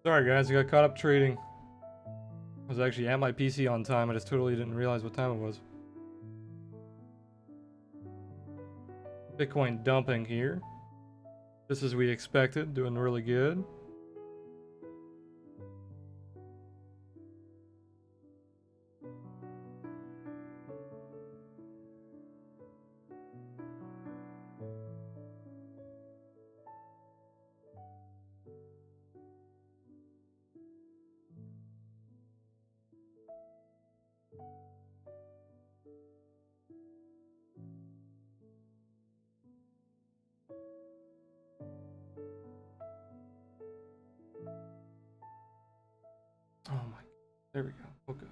Sorry guys, I got caught up trading. I was actually at my PC on time, I just totally didn't realize what time it was. Bitcoin dumping here. Just as we expected, doing really good. Oh my, there we go, okay.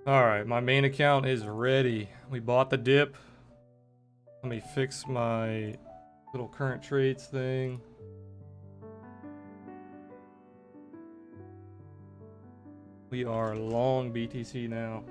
Alright, my main account is ready. We bought the dip. Let me fix my little current trades thing. We are long BTC now.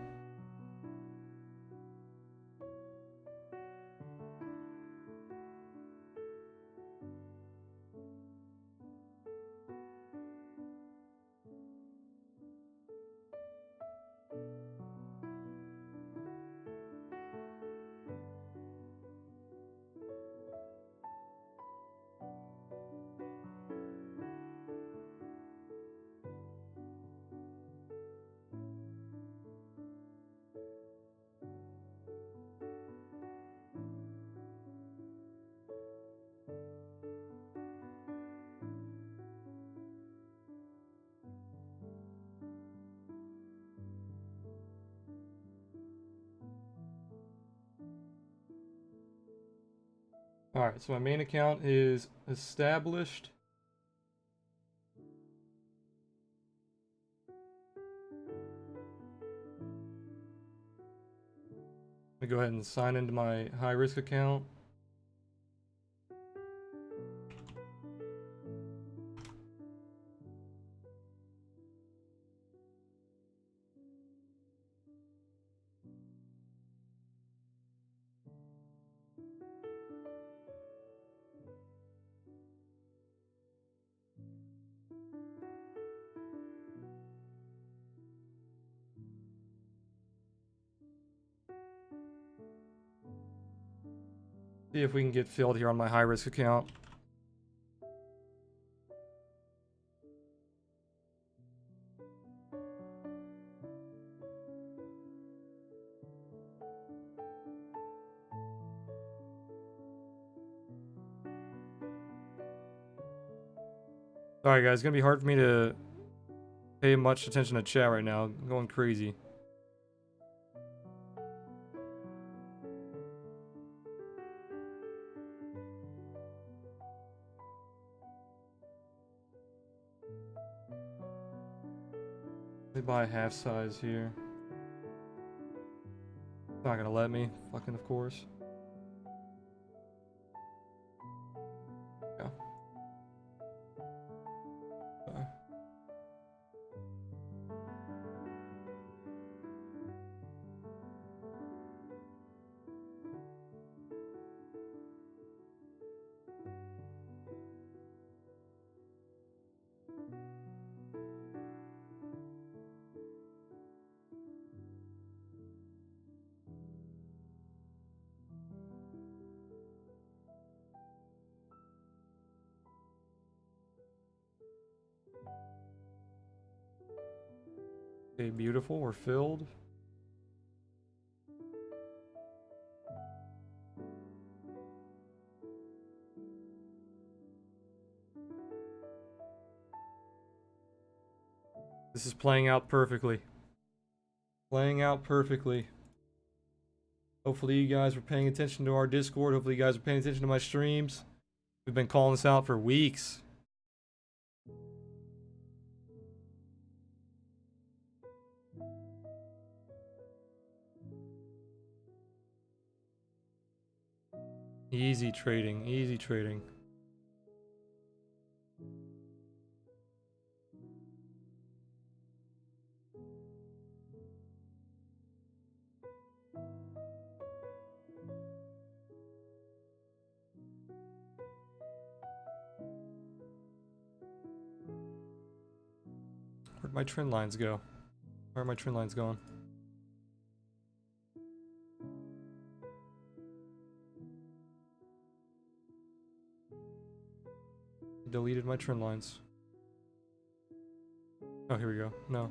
Alright, so my main account is established. Let me go ahead and sign into my high risk account. See if we can get filled here on my high risk account. Alright guys, it's gonna be hard for me to pay much attention to chat right now. I'm going crazy. Let me buy half size here. It's not gonna let me. Fucking of course. Yeah. Okay, beautiful. We're filled. This is playing out perfectly. Playing out perfectly. Hopefully you guys were paying attention to our Discord. Hopefully you guys are paying attention to my streams. We've been calling this out for weeks. Easy trading, easy trading. Where'd my trend lines go? Where are my trend lines going? Deleted my trend lines. Oh, here we go. No.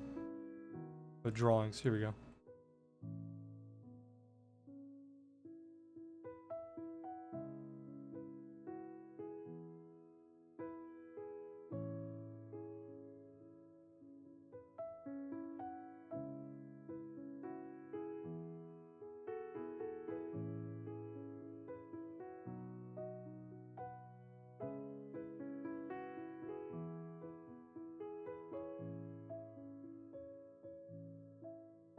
The drawings. Here we go.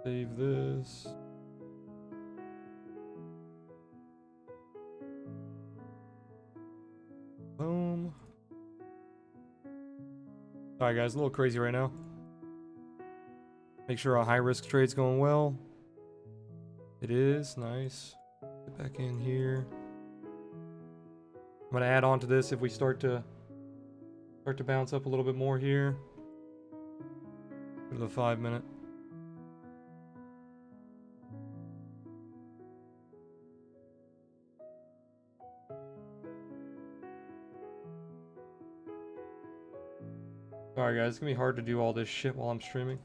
Save this. Boom. Alright guys, a little crazy right now. Make sure our high risk trade's going well. It is, nice. Get back in here. I'm gonna add on to this if we start to bounce up a little bit more here. Go to the 5 minute. Alright guys, it's gonna be hard to do all this shit while I'm streaming.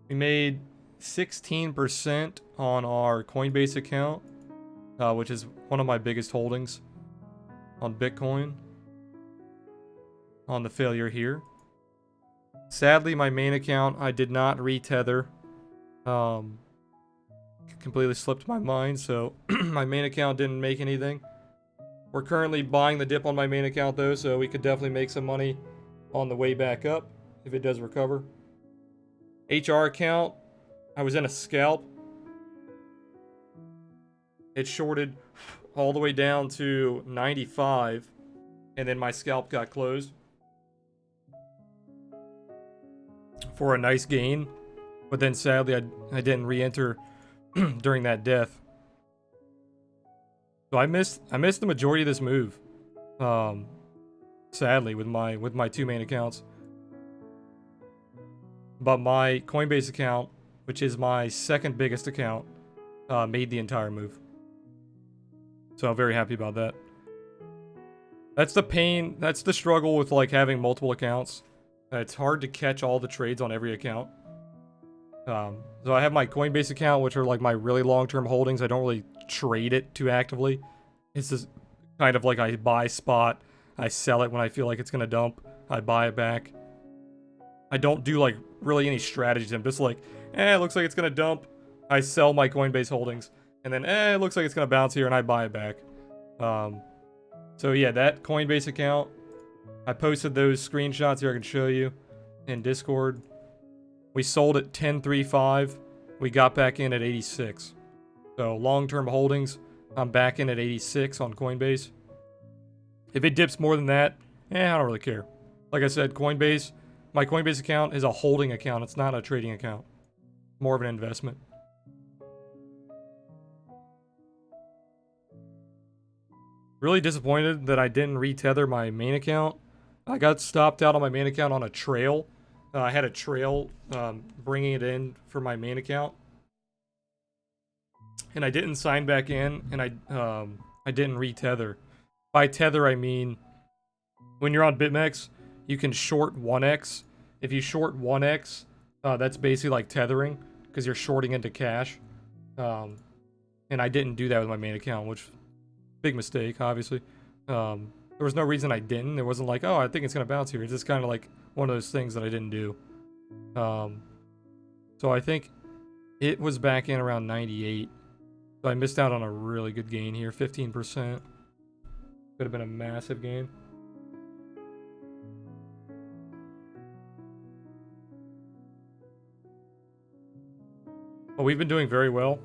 We made 16% on our Coinbase account, which is one of my biggest holdings on Bitcoin, on the failure here. Sadly, my main account, I did not retether. Completely slipped my mind, so my main account didn't make anything. We're currently buying the dip on my main account though, so we could definitely make some money on the way back up if it does recover. HR account, I was in a scalp. It shorted all the way down to 95, and then my scalp got closed for a nice gain. But then sadly, I didn't re-enter during that death. So I missed the majority of this move. Sadly, with my two main accounts. But my Coinbase account, which is my second biggest account, made the entire move. So I'm very happy about that. That's the pain, that's the struggle with like having multiple accounts. It's hard to catch all the trades on every account. So I have my Coinbase account, which are like my really long-term holdings. I don't really trade it too actively. It's just kind of like I buy spot, I sell it when I feel like it's gonna dump, I buy it back. I don't do like really any strategies. I'm just like, it looks like it's gonna dump. I sell my Coinbase holdings, and then it looks like it's gonna bounce here, and I buy it back. So yeah, that Coinbase account, I posted those screenshots here. I can show you in Discord. We sold at 10.35. We got back in at 86. So long-term holdings, I'm back in at 86 on Coinbase. If it dips more than that, I don't really care. Like I said, Coinbase. My Coinbase account is a holding account. It's not a trading account. More of an investment. Really disappointed that I didn't retether my main account. I got stopped out on my main account on a trail. I had a trail bringing it in for my main account, and I didn't sign back in, and I didn't retether. By tether, I mean when you're on BitMEX, you can short 1x. If you short 1x, that's basically like tethering because you're shorting into cash. And I didn't do that with my main account, which big mistake, obviously. There was no reason I didn't. It wasn't like, oh, I think it's gonna bounce here. It's just kind of like one of those things that I didn't do. So I think it was back in around 98. So I missed out on a really good gain here, 15%. Could have been a massive gain. But we've been doing very well.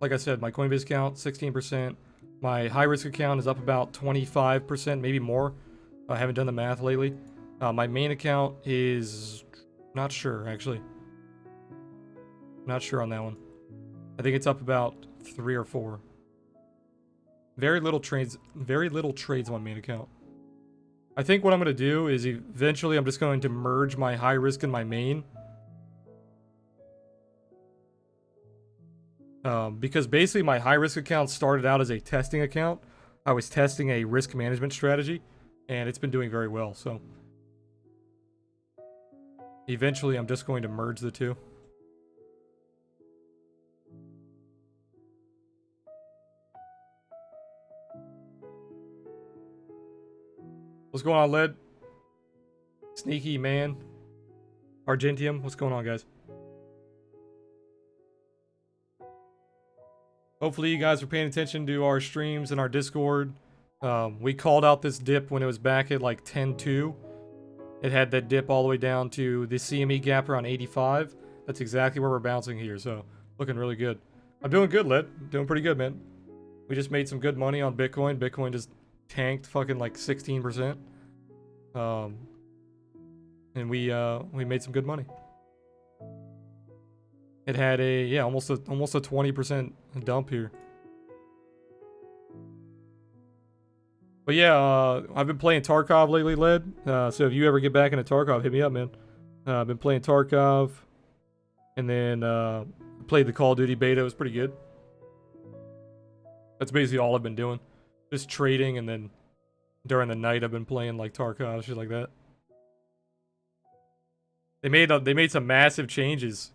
Like I said, my Coinbase account, 16%. My high-risk account is up about 25%, maybe more. I haven't done the math lately. My main account is... not sure, actually. Not sure on that one. I think it's up about 3 or 4. Very little trades on my main account. I think what I'm going to do is eventually I'm just going to merge my high risk and my main. Because basically my high risk account started out as a testing account. I was testing a risk management strategy, and it's been doing very well, so eventually I'm just going to merge the two. What's going on, Led? Sneaky man. Argentium, what's going on, guys? Hopefully you guys are paying attention to our streams and our Discord. We called out this dip when it was back at like 10.2. It had that dip all the way down to the CME gap around 85. That's exactly where we're bouncing here, so looking really good. I'm doing good, Led. Doing pretty good, man. We just made some good money on Bitcoin. Bitcoin just tanked fucking like 16%. And we made some good money. It had a, yeah, almost a 20% dump here. But yeah, I've been playing Tarkov lately, Led. So if you ever get back into Tarkov, hit me up, man. I've been playing Tarkov. And then played the Call of Duty beta. It was pretty good. That's basically all I've been doing. Just trading, and then during the night I've been playing like Tarkov, shit like that. They made some massive changes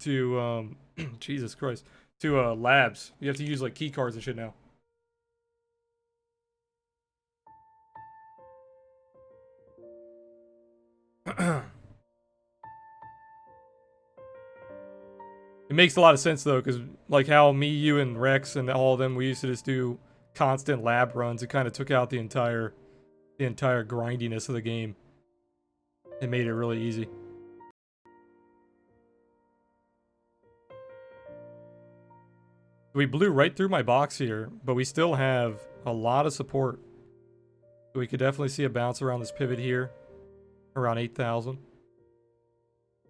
to Jesus Christ, to labs. You have to use like key cards and shit now. It makes a lot of sense though, because like how me, you, and Rex and all of them, we used to just do constant lab runs. It kind of took out the entire grindiness of the game. It made it really easy. We blew right through my box here, but we still have a lot of support. So we could definitely see a bounce around this pivot here, around 8,000.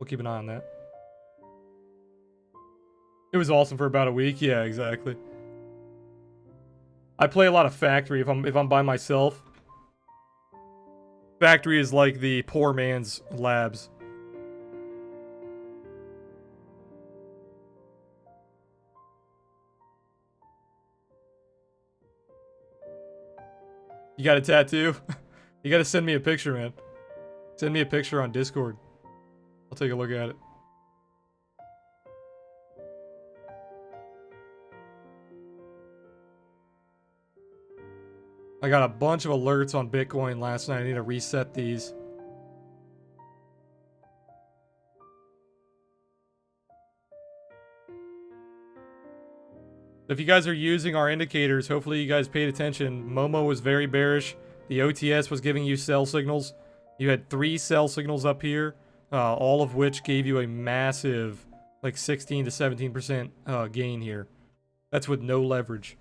We'll keep an eye on that. It was awesome for about a week. Yeah, exactly. I play a lot of Factory if I'm by myself. Factory is like the poor man's labs. You got a tattoo? You gotta send me a picture, man. Send me a picture on Discord. I'll take a look at it. I got a bunch of alerts on Bitcoin last night. I need to reset these. If you guys are using our indicators, hopefully you guys paid attention. Momo was very bearish. The OTS was giving you sell signals. You had 3 sell signals up here, all of which gave you a massive, like 16 to 17% gain here. That's with no leverage.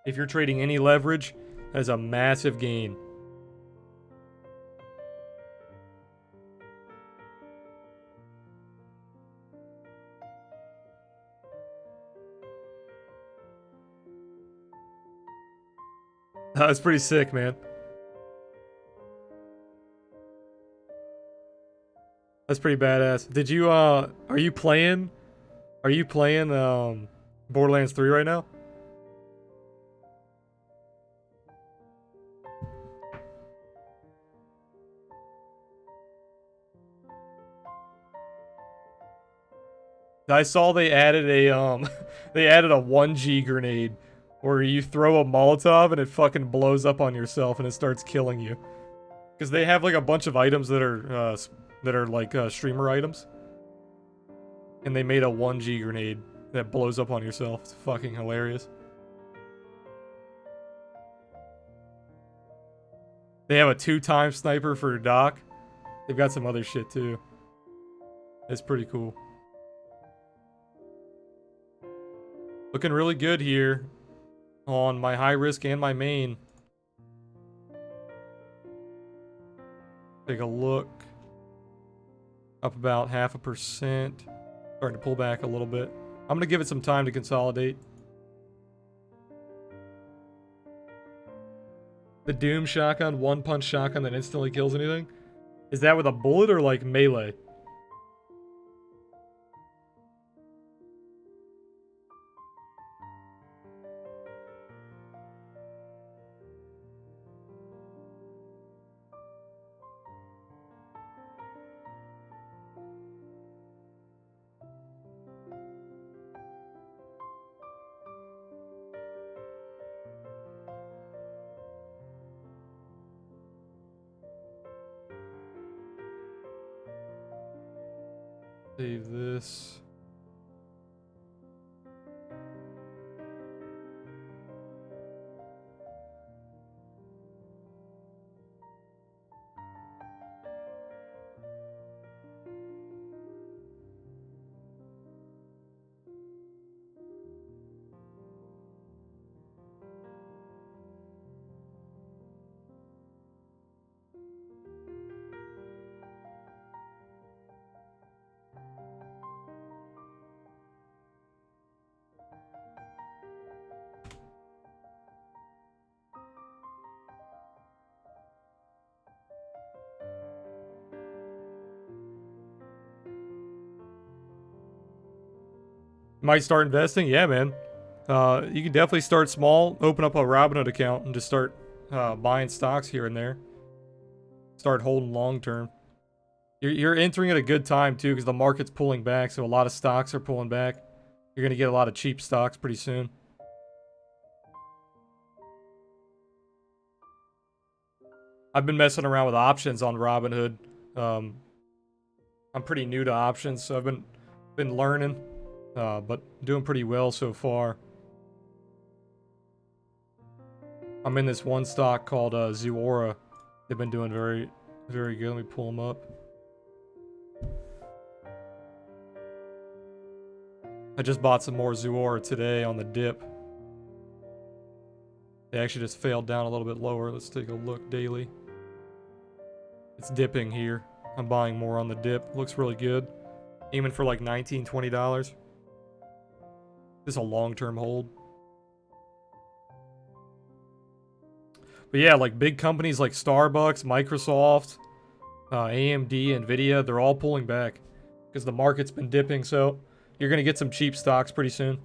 If you're trading any leverage, that is a massive gain. That was pretty sick, man. That's pretty badass. Did you are you playing Borderlands 3 right now? I saw they added a they added a 1G grenade where you throw a Molotov and it fucking blows up on yourself and it starts killing you. Cuz they have like a bunch of items that are like streamer items. And they made a 1G grenade that blows up on yourself. It's fucking hilarious. They have a 2-time sniper for Doc. They've got some other shit too. It's pretty cool. Looking really good here on my high risk and my main. Take a look. Up about 0.5%. Starting to pull back a little bit. I'm gonna give it some time to consolidate. The Doom shotgun, 1-punch shotgun that instantly kills anything? Is that with a bullet or like melee? Save this. Might start investing? Yeah, man. You can definitely start small, open up a Robinhood account, and just start buying stocks here and there. Start holding long term. You're entering at a good time too, because the market's pulling back, so a lot of stocks are pulling back. You're gonna get a lot of cheap stocks pretty soon. I've been messing around with options on Robinhood. I'm pretty new to options, so I've been learning, but doing pretty well so far. I'm in this one stock called Zuora. They've been doing very, very good. Let me pull them up. I just bought some more Zuora today on the dip. They actually just failed down a little bit lower. Let's take a look daily. It's dipping here. I'm buying more on the dip. Looks really good. Aiming for like $19, $20. This is a long-term hold. But yeah, like big companies like Starbucks, Microsoft, AMD, Nvidia, they're all pulling back because the market's been dipping, so you're going to get some cheap stocks pretty soon.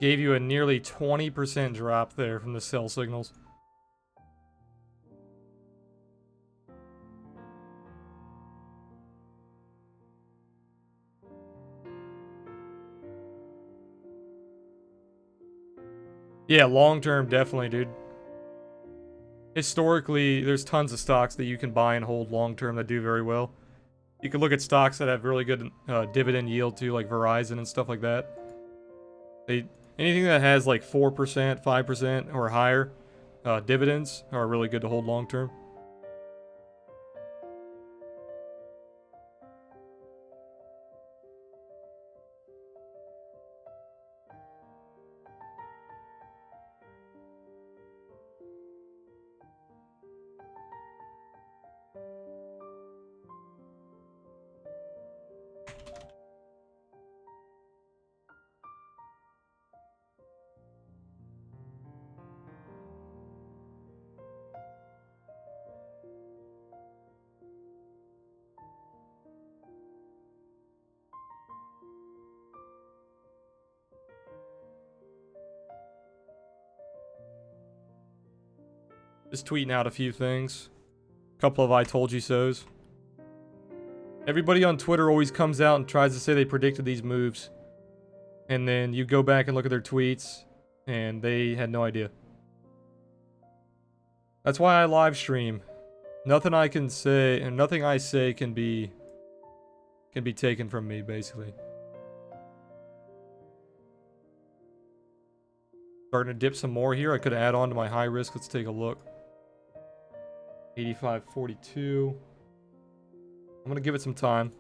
Gave you a nearly 20% drop there from the sell signals. Yeah, long term, definitely, dude. Historically, there's tons of stocks that you can buy and hold long term that do very well. You can look at stocks that have really good dividend yield too, like Verizon and stuff like that. Anything that has like 4%, 5% or higher dividends are really good to hold long term. Just tweeting out a few things. A couple of I told you so's. Everybody on Twitter always comes out and tries to say they predicted these moves. And then you go back and look at their tweets, and they had no idea. That's why I live stream. Nothing I can say, and nothing I say can be taken from me, basically. Starting to dip some more here. I could add on to my high risk. Let's take a look. 85.42. I'm gonna give it some time.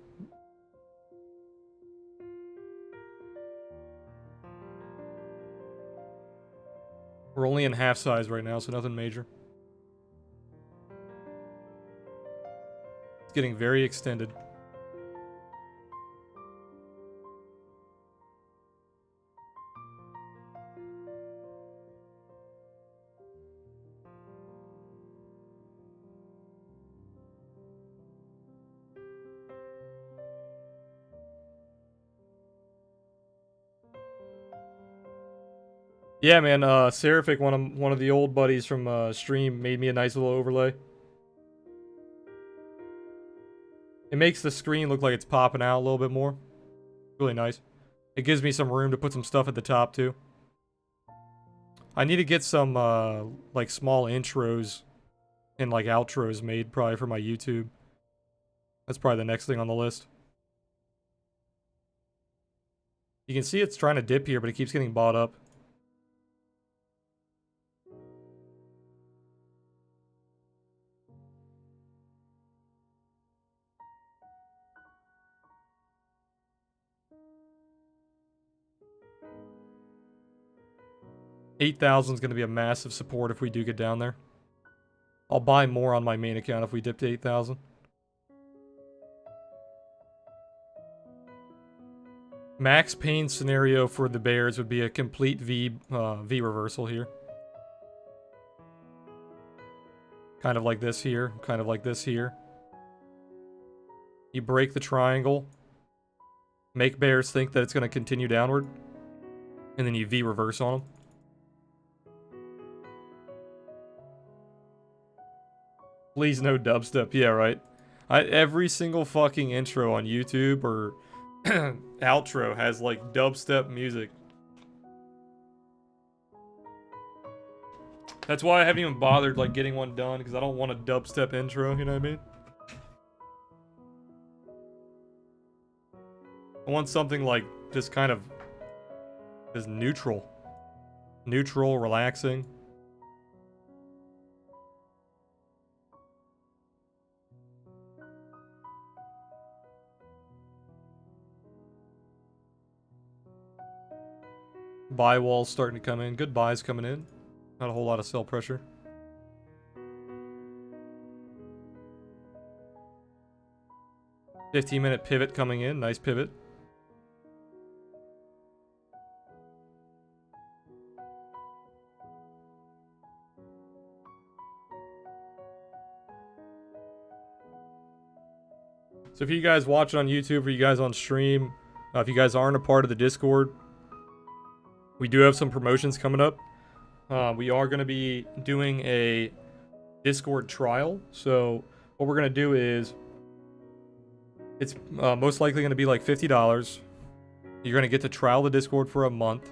We're only in half size right now, so nothing major. It's getting very extended. Yeah, man, Seraphic, one of the old buddies from stream, made me a nice little overlay. It makes the screen look like it's popping out a little bit more. Really nice. It gives me some room to put some stuff at the top, too. I need to get some, like, small intros and, like, outros made, probably, for my YouTube. That's probably the next thing on the list. You can see it's trying to dip here, but it keeps getting bought up. $8,000 is going to be a massive support if we do get down there. I'll buy more on my main account if we dip to 8,000. Max pain scenario for the bears would be a complete V reversal here. Kind of like this here, kind of like this here. You break the triangle, make bears think that it's going to continue downward, and then you V reverse on them. Please no dubstep. Yeah, right. Every single fucking intro on YouTube or outro has like dubstep music. That's why I haven't even bothered like getting one done, because I don't want a dubstep intro, you know what I mean? I want something like just kind of just neutral. Neutral, relaxing. Buy walls starting to come in. Good buys coming in. Not a whole lot of sell pressure. $15-minute pivot coming in. Nice pivot. So if you guys watch it on YouTube or you guys on stream, if you guys aren't a part of the Discord, We do have some promotions coming up. We are going to be doing a Discord trial. So what we're going to do is, it's most likely going to be like $50. You're going to get to trial the Discord for a month.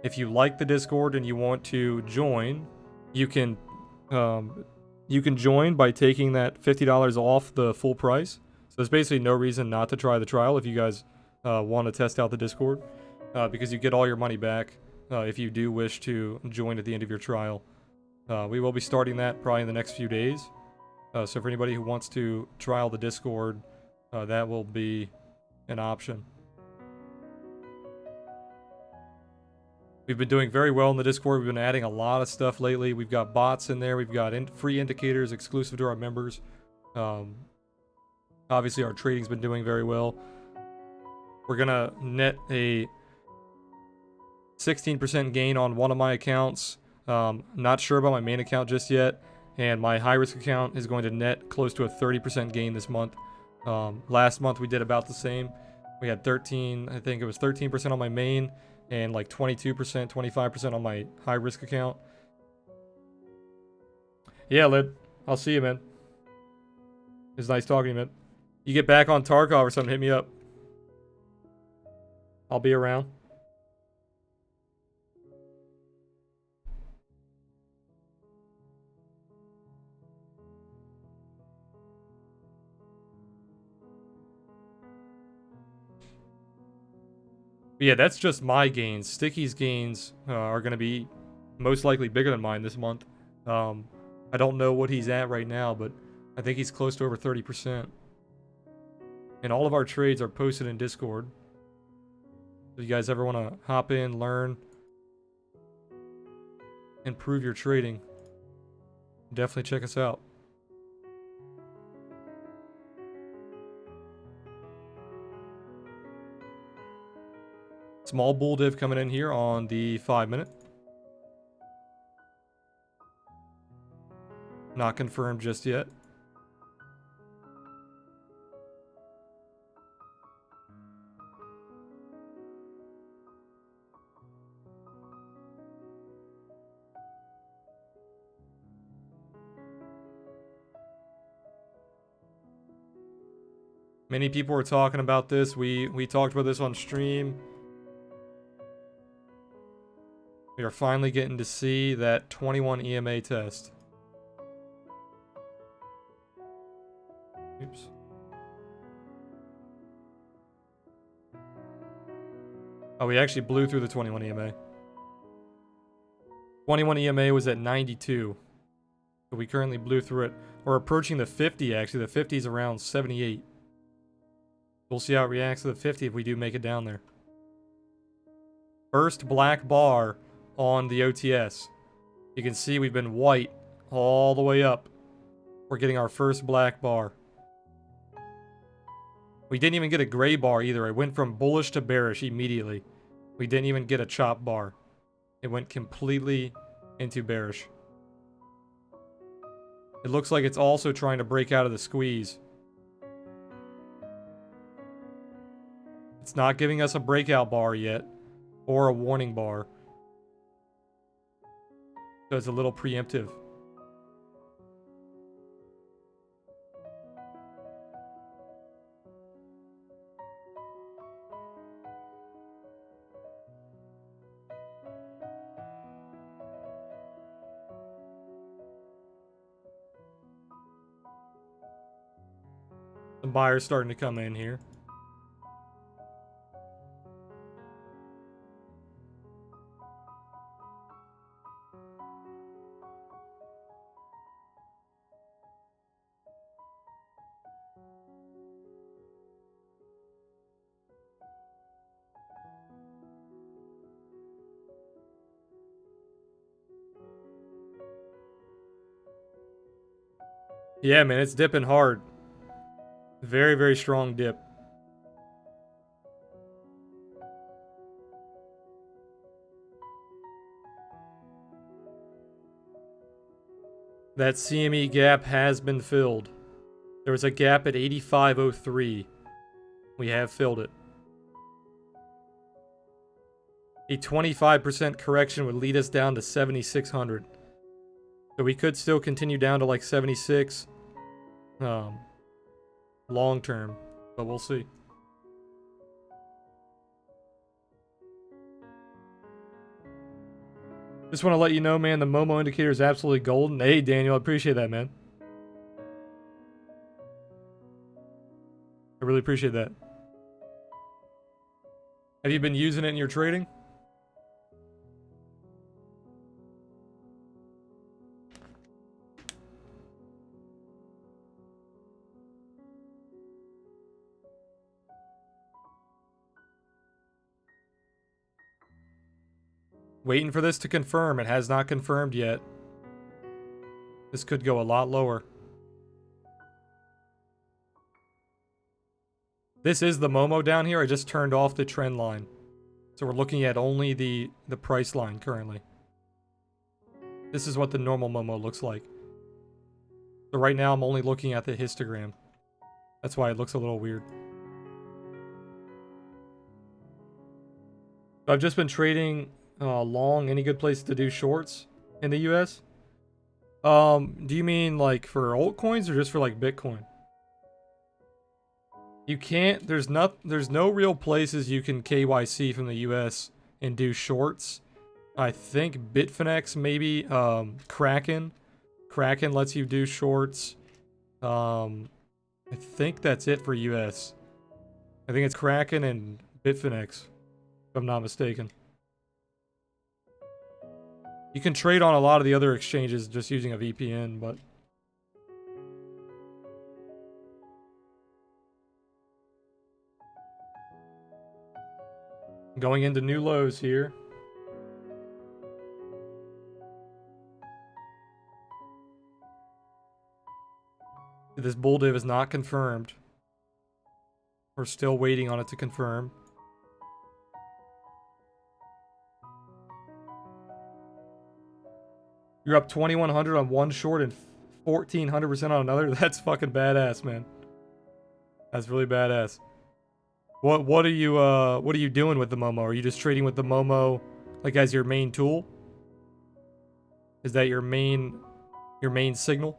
If you like the Discord and you want to join, you can join by taking that $50 off the full price. So there's basically no reason not to try the trial if you guys want to test out the Discord, because you get all your money back if you do wish to join at the end of your trial. We will be starting that probably in the next few days. So for anybody who wants to trial the Discord, that will be an option. We've been doing very well in the Discord. We've been adding a lot of stuff lately. We've got bots in there. We've got free indicators exclusive to our members. Obviously, our trading's been doing very well. We're going to net a 16% gain on one of my accounts. Not sure about my main account just yet. And my high-risk account is going to net close to a 30% gain this month. Last month, we did about the same. We had 13% on my main, and like 22%, 25% on my high-risk account. Yeah, Lid. I'll see you, man. It's nice talking to you, man. You get back on Tarkov or something, hit me up. I'll be around. But yeah, that's just my gains. Sticky's gains are going to be most likely bigger than mine this month. I don't know what he's at right now, but I think he's close to over 30%. And all of our trades are posted in Discord. If you guys ever want to hop in, learn, improve your trading, definitely check us out. Small bull div coming in here on the 5-minute. Not confirmed just yet. Many people were talking about this. We talked about this on stream. We are finally getting to see that 21 EMA test. Oops. Oh, we actually blew through the 21 EMA. 21 EMA was at 92. So we currently blew through it. We're approaching the 50, actually. The 50 is around 78. We'll see how it reacts to the 50 if we do make it down there. First black bar on the OTS. You can see we've been white all the way up. We're getting our first black bar. We didn't even get a gray bar either. It went from bullish to bearish immediately. We didn't even get a chop bar. It went completely into bearish. It looks like it's also trying to break out of the squeeze. It's not giving us a breakout bar yet, or a warning bar. So it's a little preemptive. Some buyers starting to come in here. Yeah, man, it's dipping hard. Very, very strong dip. That CME gap has been filled. There was a gap at 85.03. We have filled it. A 25% correction would lead us down to 7,600. So we could still continue down to like 76 long term, but we'll see. Just want to let you know, man, the Momo indicator is absolutely golden. Hey, Daniel, I appreciate that, man. I really appreciate that. Have you been using it in your trading? Waiting for this to confirm. It has not confirmed yet. This could go a lot lower. This is the Momo down here. I just turned off the trend line. So we're looking at only the price line currently. This is what the normal Momo looks like. So right now I'm only looking at the histogram. That's why it looks a little weird. I've just been trading long. Any good place to do shorts in the US? Do you mean like for altcoins or just for like Bitcoin? You can't, there's no real places you can KYC from the US and do shorts. I think Bitfinex maybe, Kraken lets you do shorts. I think that's it for US. I think it's Kraken and Bitfinex, if I'm not mistaken. You can trade on a lot of the other exchanges just using a VPN, but going into new lows here. This bull div is not confirmed. We're still waiting on it to confirm. You're up 2,100 on one short and 1,400% on another. That's fucking badass, man. That's really badass. What are you doing with the Momo? Are you just trading with the Momo like as your main tool? Is that your main signal?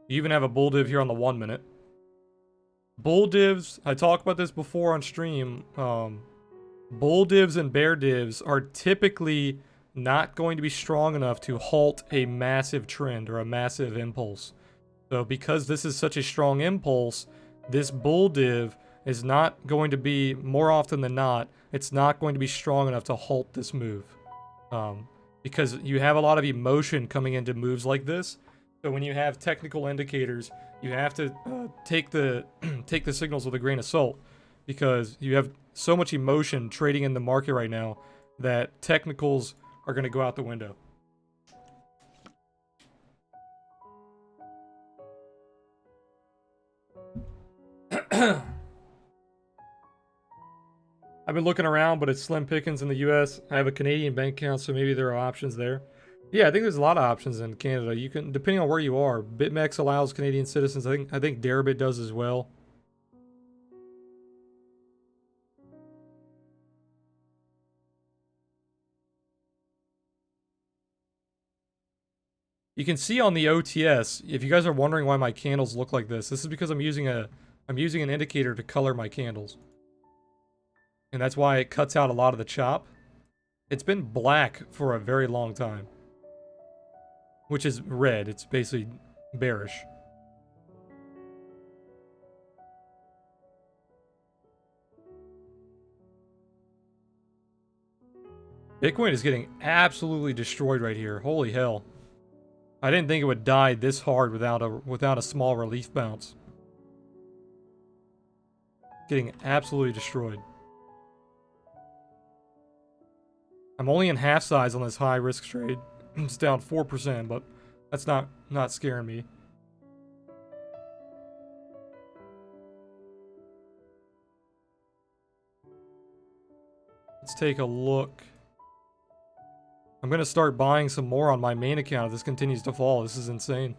You even have a bull div here on the 1 minute. Bull divs, I talked about this before on stream. Bull divs and bear divs are typically not going to be strong enough to halt a massive trend or a massive impulse. So because this is such a strong impulse, this bull div is not going to be, more often than not, it's not going to be strong enough to halt this move. Because you have a lot of emotion coming into moves like this. So when you have technical indicators, you have to take the signals with a grain of salt, because you have so much emotion trading in the market right now that technicals are going to go out the window. I've been looking around, but it's slim pickings in the US. I have a Canadian bank account, so maybe there are options there. Yeah, I think there's a lot of options in Canada. You can, depending on where you are. BitMEX allows Canadian citizens. I think Deribit does as well. You can see on the OTS, if you guys are wondering why my candles look like this is because I'm using an indicator to color my candles. And that's why it cuts out a lot of the chop. It's been black for a very long time. Which is red. It's basically bearish. Bitcoin is getting absolutely destroyed right here. Holy hell. I didn't think it would die this hard without a small relief bounce. Getting absolutely destroyed. I'm only in half size on this high risk trade. It's down 4%, but that's not scaring me. Let's take a look. I'm gonna start buying some more on my main account if this continues to fall. This is insane.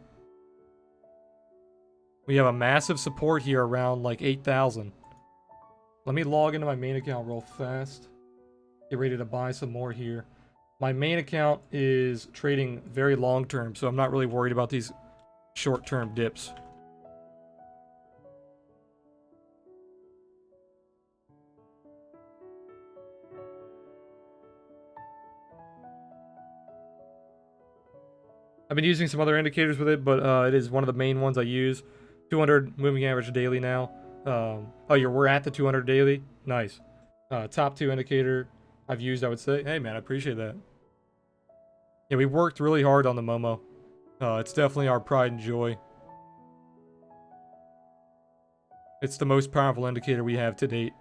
We have a massive support here around like 8,000. Let me log into my main account real fast. Get ready to buy some more here. My main account is trading very long term, so I'm not really worried about these short term dips. I've been using some other indicators with it, but it is one of the main ones I use. 200 moving average daily now. Oh, we're at the 200 daily. Nice. Top 2 indicator I've used, I would say. Hey, man, I appreciate that. Yeah, we worked really hard on the Momo. It's definitely our pride and joy. It's the most powerful indicator we have to date.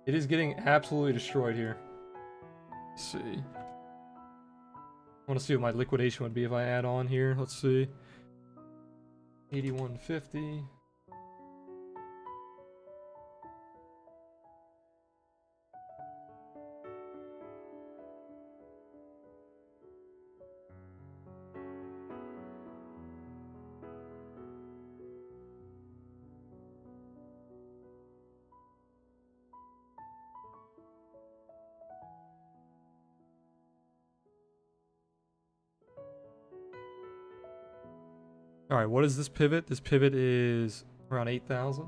It is getting absolutely destroyed here. Let's see. I want to see what my liquidation would be if I add on here. Let's see. 8150. All right, what is this pivot? This pivot is around 8,000.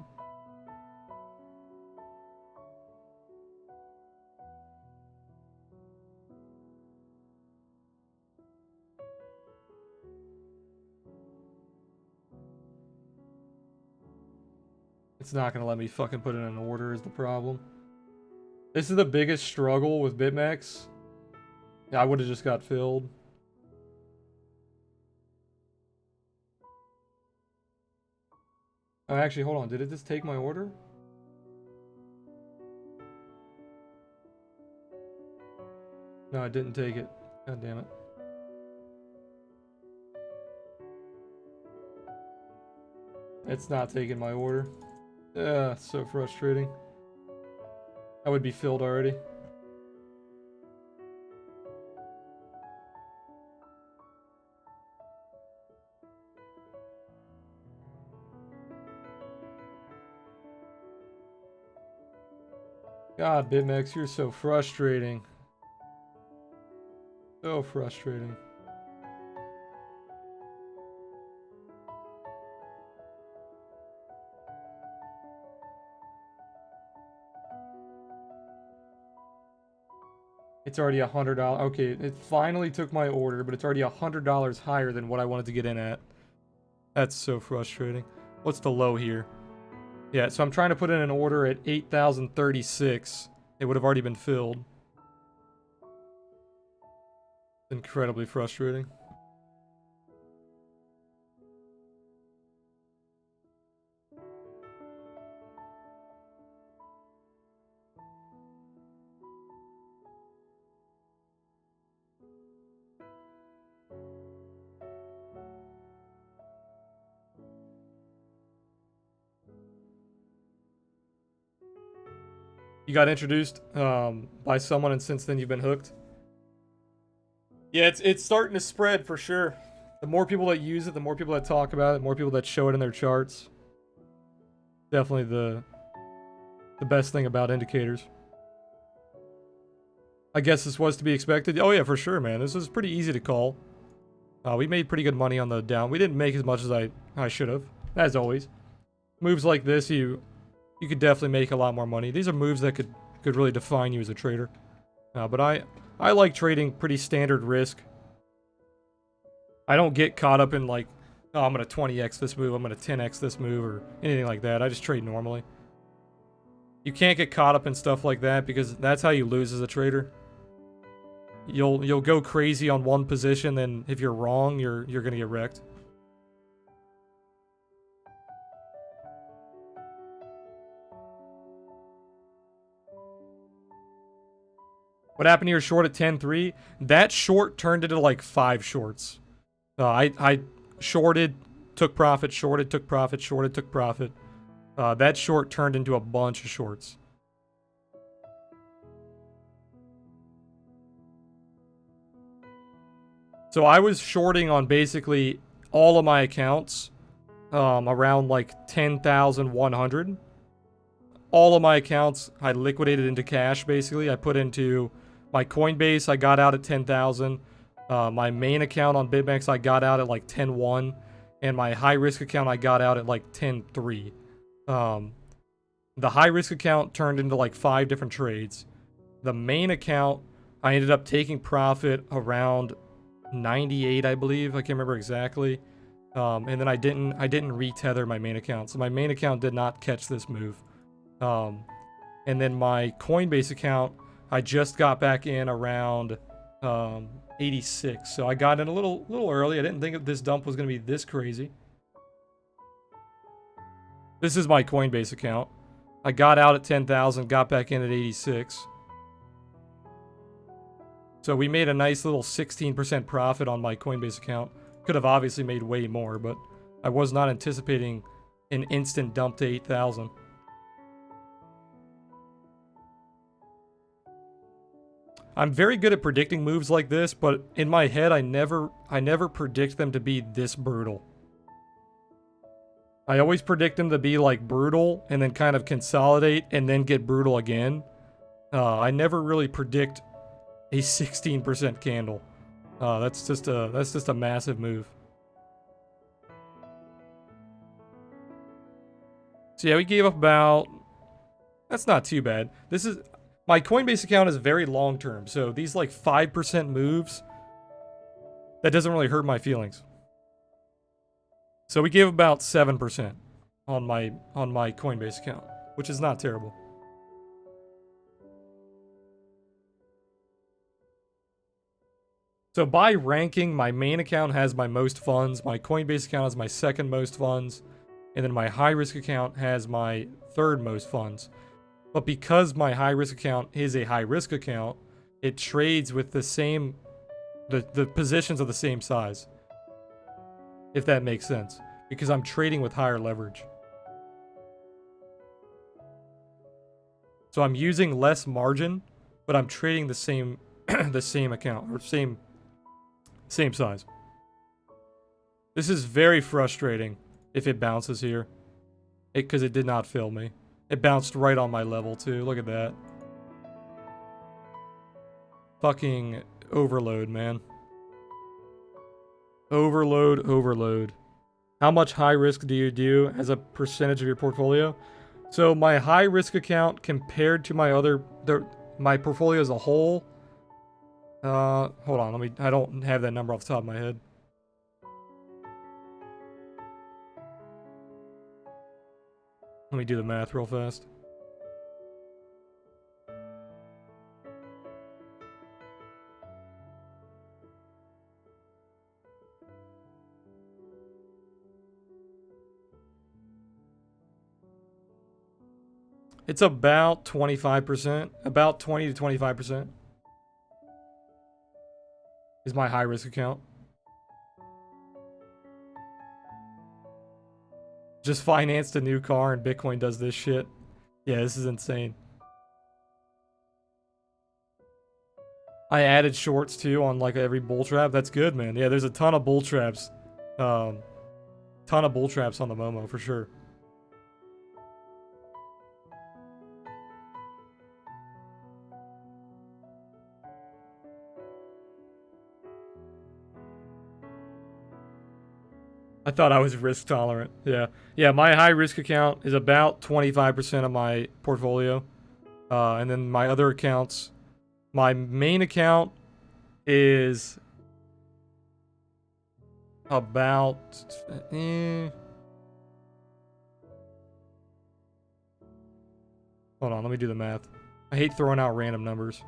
It's not gonna let me fucking put in an order is the problem. This is the biggest struggle with BitMEX. I would have just got filled. Oh, actually, hold on. Did it just take my order? No, it didn't take it. God damn it. It's not taking my order. So frustrating. I would be filled already. God, BitMEX, you're so frustrating. So frustrating. It's already $100. Okay, it finally took my order, but it's already $100 higher than what I wanted to get in at. That's so frustrating. What's the low here? Yeah, so I'm trying to put in an order at 8,036. It would have already been filled. Incredibly frustrating. You got introduced by someone, and since then you've been hooked. Yeah, it's starting to spread for sure. The more people that use it, the more people that talk about it, the more people that show it in their charts. Definitely the best thing about indicators. I guess this was to be expected. Oh yeah, for sure, man. This was pretty easy to call. We made pretty good money on the down. We didn't make as much as I should have, as always. Moves like this, you could definitely make a lot more money. These are moves that could really define you as a trader. But I like trading pretty standard risk. I don't get caught up in like, oh, I'm going to 20x this move, I'm going to 10x this move, or anything like that. I just trade normally. You can't get caught up in stuff like that because that's how you lose as a trader. You'll go crazy on one position, then if you're wrong, you're going to get wrecked. What happened to your short at 10.3? That short turned into like 5 shorts. I shorted, took profit, shorted, took profit, shorted, took profit. That short turned into a bunch of shorts. So I was shorting on basically all of my accounts, around like 10,100. All of my accounts I liquidated into cash. Basically, I put into my Coinbase. I got out at 10,000. My main account on BitMEX I got out at like 10.1, and my high risk account I got out at like 10.3. The high risk account turned into like 5 different trades. The main account I ended up taking profit around 98, I believe. I can't remember exactly. And then I didn't retether my main account, so my main account did not catch this move. And then my Coinbase account, I just got back in around 86. So I got in a little early. I didn't think this dump was going to be this crazy. This is my Coinbase account. I got out at 10,000, got back in at 86. So we made a nice little 16% profit on my Coinbase account. Could have obviously made way more, but I was not anticipating an instant dump to 8,000. I'm very good at predicting moves like this, but in my head, I never predict them to be this brutal. I always predict them to be like brutal and then kind of consolidate and then get brutal again. I never really predict a 16% candle. That's just a massive move. So yeah, we gave up about. That's not too bad. This is. My Coinbase account is very long term, so these like 5% moves, that doesn't really hurt my feelings. So we gave about 7% on my Coinbase account, which is not terrible. So by ranking, my main account has my most funds, my Coinbase account has my second most funds, and then my high risk account has my third most funds. But because my high risk account is a high risk account, it trades with the same, the positions of the same size. If that makes sense. Because I'm trading with higher leverage. So I'm using less margin, but I'm trading the same the same account, or same size. This is very frustrating if it bounces here. Because it did not fill me. It bounced right on my level too. Look at that. Fucking overload, man. Overload. How much high risk do you do as a percentage of your portfolio? So my high risk account compared to my other, my portfolio as a whole. Hold on, I don't have that number off the top of my head. Let me do the math real fast. It's about 25%. About 20 to 25% is my high risk account. Just financed a new car and Bitcoin does this shit. Yeah, this is insane. I added shorts too on like every bull trap. That's good, man. Yeah, there's a ton of bull traps. Ton of bull traps on the Momo for sure. I thought I was risk tolerant. Yeah. Yeah, my high risk account is about 25% of my portfolio. And then my other accounts, my main account is about hold on, let me do the math. I hate throwing out random numbers.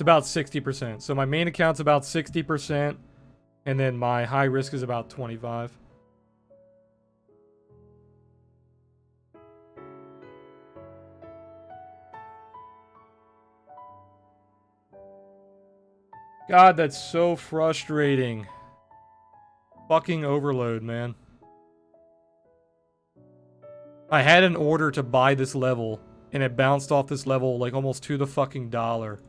about 60%. So my main account's about 60%, and then my high risk is about 25. God, that's so frustrating. Fucking overload, man. I had an order to buy this level, and it bounced off this level like almost to the fucking dollar.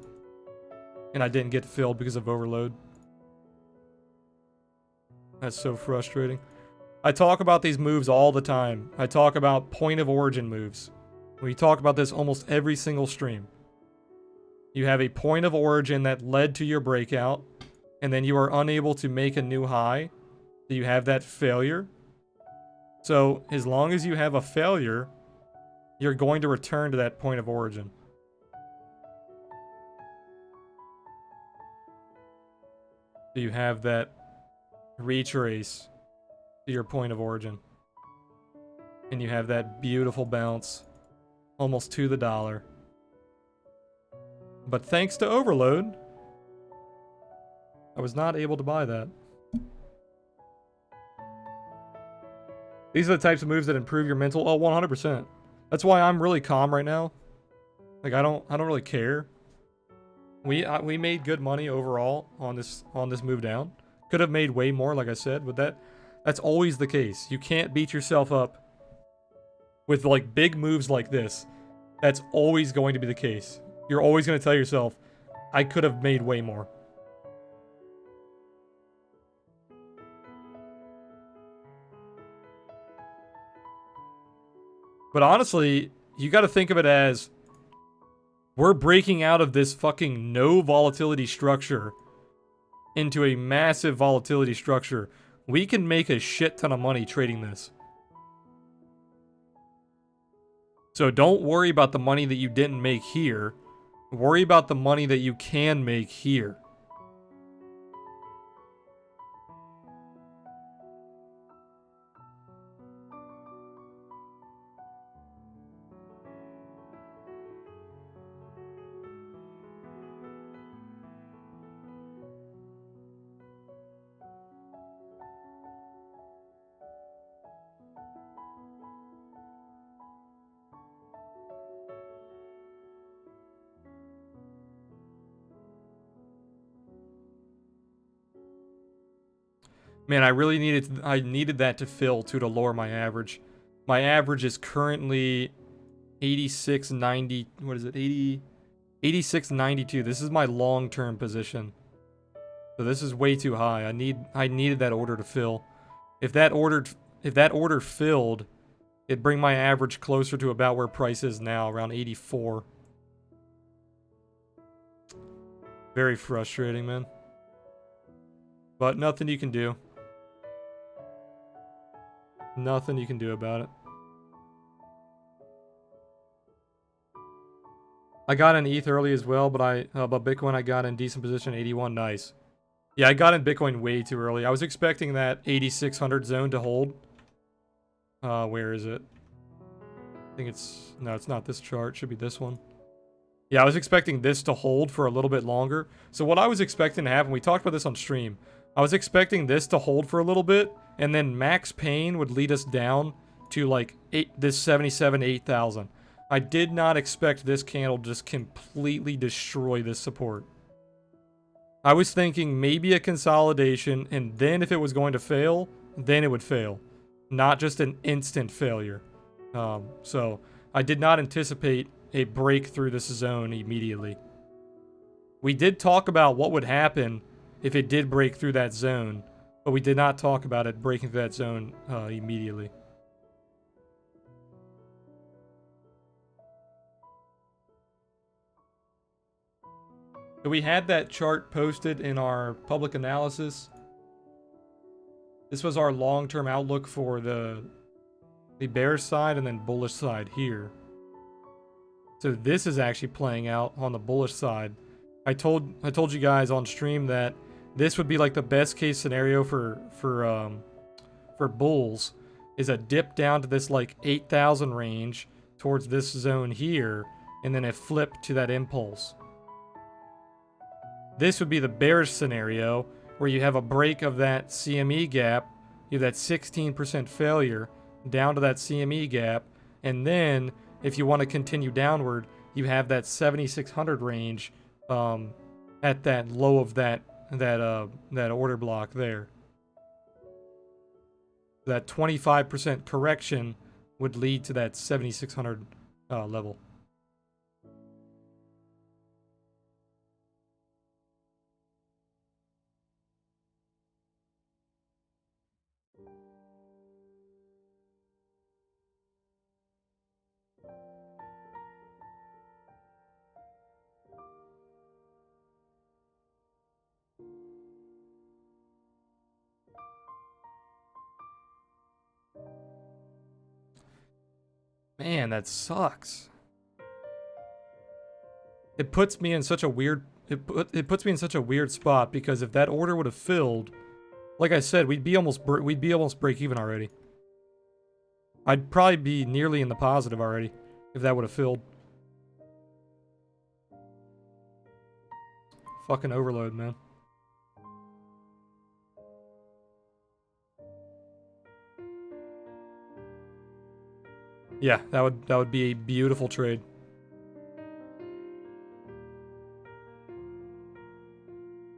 And I didn't get filled because of overload. That's so frustrating. I talk about these moves all the time. I talk about point of origin moves. We talk about this almost every single stream. You have a point of origin that led to your breakout, and then you are unable to make a new high. So you have that failure. So as long as you have a failure, you're going to return to that point of origin. So you have that retrace to your point of origin. And you have that beautiful bounce almost to the dollar. But thanks to overload, I was not able to buy that. These are the types of moves that improve your mental. Oh, 100%. That's why I'm really calm right now. Like I don't really care. We made good money overall on this move down. Could have made way more, like I said, but that's always the case. You can't beat yourself up with like big moves like this. That's always going to be the case. You're always going to tell yourself, I could have made way more. But honestly, you got to think of it as we're breaking out of this fucking no volatility structure into a massive volatility structure. We can make a shit ton of money trading this. So don't worry about the money that you didn't make here. Worry about the money that you can make here. Man, I really needed that to fill to lower my average. My average is currently 86.90. What is it? 86.92. This is my long-term position. So this is way too high. I needed that order to fill. If that order filled, it'd bring my average closer to about where price is now, around 84. Very frustrating, man. But nothing you can do. Nothing you can do about it. I got in ETH early as well, but Bitcoin I got in decent position, 81. Nice. Yeah, I got in Bitcoin way too early. I was expecting that 8600 zone to hold. Where is it? I think no, it's not this chart. It should be this one. Yeah, I was expecting this to hold for a little bit longer. So what I was expecting to happen, we talked about this on stream. I was expecting this to hold for a little bit, and then max pain would lead us down to like this 77, 8,000. I did not expect this candle to just completely destroy this support. I was thinking maybe a consolidation, and then if it was going to fail, then it would fail. Not just an instant failure. So I did not anticipate a break through this zone immediately. We did talk about what would happen if it did break through that zone, but we did not talk about it breaking through that zone immediately. So we had that chart posted in our public analysis. This was our long-term outlook for the bearish side and then bullish side here. So this is actually playing out on the bullish side. I told you guys on stream that this would be like the best case scenario for bulls is a dip down to this like 8,000 range towards this zone here, and then a flip to that impulse. This would be the bearish scenario where you have a break of that CME gap, you have that 16% failure down to that CME gap, and then if you want to continue downward, you have that 7600 range at that low of that order block there. That 25% correction would lead to that 7600 level. Man, that sucks. It puts me in such a weird puts me in such a weird spot, because if that order would have filled, like I said, we'd be almost break even already. I'd probably be nearly in the positive already if that would have filled. Fucking overload, man. Yeah, that would be a beautiful trade.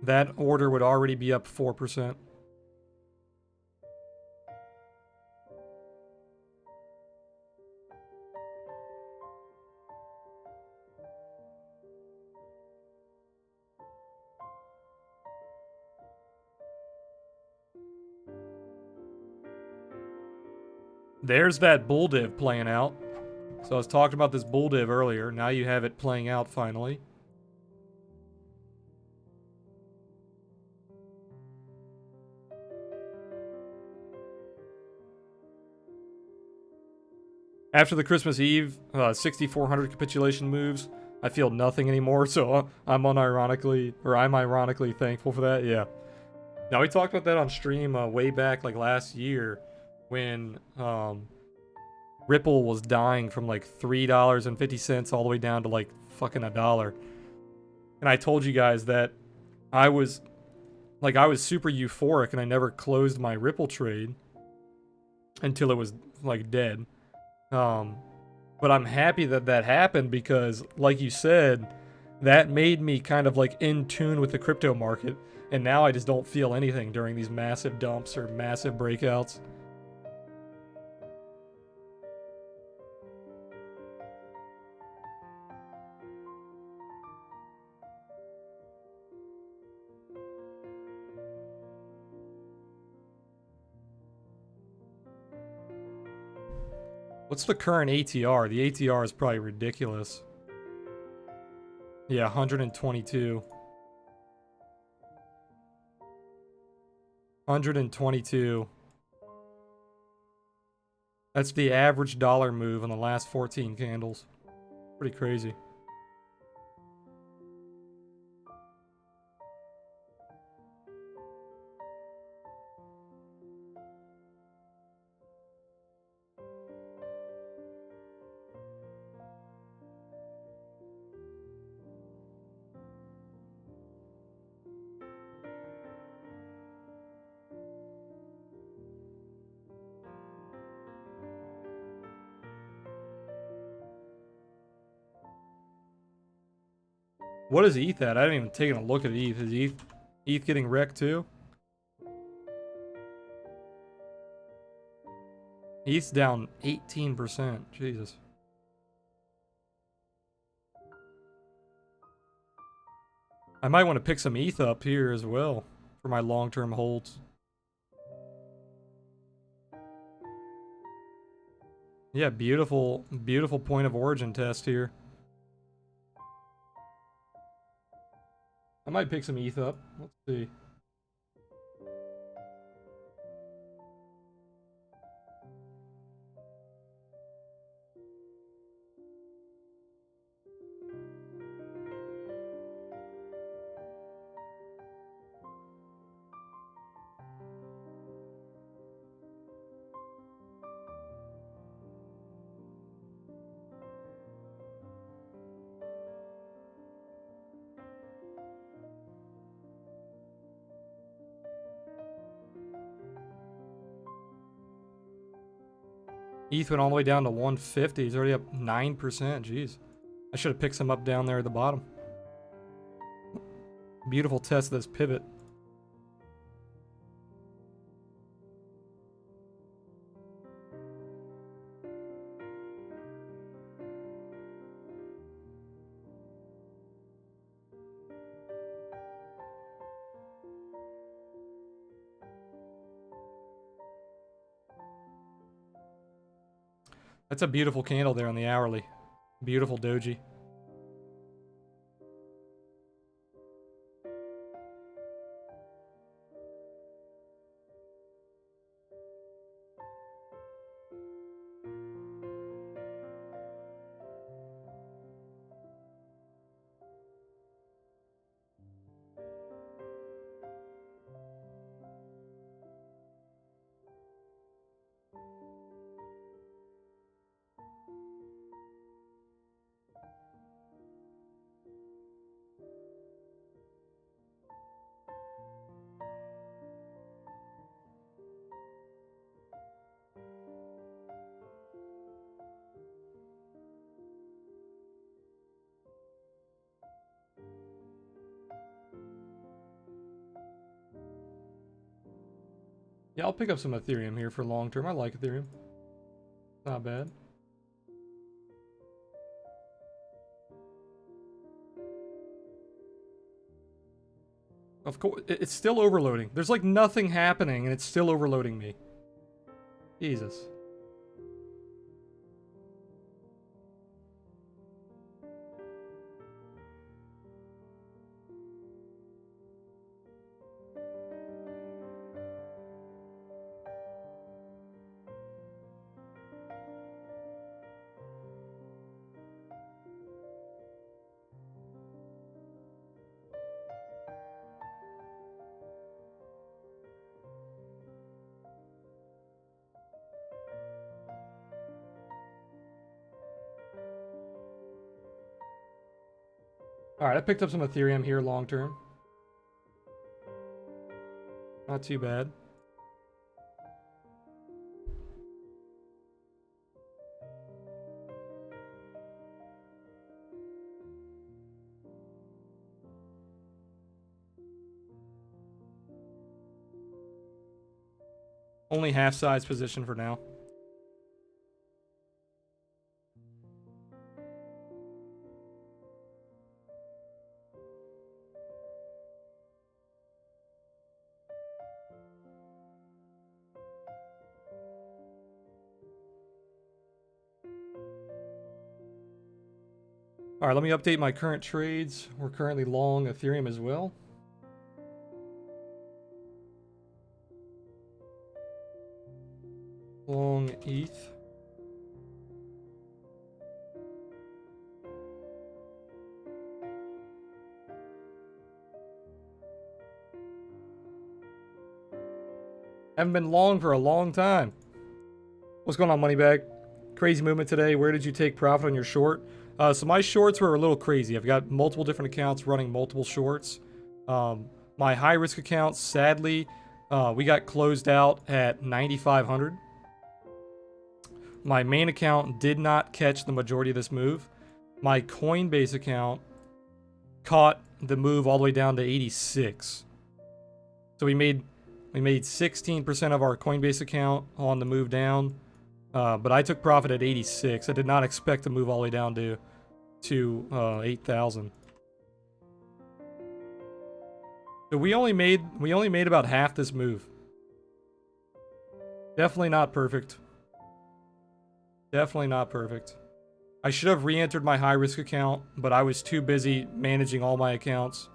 That order would already be up 4%. There's that bull div playing out. So I was talking about this bull div earlier. Now you have it playing out finally. After the Christmas Eve 6400 capitulation moves, I feel nothing anymore, so I'm ironically thankful for that. Yeah. Now, we talked about that on stream way back, like last year, when Ripple was dying from like $3.50 all the way down to like fucking $1. And I told you guys that I was super euphoric, and I never closed my Ripple trade until it was like dead. But I'm happy that that happened, because, like you said, that made me kind of like in tune with the crypto market, and now I just don't feel anything during these massive dumps or massive breakouts. What's the current ATR? The ATR is probably ridiculous. Yeah, 122. 122. That's the average dollar move in the last 14 candles. Pretty crazy. What is ETH at? I haven't even taken a look at ETH. Is ETH getting wrecked too? ETH's down 18%. Jesus. I might want to pick some ETH up here as well for my long-term holds. Yeah, beautiful, beautiful point of origin test here. I might pick some ETH up. Let's see. ETH went all the way down to 150. He's already up 9%. Jeez. I should have picked some up down there at the bottom. Beautiful test of this pivot. That's a beautiful candle there on the hourly. Beautiful doji. Yeah, I'll pick up some Ethereum here for long term. I like Ethereum. Not bad. Of course, it's still overloading. There's like nothing happening and it's still overloading me. Jesus. Alright, I picked up some Ethereum here long term. Not too bad. Only half size position for now. All right, let me update my current trades. We're currently long Ethereum as well. Long ETH. Haven't been long for a long time. What's going on, Moneybag? Crazy movement today. Where did you take profit on your short? So my shorts were a little crazy. I've got multiple different accounts running multiple shorts. My high risk accounts, sadly, we got closed out at 9,500. My main account did not catch the majority of this move. My Coinbase account caught the move all the way down to 86. So we made 16% of our Coinbase account on the move down. But I took profit at 86. I did not expect to move all the way down to 8,000. So we only made about half this move. Definitely not perfect. Definitely not perfect. I should have re-entered my high risk account, but I was too busy managing all my accounts.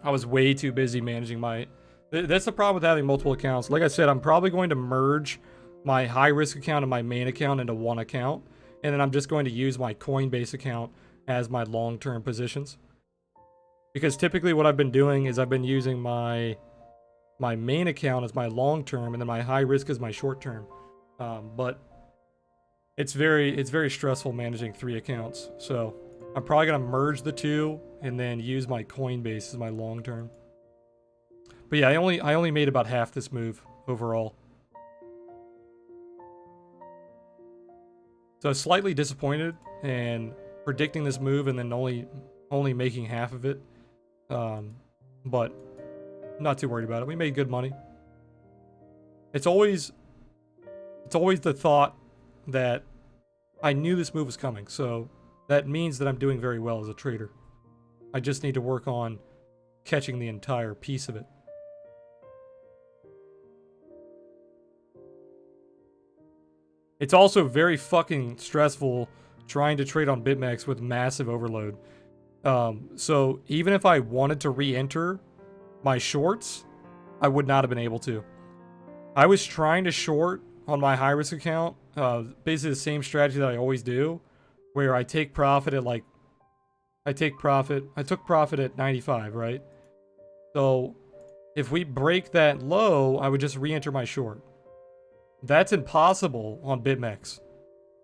I was way too busy managing my... That's the problem with having multiple accounts. Like I said, I'm probably going to merge my high risk account and my main account into one account. And then I'm just going to use my Coinbase account as my long-term positions. Because typically what I've been doing is I've been using my main account as my long-term and then my high risk as my short-term. But it's very stressful managing 3 accounts. So I'm probably going to merge the 2 and then use my Coinbase as my long-term. But yeah, I only made about half this move overall. So slightly disappointed and predicting this move and then only making half of it. But not too worried about it. We made good money. It's always the thought that I knew this move was coming, so that means that I'm doing very well as a trader. I just need to work on catching the entire piece of it. It's also very fucking stressful trying to trade on BitMEX with massive overload. So even if I wanted to re-enter my shorts, I would not have been able to. I was trying to short on my high risk account, basically the same strategy that I always do, where I take profit at like, I took profit at 95, right? So if we break that low, I would just re-enter my short. That's impossible on BitMEX.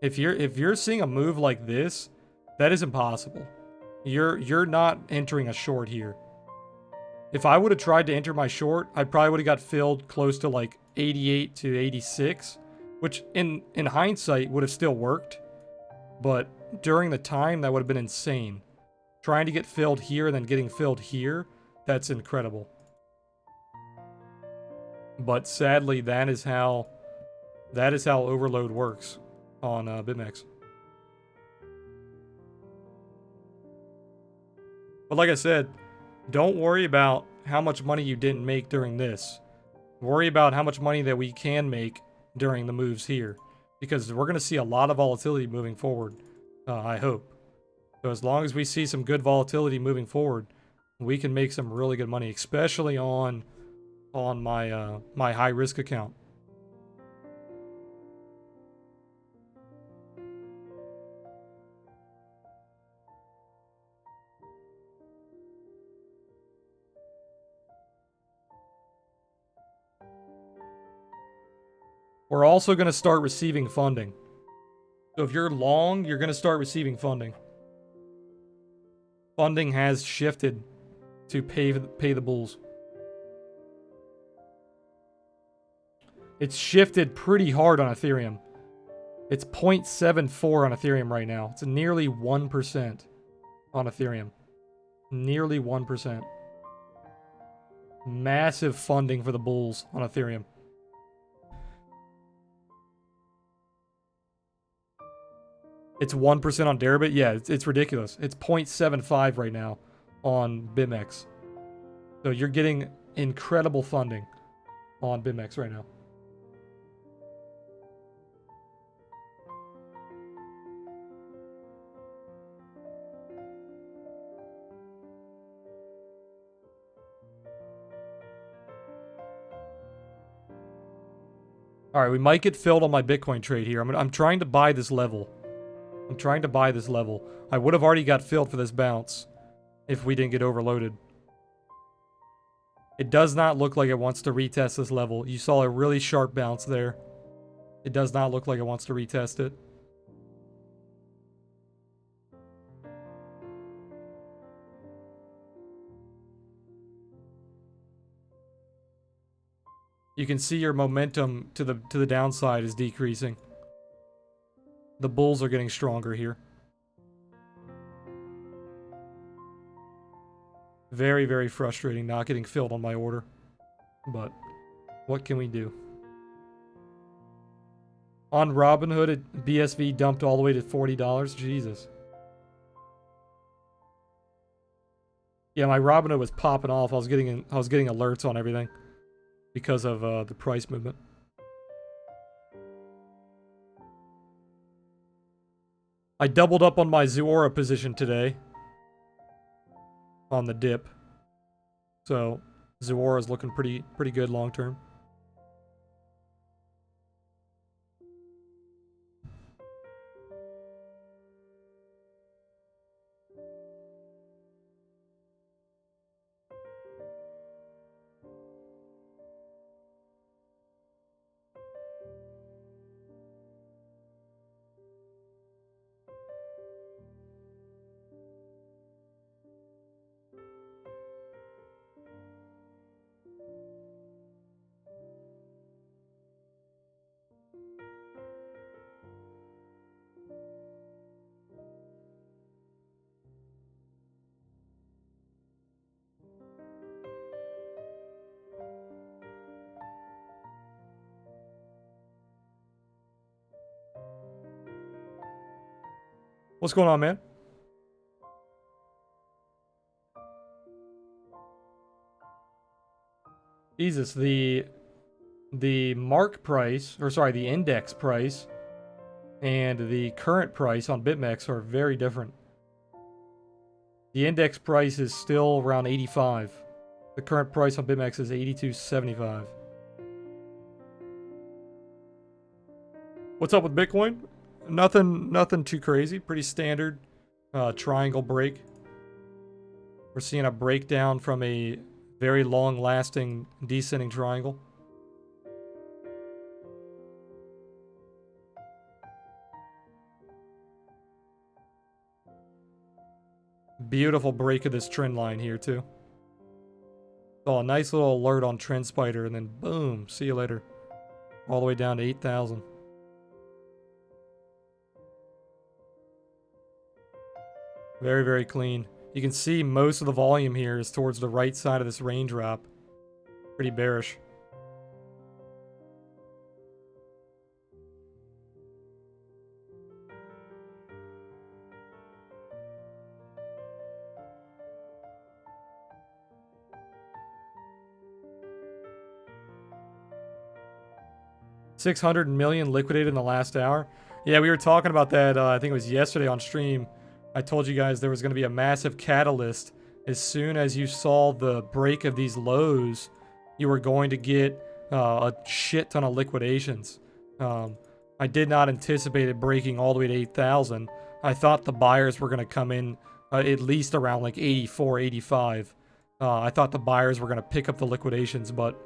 If you're seeing a move like this, that is impossible. You're not entering a short here. If I would have tried to enter my short, I probably would have got filled close to like 88 to 86, which in hindsight would have still worked. But during the time, that would have been insane. Trying to get filled here and then getting filled here, that's incredible. But sadly, that is how overload works on BitMEX. But like I said, don't worry about how much money you didn't make during this. Worry about how much money that we can make during the moves here. Because we're going to see a lot of volatility moving forward, I hope. So as long as we see some good volatility moving forward, we can make some really good money, especially on my my high risk account. We're also going to start receiving funding. So if you're long, you're going to start receiving funding. Funding has shifted to pay the bulls. It's shifted pretty hard on Ethereum. It's 0.74 on Ethereum right now. It's nearly 1% on Ethereum. Nearly 1%. Massive funding for the bulls on Ethereum. It's 1% on Deribit? Yeah, it's ridiculous. It's 0.75 right now on BitMEX. So you're getting incredible funding on BitMEX right now. All right, we might get filled on my Bitcoin trade here. I'm trying to buy this level. I would have already got filled for this bounce if we didn't get overloaded. It does not look like it wants to retest this level. You saw a really sharp bounce there. It does not look like it wants to retest it. You can see your momentum to the downside is decreasing. The bulls are getting stronger here. Very, very frustrating not getting filled on my order. But what can we do? On Robinhood, BSV dumped all the way to $40. Jesus. Yeah, my Robinhood was popping off. I was getting alerts on everything because of the price movement. I doubled up on my Zuora position today on the dip. So Zuora is looking pretty good long term. What's going on, man? Jesus, the mark price, or sorry, the index price and the current price on BitMEX are very different. The index price is still around 85. The current price on BitMEX is 82.75. What's up with Bitcoin? Nothing too crazy. Pretty standard triangle break. We're seeing a breakdown from a very long-lasting descending triangle. Beautiful break of this trend line here too. Saw a nice little alert on Trend Spider, and then boom, see you later. All the way down to 8,000. Very, very clean. You can see most of the volume here is towards the right side of this range wrap. Pretty bearish. $600 million liquidated in the last hour. Yeah, we were talking about that. I think it was yesterday on stream. I told you guys there was going to be a massive catalyst. As soon as you saw the break of these lows, you were going to get a shit ton of liquidations. I did not anticipate it breaking all the way to 8,000. I thought the buyers were going to come in at least around like 84, 85. I thought the buyers were going to pick up the liquidations, but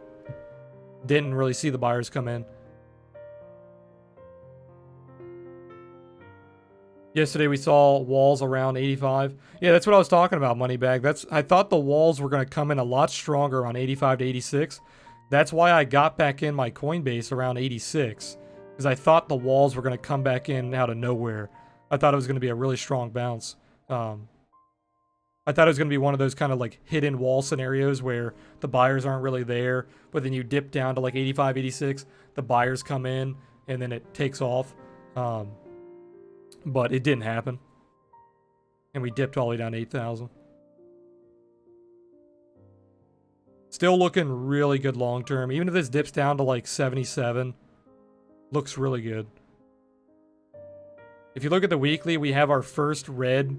didn't really see the buyers come in. Yesterday we saw walls around 85. Yeah, that's what I was talking about, Moneybag. I thought the walls were going to come in a lot stronger on 85 to 86. That's why I got back in my Coinbase around 86. Because I thought the walls were going to come back in out of nowhere. I thought it was going to be a really strong bounce. I thought it was going to be one of those kind of like hidden wall scenarios where the buyers aren't really there, but then you dip down to like 85, 86, the buyers come in, and then it takes off. But it didn't happen. And we dipped all the way down to 8,000. Still looking really good long term. Even if this dips down to like 77, looks really good. If you look at the weekly, we have our first red,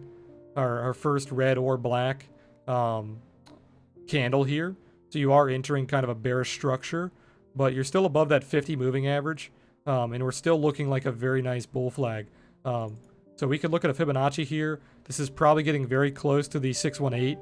our first red or black candle here. So you are entering kind of a bearish structure, but you're still above that 50 moving average. And we're still looking like a very nice bull flag. So we could look at a Fibonacci here. This is probably getting very close to the 618.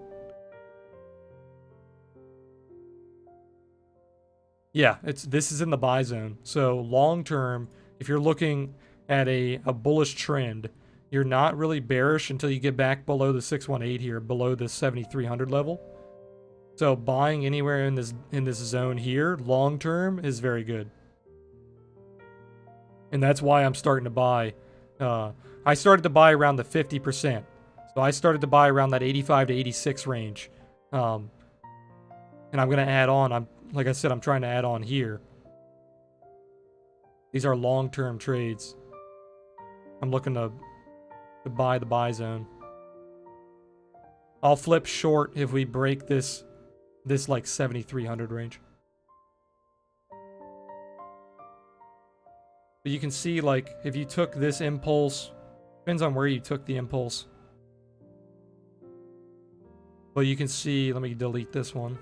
Yeah, this is in the buy zone. So long term, if you're looking at a bullish trend, you're not really bearish until you get back below the 618 here, below the 7,300 level. So buying anywhere in this zone here, long term, is very good. And that's why I'm starting to buy. I started to buy around the 50%. So I started to buy around that 85 to 86 range. And I'm going to add on. Like I said, I'm trying to add on here. These are long-term trades. I'm looking to buy the buy zone. I'll flip short if we break this like 7,300 range. But you can see, like, if you took this impulse, depends on where you took the impulse. But you can see, let me delete this one.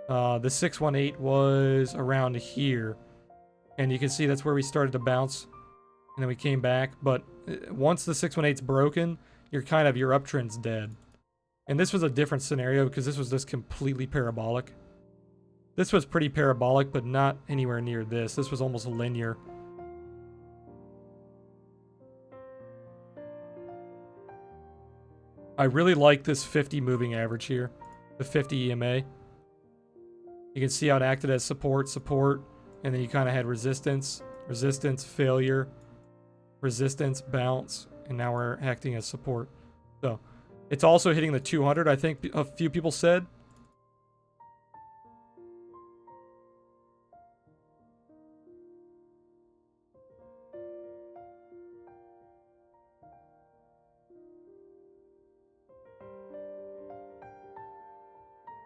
The 618 was around here. And you can see that's where we started to bounce. And then we came back. But once the 618's broken, your uptrend's dead. And this was a different scenario because this was just completely parabolic. This was pretty parabolic, but not anywhere near this. This was almost linear. I really like this 50 moving average here. The 50 EMA. You can see how it acted as support, and then you kind of had resistance, failure, resistance, bounce, and now we're acting as support. So, it's also hitting the 200, I think a few people said.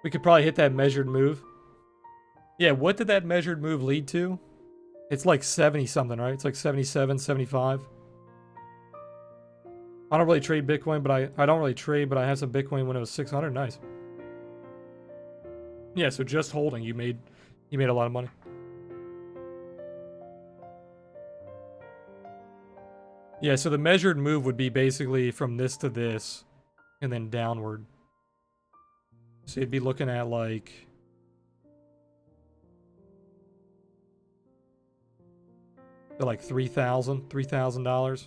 We could probably hit that measured move. Yeah, what did that measured move lead to? It's like 70 something, right? It's like 77, 75. I don't really trade Bitcoin, but I don't really trade, but I had some Bitcoin when it was 600. Nice. Yeah, so just holding, you made a lot of money. Yeah, so the measured move would be basically from this to this, and then downward. So you'd be looking at like... like $3,000.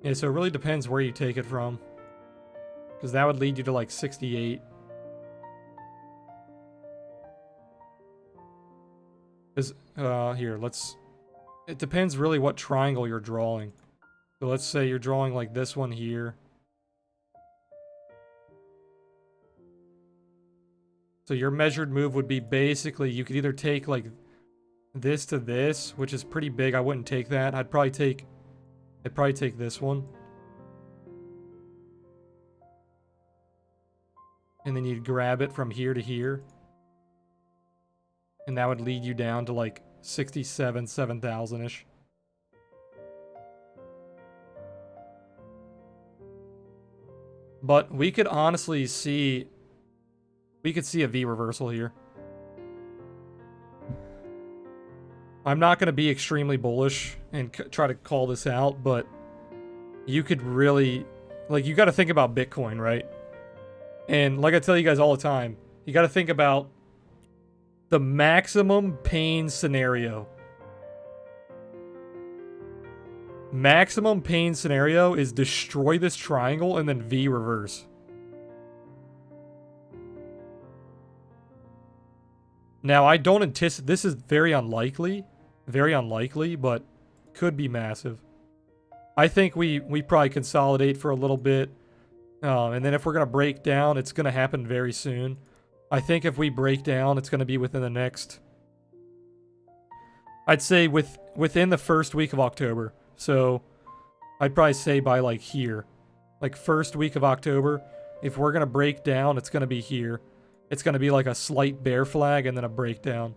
Yeah, so it really depends where you take it from. Because that would lead you to like 68. Because, here, let's... It depends really what triangle you're drawing. So let's say you're drawing like this one here. So your measured move would be basically, you could either take like this to this, which is pretty big. I wouldn't take that. I'd probably take this one. And then you'd grab it from here to here. And that would lead you down to like 67, 7,000-ish. But we could honestly see... We could see a V reversal here. I'm not going to be extremely bullish and try to call this out, but you could really... Like, you got to think about Bitcoin, right? And like I tell you guys all the time, you got to think about the maximum pain scenario. Maximum pain scenario is destroy this triangle and then V reverse. Now, I don't anticipate... This is very unlikely, but could be massive. I think we probably consolidate for a little bit. And then if we're going to break down, it's going to happen very soon. I think if we break down, it's going to be within the next... I'd say within the first week of October. So, I'd probably say by like here. Like first week of October, if we're going to break down, it's going to be here. It's going to be like a slight bear flag and then a breakdown.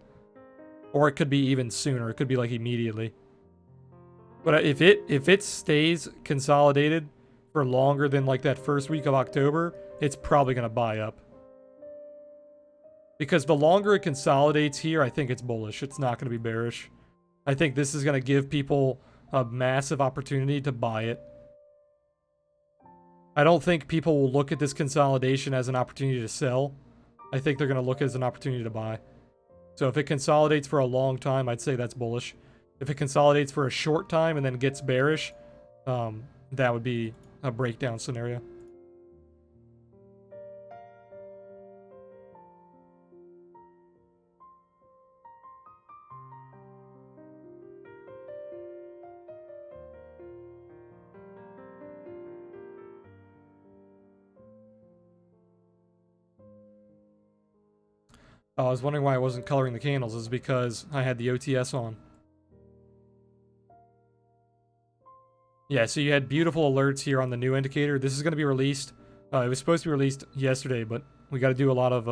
Or it could be even sooner. It could be like immediately. But if it stays consolidated for longer than like that first week of October, it's probably going to buy up. Because the longer it consolidates here, I think it's bullish. It's not going to be bearish. I think this is going to give people a massive opportunity to buy it. I don't think people will look at this consolidation as an opportunity to sell. I think they're going to look as an opportunity to buy. So if it consolidates for a long time, I'd say that's bullish. If it consolidates for a short time and then gets bearish, that would be a breakdown scenario. I was wondering why I wasn't coloring the candles. Is because I had the OTS on. Yeah, so you had beautiful alerts here on the new indicator. This is going to be released. It was supposed to be released yesterday, but we got to do a lot of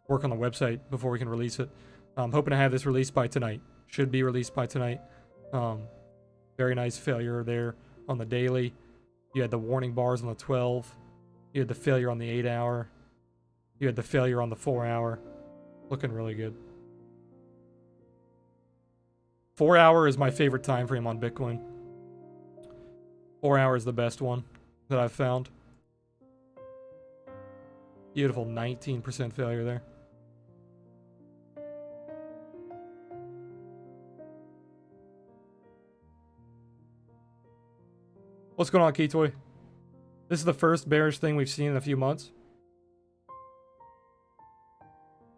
work on the website before we can release it. I'm hoping to have this released by tonight. Should be released by tonight. Very nice failure there on the daily. You had the warning bars on the 12. You had the failure on the 8 hour. You had the failure on the 4 hour. Looking really good. 4 hour is my favorite time frame on Bitcoin. 4 hour is the best one that I've found. Beautiful 19% failure there. What's going on, Keytoy? This is the first bearish thing we've seen in a few months.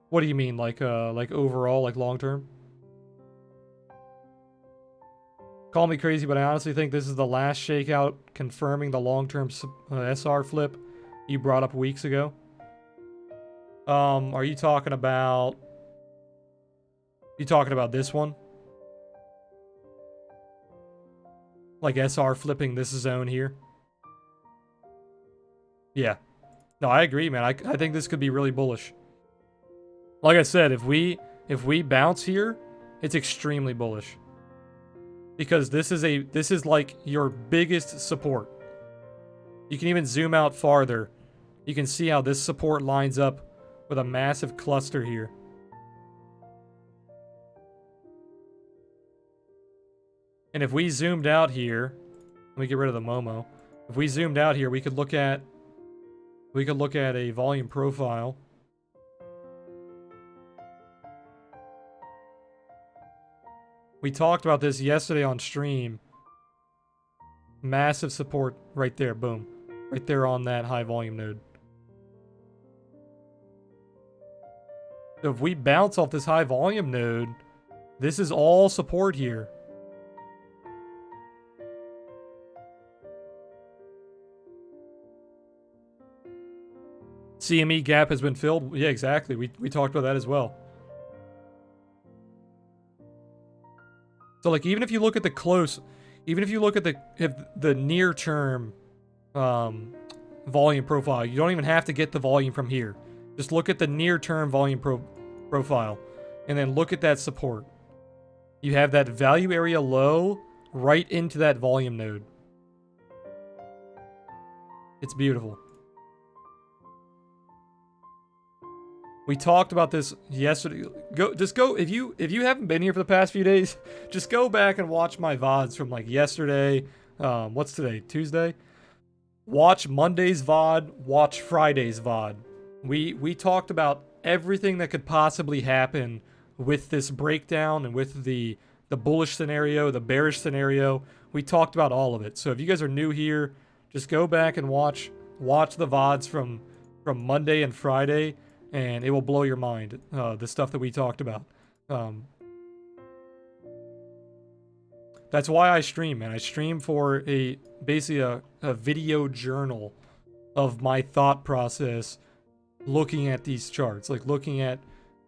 What do you mean, like overall, like long term? Call me crazy, but I honestly think this is the last shakeout confirming the long-term SR flip you brought up weeks ago. Are you talking about You talking about this one? Like SR flipping this zone here? Yeah. No, I agree, man. I think this could be really bullish. Like I said, if we bounce here, it's extremely bullish. Because this is like your biggest support. You can even zoom out farther. You can see how this support lines up with a massive cluster here. And if we zoomed out here, let me get rid of the Momo. If we zoomed out here, we could look at a volume profile. We talked about this yesterday on stream. Massive support right there, boom. Right there on that high volume node. So if we bounce off this high volume node, this is all support here. CME gap has been filled. Yeah, exactly. We talked about that as well. So like even if you look at the close, even if you look at the near term volume profile, you don't even have to get the volume from here. Just look at the near term volume profile and then look at that support. You have that value area low right into that volume node. It's beautiful. We talked about this yesterday. Go if you haven't been here for the past few days, just go back and watch my VODs from like yesterday. What's today? Tuesday? Watch Monday's VOD, watch Friday's VOD. We talked about everything that could possibly happen with this breakdown and with the bullish scenario, the bearish scenario. We talked about all of it. So if you guys are new here, just go back and watch the VODs from Monday and Friday. And it will blow your mind, the stuff that we talked about. That's why I stream, man. I stream for basically a video journal of my thought process looking at these charts. Like looking at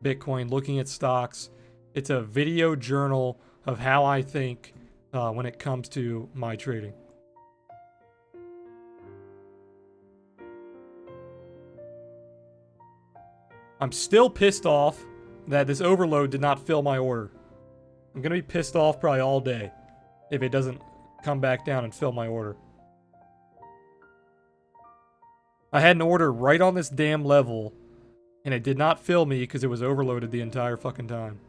Bitcoin, looking at stocks. It's a video journal of how I think when it comes to my trading. I'm still pissed off that this overload did not fill my order. I'm going to be pissed off probably all day if it doesn't come back down and fill my order. I had an order right on this damn level, and it did not fill me because it was overloaded the entire fucking time.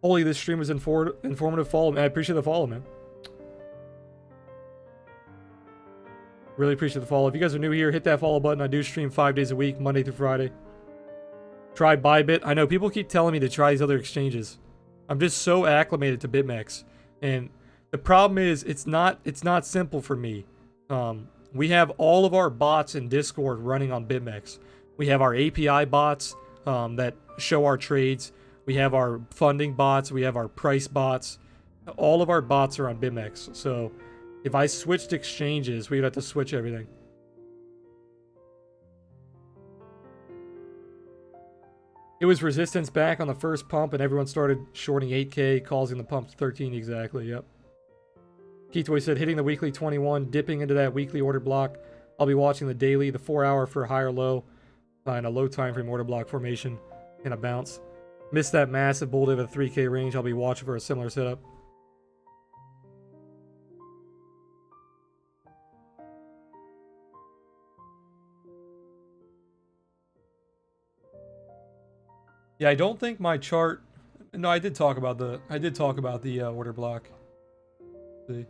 Holy, this stream was informative. Follow, man. I appreciate the follow, man. Really appreciate the follow. If you guys are new here, hit that follow button. I do stream 5 days a week, Monday through Friday. Try Bybit. I know people keep telling me to try these other exchanges. I'm just so acclimated to BitMEX. And the problem is it's not simple for me. We have all of our bots in Discord running on BitMEX. We have our API bots that show our trades. We have our funding bots. We have our price bots. All of our bots are on BitMEX. So if I switched exchanges, we'd have to switch everything. It was resistance back on the first pump, and everyone started shorting 8K, causing the pump to 13 exactly, yep. Keithway said, hitting the weekly 21, dipping into that weekly order block. I'll be watching the daily, the 4 hour for a higher low, and a low time frame order block formation, and a bounce. Missed that massive bull dip at the 3K range. I'll be watching for a similar setup. Yeah, I don't think my chart. No, I did talk about the order block. See.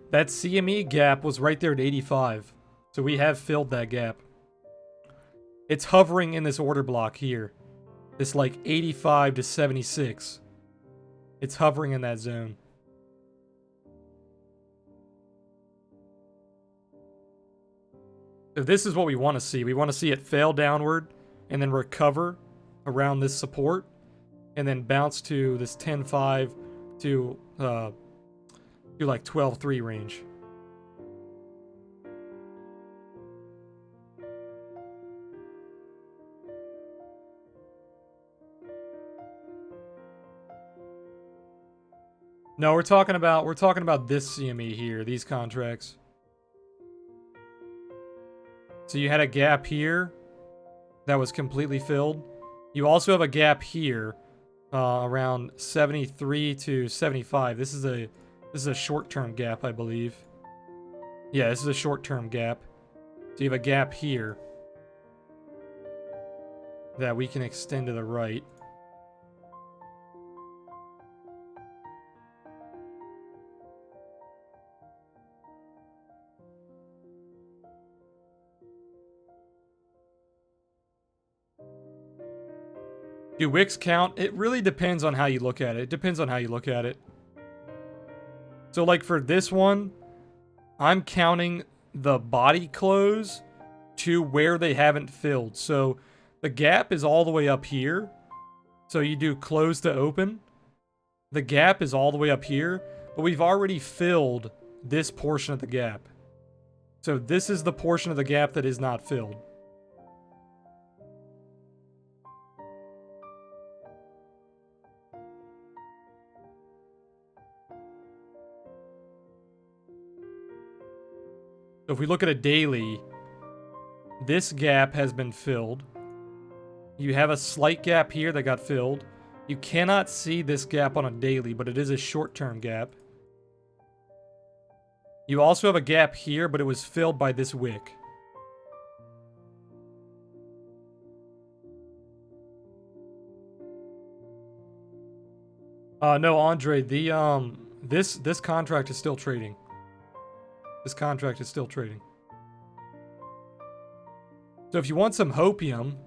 That CME gap was right there at 85, so we have filled that gap. It's hovering in this order block here, this like 85 to 76. It's hovering in that zone. So this is what we want to see. We want to see it fail downward and then recover around this support and then bounce to this 10.5 to like 12.3 range. No, we're talking about this CME here, these contracts. So you had a gap here that was completely filled. You also have a gap here around 73 to 75. This is a short-term gap, I believe. Yeah, this is a short-term gap. So you have a gap here that we can extend to the right. Do wicks count? It really depends on how you look at it. It depends on how you look at it. So like for this one, I'm counting the body close to where they haven't filled. So the gap is all the way up here. So you do close to open. The gap is all the way up here, but we've already filled this portion of the gap. So this is the portion of the gap that is not filled. So if we look at a daily, this gap has been filled. You have a slight gap here that got filled. You cannot see this gap on a daily, but it is a short-term gap. You also have a gap here, but it was filled by this wick. No, Andre, this contract is still trading. This contract is still trading. So if you want some hopium,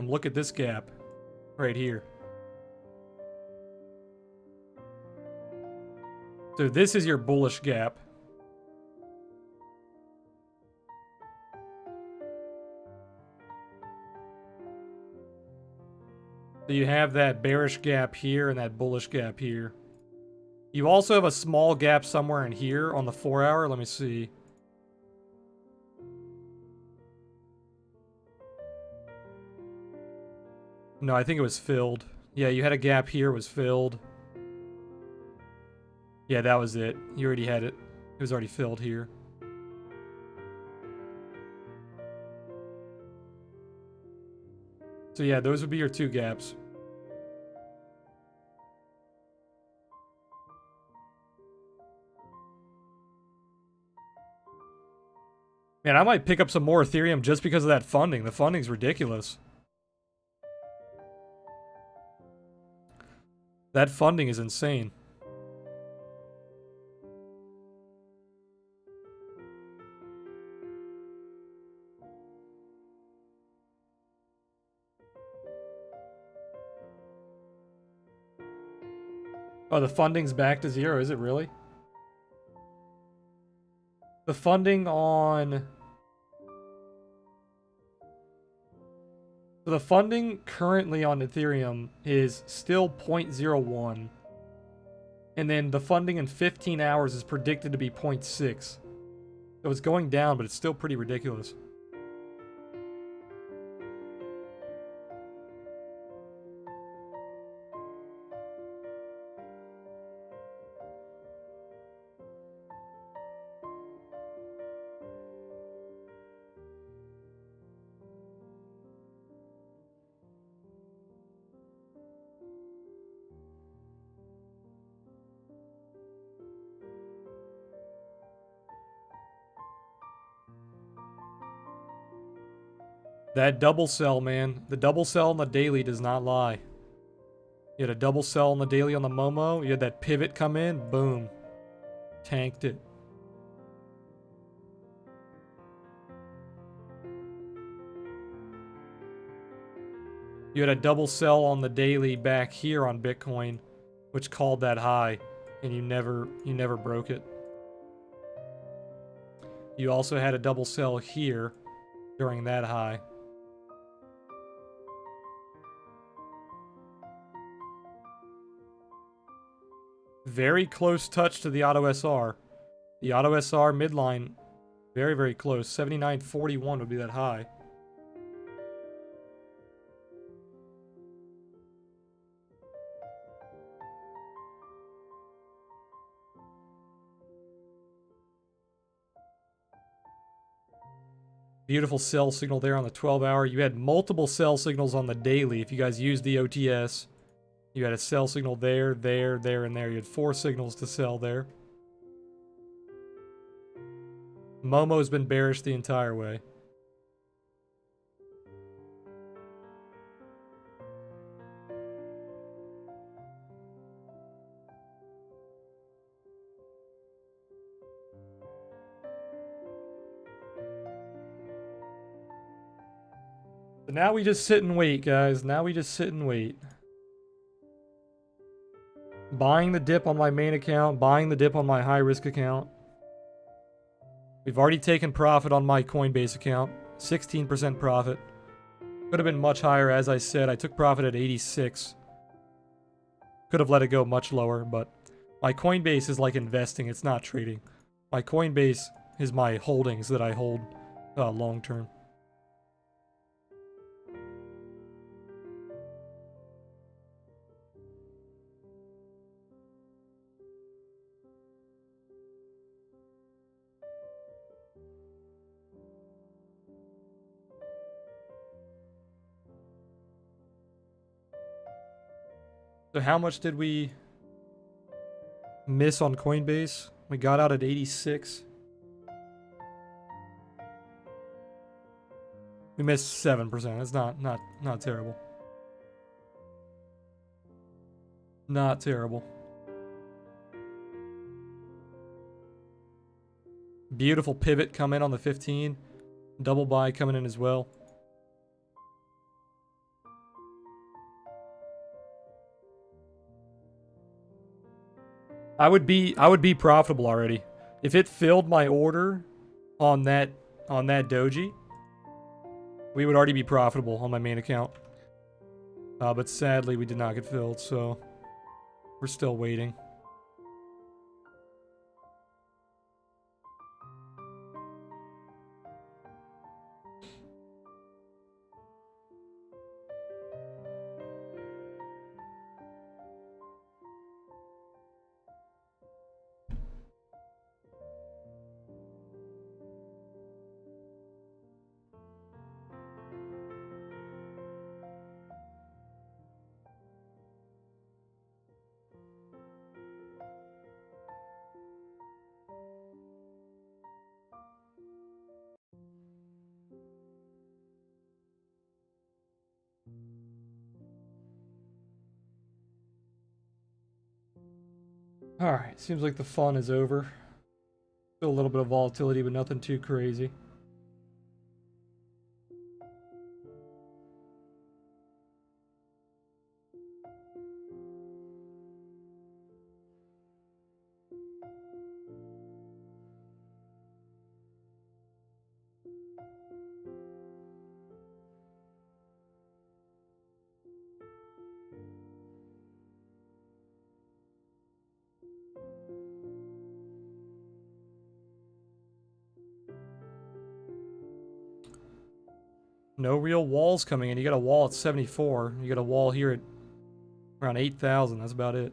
look at this gap right here. So this is your bullish gap. So you have that bearish gap here and that bullish gap here. You also have a small gap somewhere in here on the 4 hour. Let me see. No, I think it was filled. Yeah, you had a gap here, it was filled. Yeah, that was it. You already had it. It was already filled here. So yeah, those would be your two gaps. Man, I might pick up some more Ethereum just because of that funding. The funding's ridiculous. That funding is insane. Oh, the funding's back to zero, is it really? The funding on... So the funding currently on Ethereum is still 0.01. And then the funding in 15 hours is predicted to be 0.6. So it's going down, but it's still pretty ridiculous. That double sell, man. The double sell on the daily does not lie. You had a double sell on the daily on the Momo. You had that pivot come in. Boom. Tanked it. You had a double sell on the daily back here on Bitcoin, which called that high, and you never broke it. You also had a double sell here during that high. Very close touch to the auto SR. The auto SR midline, very, very close. 79.41 would be that high. Beautiful sell signal there on the 12-hour. You had multiple sell signals on the daily. If you guys used the OTS, you had a sell signal there, there, there, and there. You had 4 signals to sell there. Momo's been bearish the entire way. So now we just sit and wait, guys. Now we just sit and wait. Buying the dip on my main account, buying the dip on my high-risk account. We've already taken profit on my Coinbase account. 16% profit. Could have been much higher, as I said. I took profit at 86. Could have let it go much lower, but my Coinbase is like investing. It's not trading. My Coinbase is my holdings that I hold long term. So how much did we miss on Coinbase? We got out at 86. We missed 7%. That's not terrible. Not terrible. Beautiful pivot come in on the 15. Double buy coming in as well. I would be profitable already. If it filled my order on that doji, we would already be profitable on my main account. But sadly we did not get filled, so we're still waiting. Alright, seems like the fun is over. Still a little bit of volatility, but nothing too crazy. No real walls coming in. You got a wall at 74. You got a wall here at around 8,000. That's about it.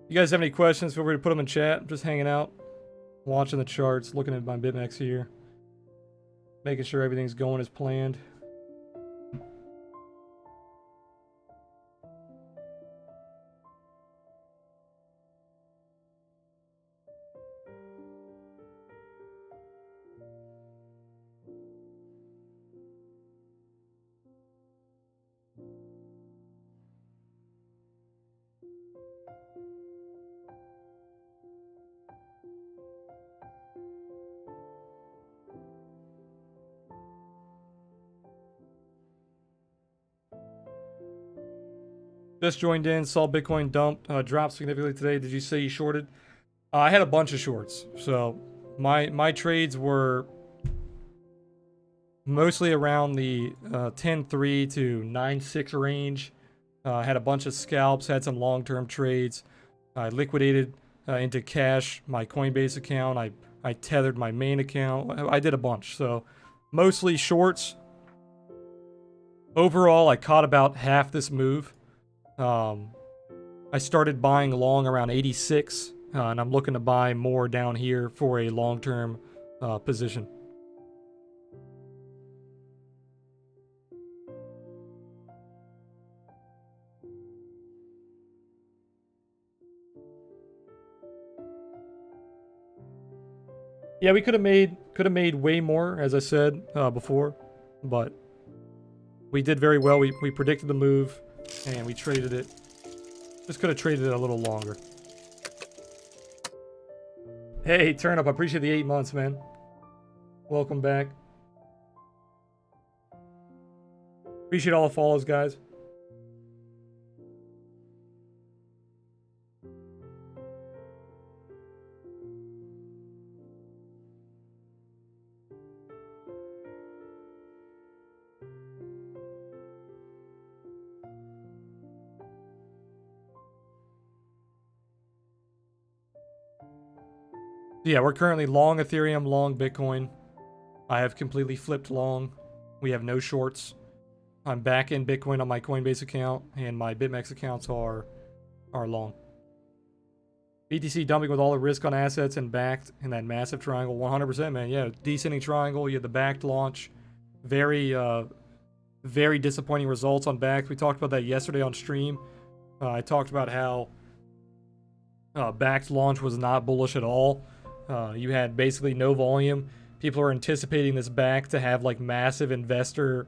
You guys have any questions, feel free to put them in chat. I'm just hanging out, watching the charts, looking at my BitMEX here. Making sure everything's going as planned. Just joined in, saw Bitcoin drop significantly today. Did you say you shorted? I had a bunch of shorts. So my trades were mostly around the 10.3 to 9.6 range. Had a bunch of scalps, had some long-term trades. I liquidated into cash my Coinbase account. I tethered my main account. I did a bunch. So mostly shorts. Overall, I caught about half this move. I started buying long around 86, and I'm looking to buy more down here for a long-term position. Yeah, we could have made way more, as I said before, but we did very well. We predicted the move, and we traded it. Just could have traded it a little longer. Hey, Turnip, I appreciate the 8 months, man. Welcome back. Appreciate all the follows, guys. Yeah, we're currently long Ethereum, long Bitcoin. I have completely flipped long. We have no shorts. I'm back in Bitcoin on my Coinbase account, and my BitMEX accounts are long. BTC dumping with all the risk on assets and backed in that massive triangle. 100%, man. Yeah, descending triangle. You had the backed launch. Very disappointing results on backed. We talked about that yesterday on stream. I talked about how backed launch was not bullish at all. You had basically no volume. People are anticipating this back to have like massive investor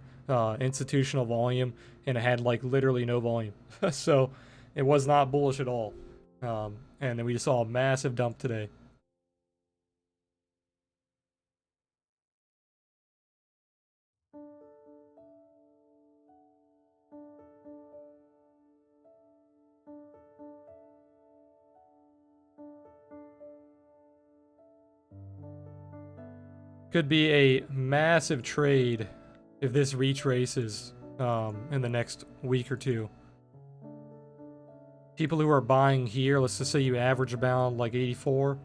institutional volume, and it had like literally no volume. So it was not bullish at all. And then we saw a massive dump today. Could be a massive trade if this retraces in the next week or two. People who are buying here, let's just say you average about like 84.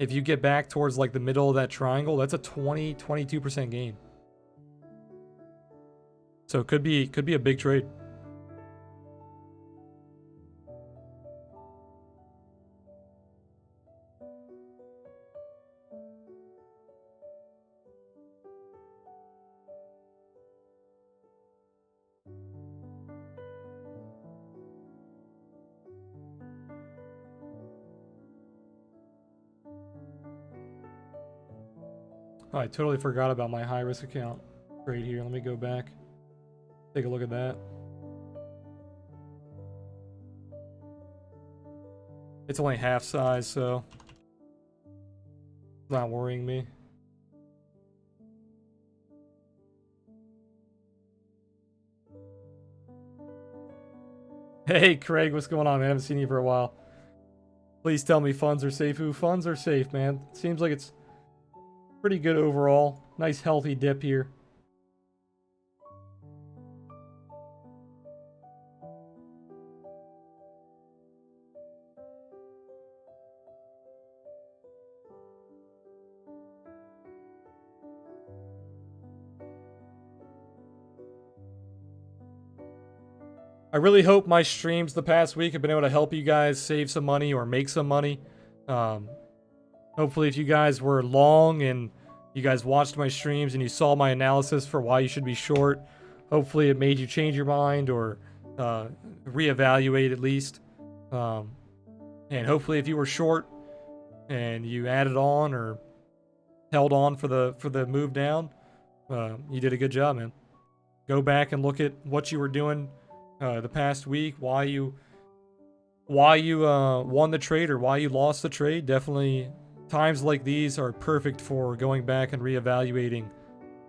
If you get back towards like the middle of that triangle, that's a 22% gain. So it could be a big trade. Oh, I totally forgot about my high risk account trade here. Let me go back. Take a look at that. It's only half size, so it's not worrying me. Hey, Craig, what's going on, man? I haven't seen you for a while. Please tell me funds are safe. Ooh, funds are safe, man. Seems like it's pretty good overall. Nice healthy dip here. I really hope my streams the past week have been able to help you guys save some money or make some money. Hopefully if you guys were long and you guys watched my streams and you saw my analysis for why you should be short, hopefully it made you change your mind or reevaluate at least. And hopefully if you were short and you added on or held on for the move down, you did a good job, man. Go back and look at what you were doing the past week, why you won the trade or why you lost the trade. Definitely times like these are perfect for going back and reevaluating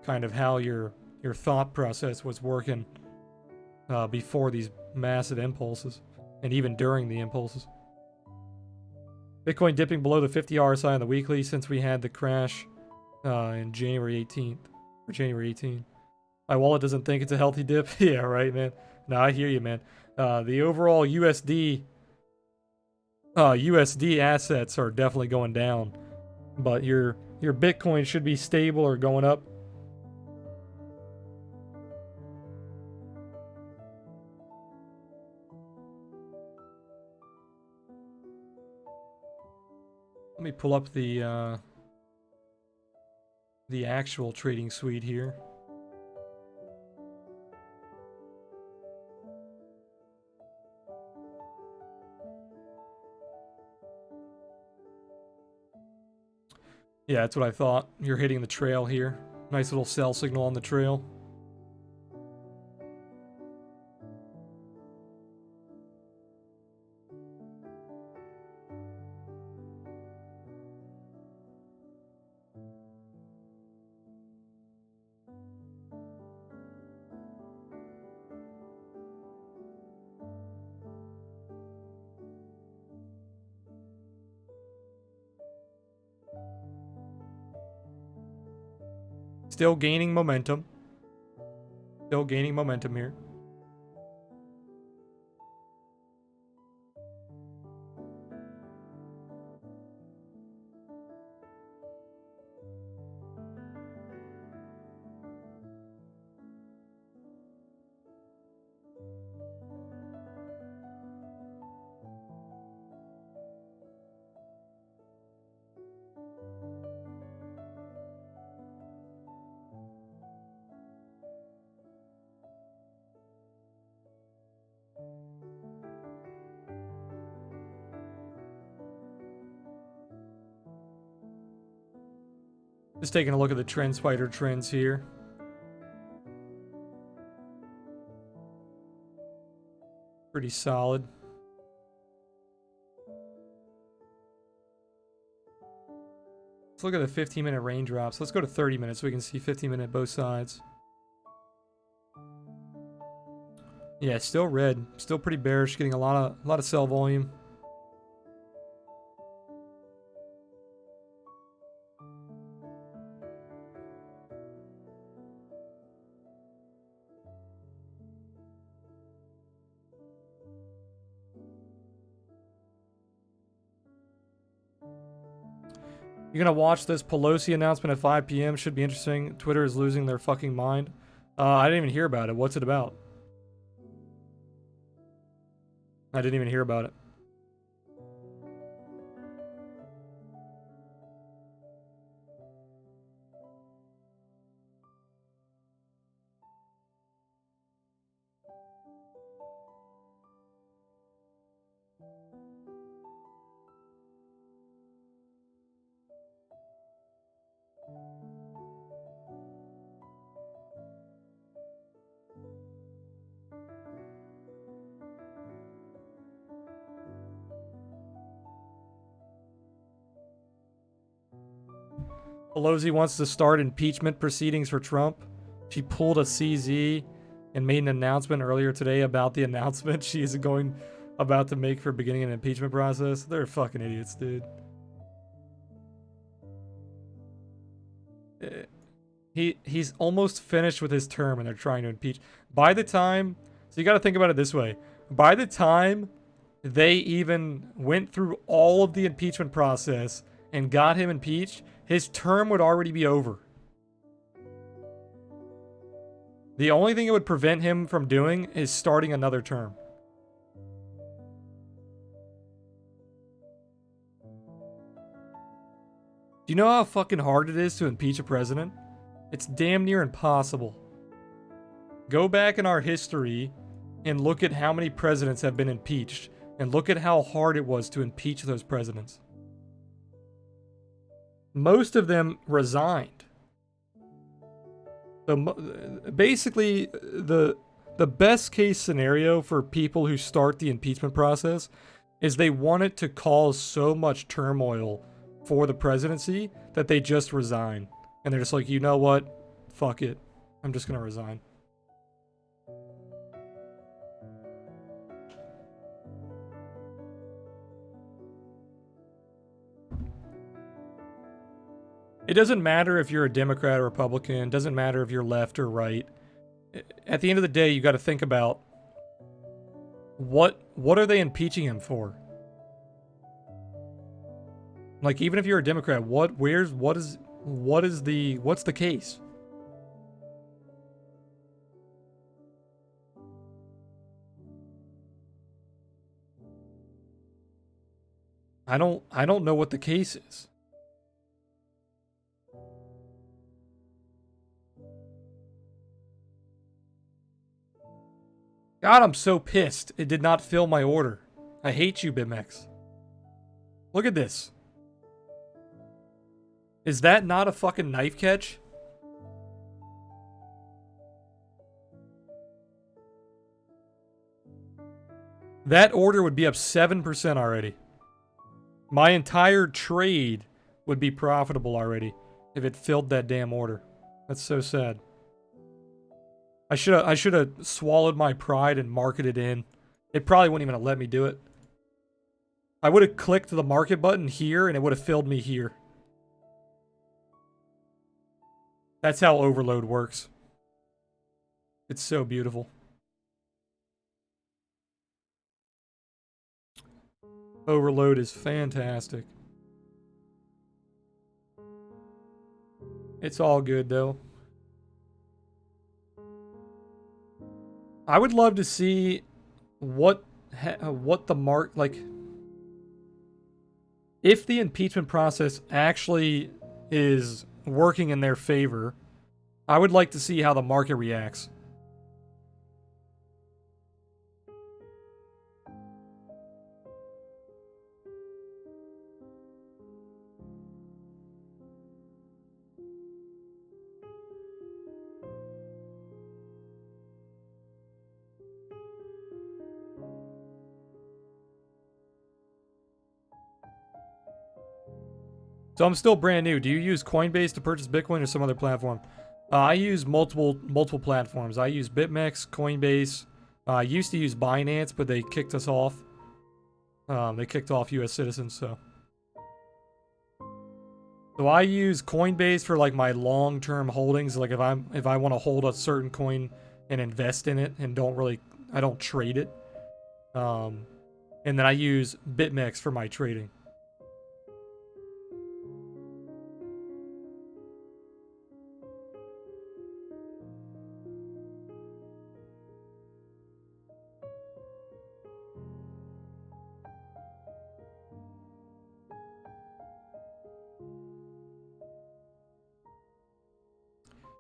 kind of how your thought process was working. before these massive impulses, and even during the impulses. Bitcoin dipping below the 50 RSI on the weekly since we had the crash in January 18th, or January 18th. My wallet doesn't think it's a healthy dip. Yeah, right, man. No, I hear you, man. The overall USD assets are definitely going down, but your Bitcoin should be stable or going up. Let me pull up the actual trading suite here. Yeah, that's what I thought. You're hitting the trail here. Nice little sell signal on the trail. Still gaining momentum. Still gaining momentum here. Just taking a look at the trend spider trends here. Pretty solid. Let's look at the 15-minute raindrops. Let's go to 30 minutes so we can see 15-minute both sides. Yeah, still red. Still pretty bearish, getting a lot of sell volume. You're gonna watch this Pelosi announcement at 5 p.m. Should be interesting. Twitter is losing their fucking mind. I didn't even hear about it. What's it about? I didn't even hear about it. Pelosi wants to start impeachment proceedings for Trump. She pulled a CZ and made an announcement earlier today about the announcement she is about to make for beginning an impeachment process. They're fucking idiots, dude. He's almost finished with his term and they're trying to impeach. By the time, so you got to think about it this way. By the time they even went through all of the impeachment process and got him impeached, his term would already be over. The only thing it would prevent him from doing is starting another term. Do you know how fucking hard it is to impeach a president? It's damn near impossible. Go back in our history and look at how many presidents have been impeached, and look at how hard it was to impeach those presidents. Most of them resigned. So basically, the best case scenario for people who start the impeachment process is they want it to cause so much turmoil for the presidency that they just resign. And they're just like, you know what? Fuck it. I'm just going to resign. It doesn't matter if you're a Democrat or Republican. It doesn't matter if you're left or right. At the end of the day, you got to think about what are they impeaching him for? Like, even if you're a Democrat, what's the case? I don't know what the case is. God, I'm so pissed. It did not fill my order. I hate you, BitMEX. Look at this. Is that not a fucking knife catch? That order would be up 7% already. My entire trade would be profitable already if it filled that damn order. That's so sad. I should have swallowed my pride and marketed in. It probably wouldn't even have let me do it. I would have clicked the market button here and it would have filled me here. That's how overload works. It's so beautiful. Overload is fantastic. It's all good though. I would love to see what the like, if the impeachment process actually is working in their favor. I would like to see how the market reacts. So I'm still brand new. Do you use Coinbase to purchase Bitcoin or some other platform? I use multiple platforms. I use BitMEX, Coinbase. I used to use Binance, but they kicked us off. They kicked off U.S. citizens, so. So I use Coinbase for like my long-term holdings. Like if I want to hold a certain coin and invest in it and I don't trade it. And then I use BitMEX for my trading.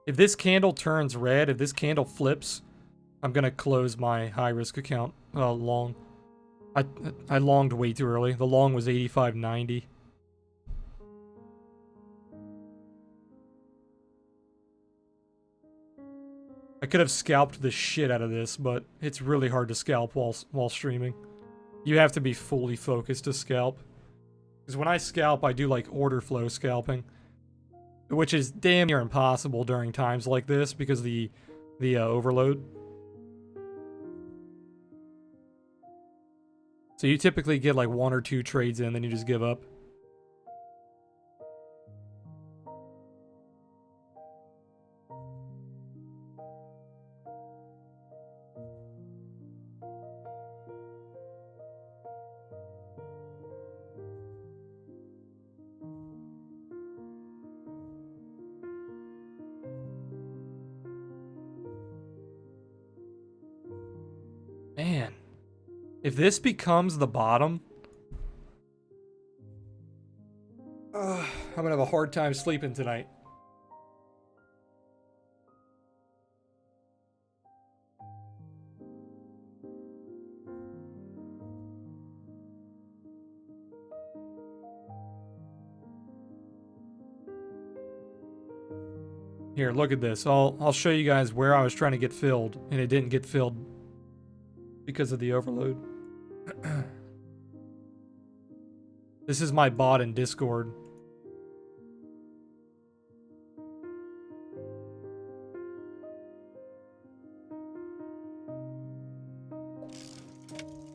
If this candle turns red, if this candle flips, I'm gonna close my high-risk account long. I longed way too early. The long was 85.90. I could have scalped the shit out of this, but it's really hard to scalp while streaming. You have to be fully focused to scalp. Because when I scalp, I do like order flow scalping, which is damn near impossible during times like this because the overload. So you typically get like 1 or 2 trades in, then you just give up. Man, if this becomes the bottom, I'm gonna have a hard time sleeping tonight. Here, look at this. I'll show you guys where I was trying to get filled, and it didn't get filled because of the overload. This is my bot in Discord.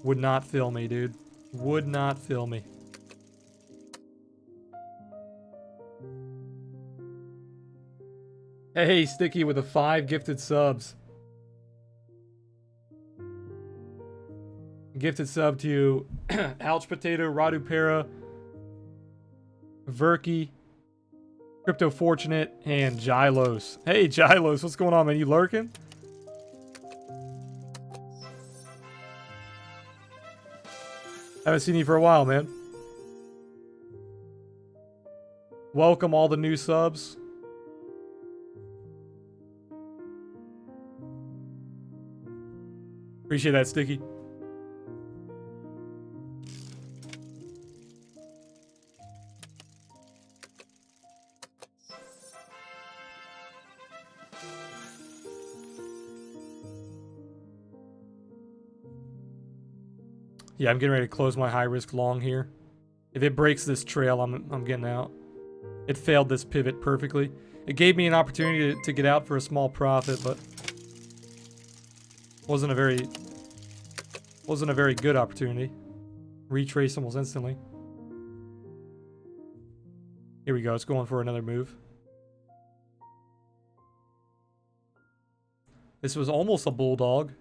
Would not fill me, dude. Would not fill me. Hey, Sticky with the 5 gifted subs. Gifted sub to you. Ouch Potato, Radu Para, Verky, Crypto Fortunate, and Gylos. Hey, Gylos, what's going on, man? You lurking? Haven't seen you for a while, man. Welcome all the new subs. Appreciate that, Sticky. Yeah, I'm getting ready to close my high risk long here. If it breaks this trail, I'm getting out. It failed this pivot perfectly. It gave me an opportunity to get out for a small profit, but wasn't a very good opportunity. Retrace almost instantly. Here we go. It's going for another move. This was almost a bulldog.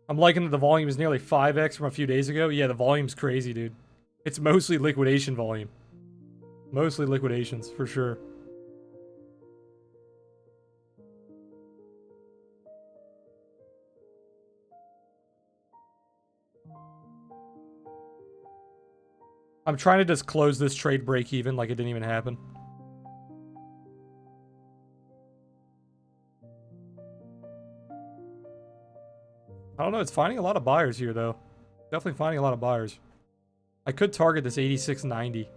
I'm liking that the volume is nearly 5x from a few days ago. Yeah, the volume's crazy, dude. It's mostly liquidation volume. Mostly liquidations, for sure. I'm trying to just close this trade break even like it didn't even happen. I don't know, it's finding a lot of buyers here, though. Definitely finding a lot of buyers. I could target this 86.90.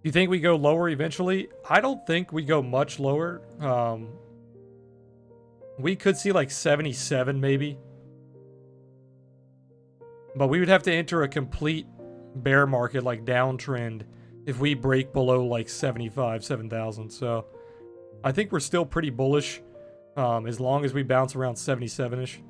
Do you think we go lower eventually? I don't think we go much lower. We could see like 77 maybe. But we would have to enter a complete bear market, like downtrend, if we break below like 75, 7,000. So I think we're still pretty bullish as long as we bounce around 77-ish.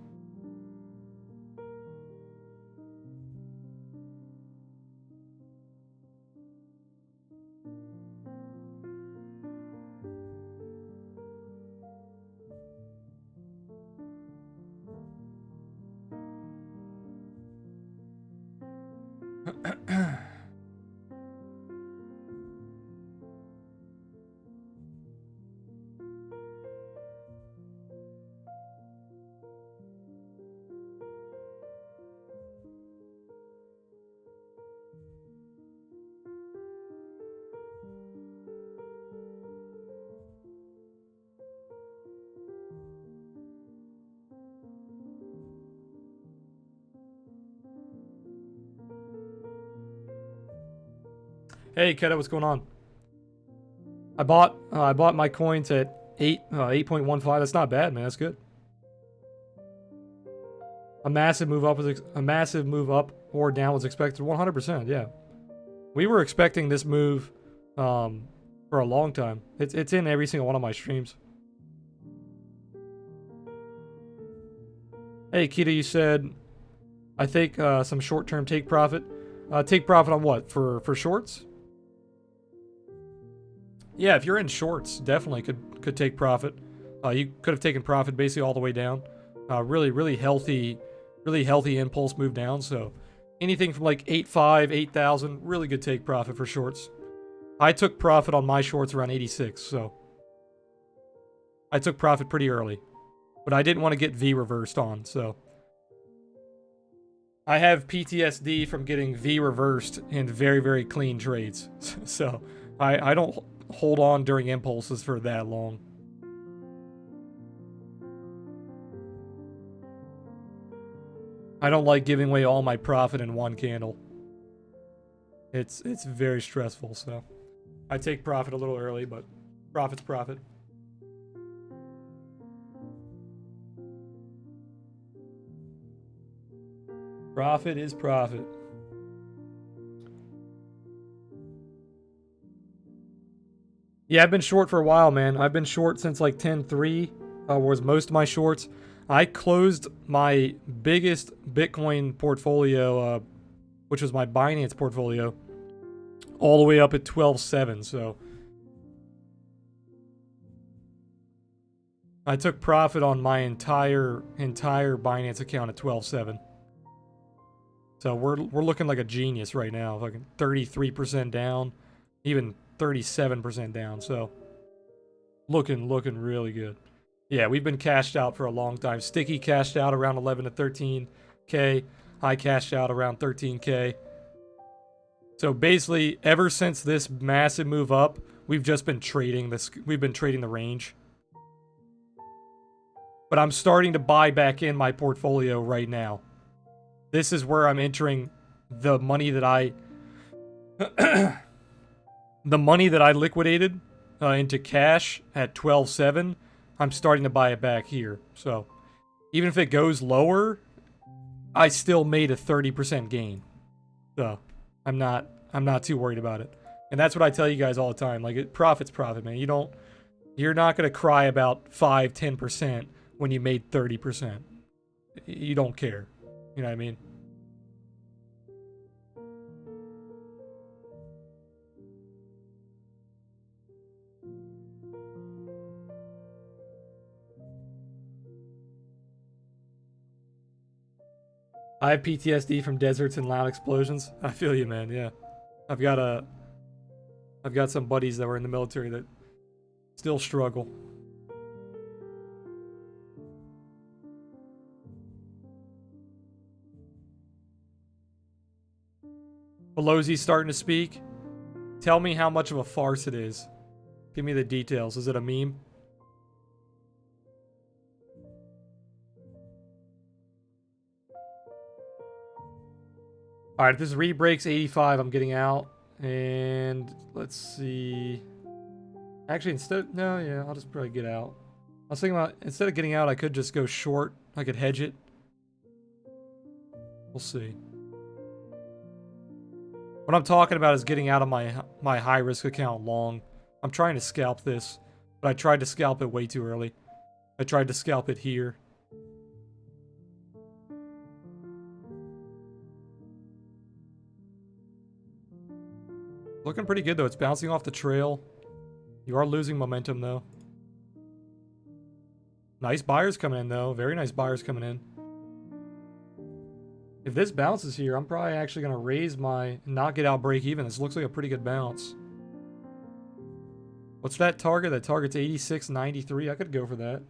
Hey, Keta, what's going on? I bought my coins at 8.15. That's not bad, man. That's good. A massive move up or down was expected. 100%. Yeah, we were expecting this move for a long time. It's in every single one of my streams. Hey, Kita, you said, I think some short-term take profit. Take profit on what? For shorts? Yeah, if you're in shorts, definitely could take profit. You could have taken profit basically all the way down. Really healthy impulse move down. So anything from like 8.5, 8,000, really good take profit for shorts. I took profit on my shorts around 86, so I took profit pretty early, but I didn't want to get V reversed on. So I have PTSD from getting V reversed in very clean trades. So I don't hold on during impulses for that long. I don't like giving away all my profit in one candle. It's very stressful, so I take profit a little early, but profit's profit. Profit is profit. Yeah, I've been short for a while, man. I've been short since like 10.3 was most of my shorts. I closed my biggest Bitcoin portfolio, which was my Binance portfolio, all the way up at 12.7. So I took profit on my entire Binance account at 12.7. So we're looking like a genius right now, fucking 33% down, even 37% down. So looking really good. Yeah, we've been cashed out for a long time. Sticky cashed out around 11 to 13k. I cashed out around 13k. So basically, ever since this massive move up, we've just been trading this. We've been trading the range. But I'm starting to buy back in my portfolio right now. This is where I'm entering the money that I liquidated into cash at 12.7. I'm starting to buy it back here. So even if it goes lower, I still made a 30% gain. So I'm not too worried about it. And that's what I tell you guys all the time. Like, profit's profit, man. You're not gonna cry about 5-10% when you made 30%. You don't care. You know what I mean? I have PTSD from deserts and loud explosions. I feel you, man. Yeah, I've got a, I've got some buddies that were in the military that still struggle. Pelosi's starting to speak. Tell me how much of a farce it is. Give me the details. Is it a meme? All right, if this re-breaks 85, I'm getting out. And let's see. Actually, yeah, I'll just probably get out. I was thinking about, instead of getting out, I could just go short. I could hedge it. We'll see. What I'm talking about is getting out of my high risk account long. I'm trying to scalp this, but I tried to scalp it way too early. I tried to scalp it here. Looking pretty good though. It's bouncing off the trail. You are losing momentum though. Nice buyers coming in though. Very nice buyers coming in. If this bounces here, I'm probably actually going to raise my knock it out break even. This looks like a pretty good bounce. What's that target? That target's 86.93. I could go for that.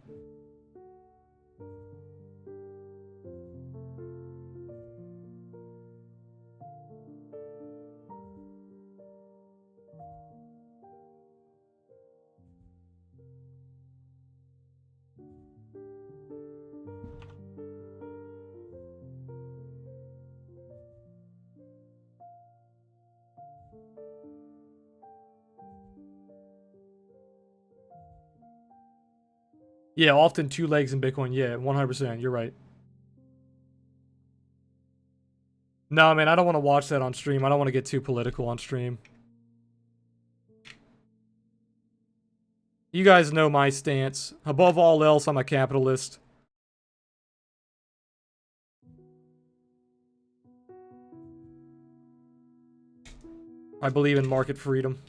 Yeah, often two legs in Bitcoin. Yeah, 100%. You're right. No, man, I don't want to watch that on stream. I don't want to get too political on stream. You guys know my stance. Above all else, I'm a capitalist. I believe in market freedom.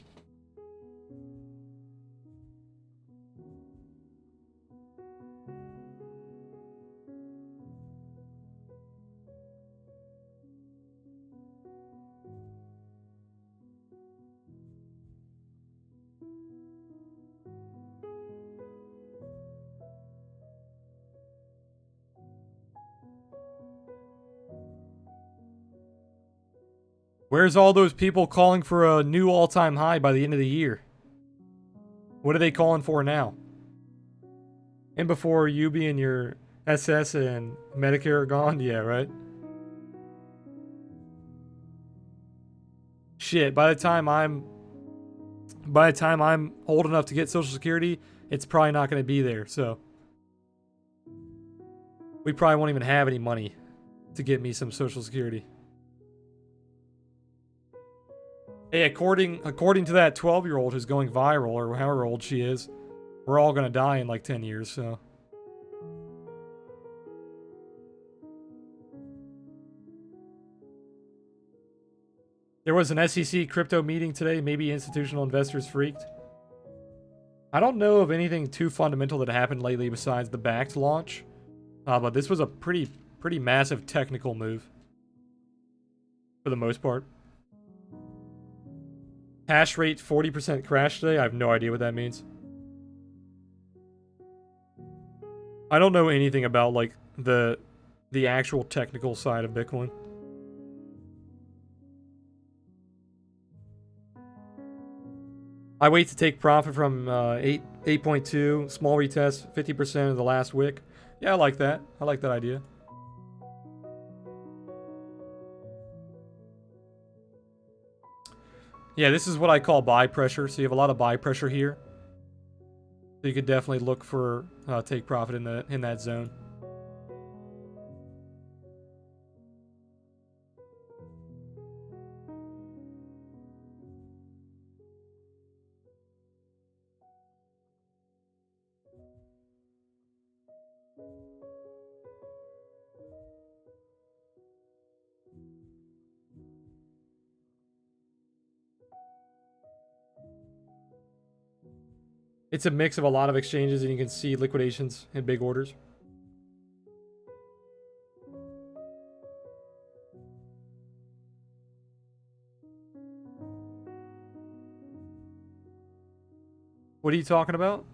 Where's all those people calling for a new all-time high by the end of the year? What are they calling for now? And before Yubi and your SS and Medicare are gone? Yeah, right? Shit, by the time I'm old enough to get Social Security, it's probably not going to be there, so we probably won't even have any money to get me some Social Security. Hey, according to that 12-year-old who's going viral, or however old she is, we're all gonna die in like 10 years, so. There was an SEC crypto meeting today. Maybe institutional investors freaked. I don't know of anything too fundamental that happened lately besides the backed launch, but this was a pretty massive technical move for the most part. Hash rate 40% crash today. I have no idea what that means. I don't know anything about like the actual technical side of Bitcoin. I wait to take profit from 8.2, small retest, 50% of the last wick. Yeah, I like that. I like that idea. Yeah, this is what I call buy pressure. So you have a lot of buy pressure here. So you could definitely look for take profit in that zone. It's a mix of a lot of exchanges, and you can see liquidations in big orders. What are you talking about?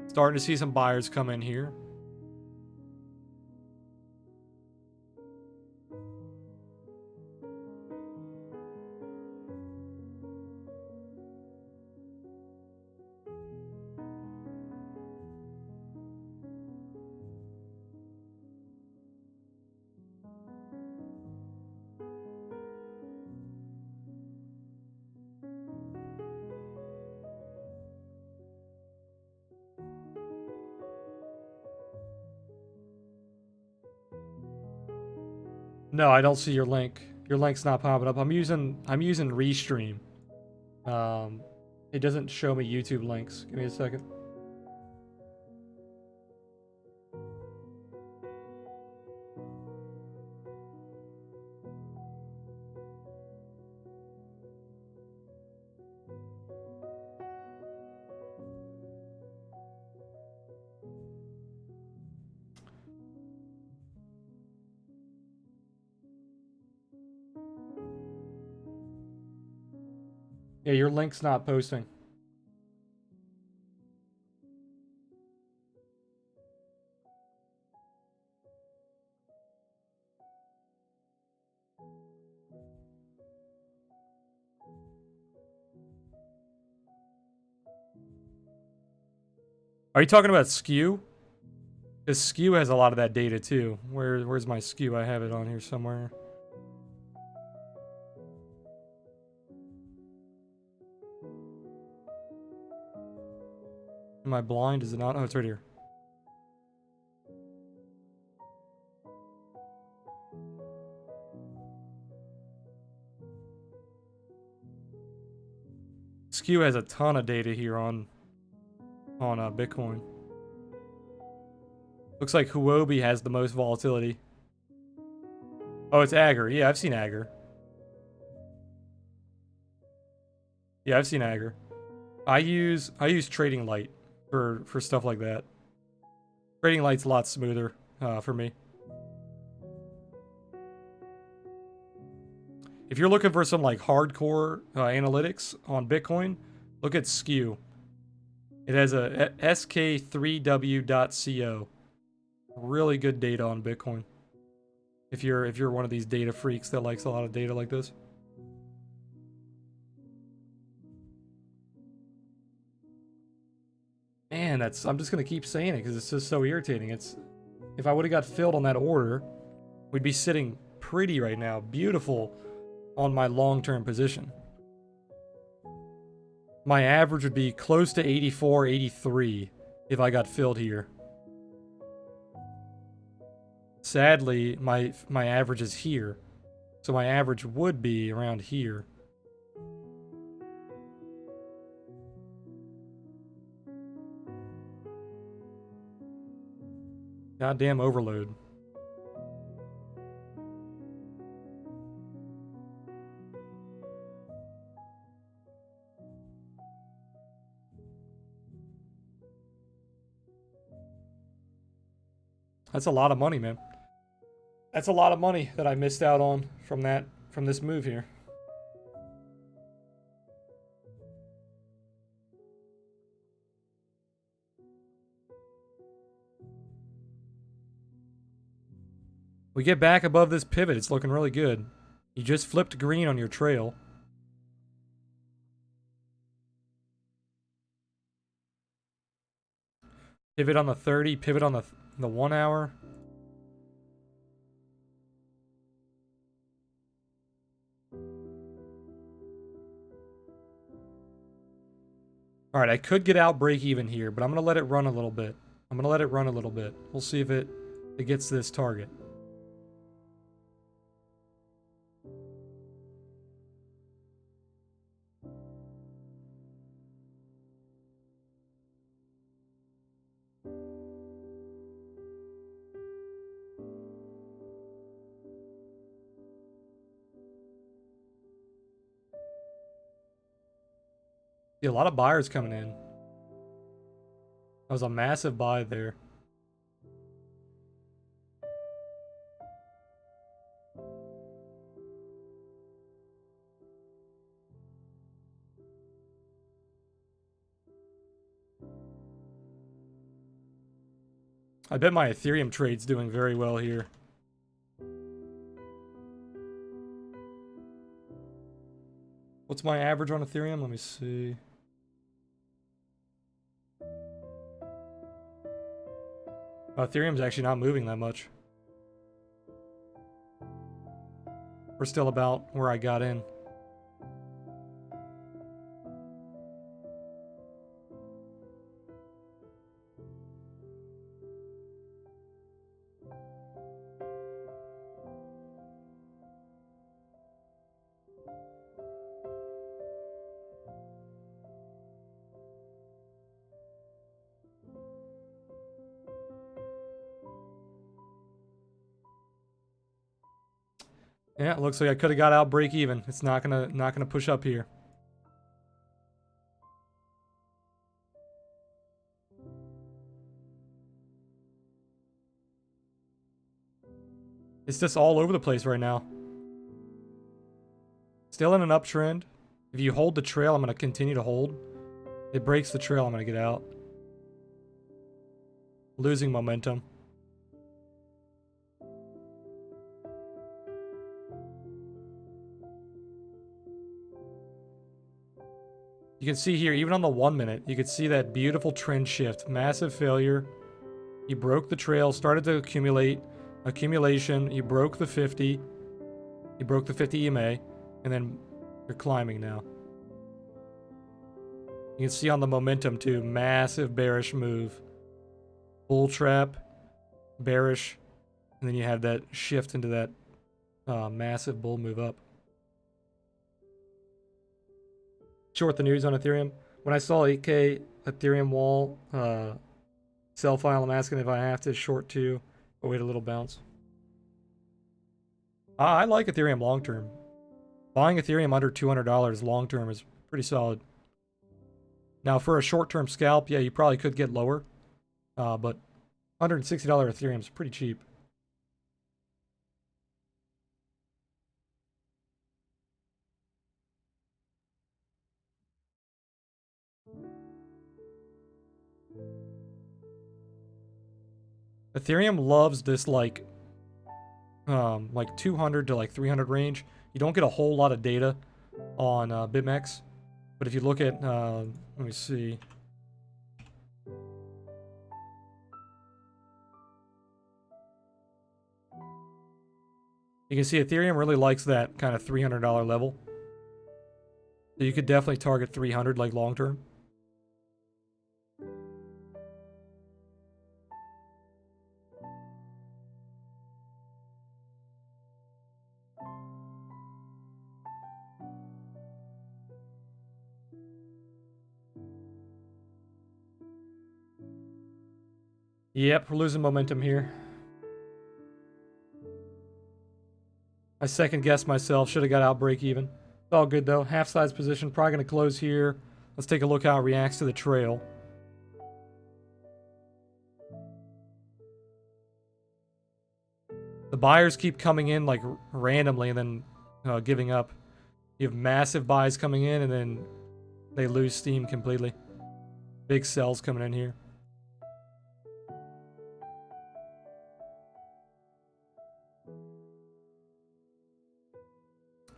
Starting to see some buyers come in here. No, I don't see your link. Your link's not popping up. I'm using Restream. It doesn't show me YouTube links. Give me a second. Yeah, your link's not posting. Are you talking about skew? Because skew has a lot of that data too. Where's my skew? I have it on here somewhere. Am I blind? Is it not? Oh, it's right here. Skew has a ton of data here on Bitcoin. Looks like Huobi has the most volatility. Oh, it's Agger. Yeah, I've seen Agger. Yeah, I've seen Agger. I use Trading Light for stuff like that. Trading Light's a lot smoother for me. If you're looking for some like hardcore analytics on Bitcoin, look at Skew. It has a sk3w.co. Really good data on Bitcoin. If you're one of these data freaks that likes a lot of data like this. Man, I'm just gonna keep saying it because it's just so irritating. If I would have got filled on that order, we'd be sitting pretty right now, beautiful on my long-term position. My average would be close to 84, 83 if I got filled here. Sadly, my average is here. So my average would be around here. Goddamn overload. That's a lot of money, man. That's a lot of money that I missed out on from this move here. We get back above this pivot. It's looking really good. You just flipped green on your trail. Pivot on the 30, pivot on the 1 hour. Alright, I could get out break even here, but I'm going to let it run a little bit. We'll see if it gets to this target. See, a lot of buyers coming in. That was a massive buy there. I bet my Ethereum trade's doing very well here. What's my average on Ethereum? Let me see. Ethereum's actually not moving that much. We're still about where I got in. Yeah, it looks like I could have got out break even. It's not gonna push up here. It's just all over the place right now. Still in an uptrend. If you hold the trail, I'm gonna continue to hold. It breaks the trail, I'm gonna get out. Losing momentum. You can see here, even on the 1 minute, you can see that beautiful trend shift. Massive failure. You broke the trail, started to accumulate. Accumulation, you broke the 50. You broke the 50 EMA, and then you're climbing now. You can see on the momentum too, massive bearish move. Bull trap, bearish, and then you have that shift into that massive bull move up. short the news on Ethereum. When I saw 8K Ethereum wall sell file, I'm asking if I have to short too or wait a little bounce. I like Ethereum long term. Buying Ethereum under $200 long term is pretty solid. Now for a short term scalp, yeah, you probably could get lower, but $160 Ethereum is pretty cheap. Ethereum loves this like 200 to like 300 range. You don't get a whole lot of data on BitMEX, but if you look at let me see. You can see Ethereum really likes that kind of $300 level. So you could definitely target 300 like long term. Yep, we're losing momentum here. I second guessed myself. Should have got out break even. It's all good though. Half size position. Probably going to close here. Let's take a look how it reacts to the trail. The buyers keep coming in like randomly and then giving up. You have massive buys coming in and then they lose steam completely. Big sells coming in here.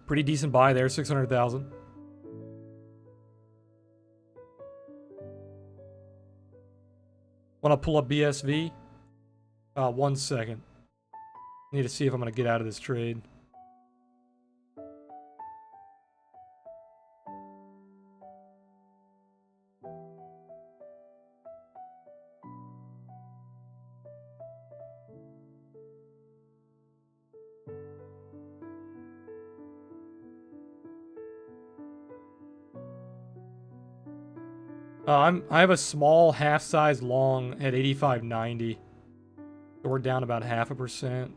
Pretty decent buy there, 600,000. Want to pull up BSV? 1 second. Need to see if I'm going to get out of this trade. I have a small half size long at 85.90. So we're down about 0.5%.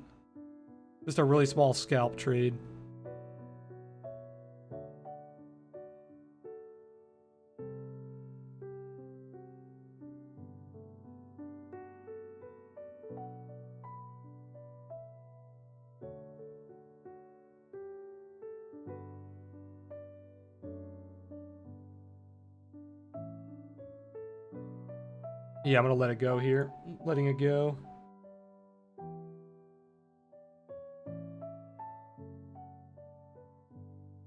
Just a really small scalp trade. Yeah, I'm gonna let it go here. Letting it go.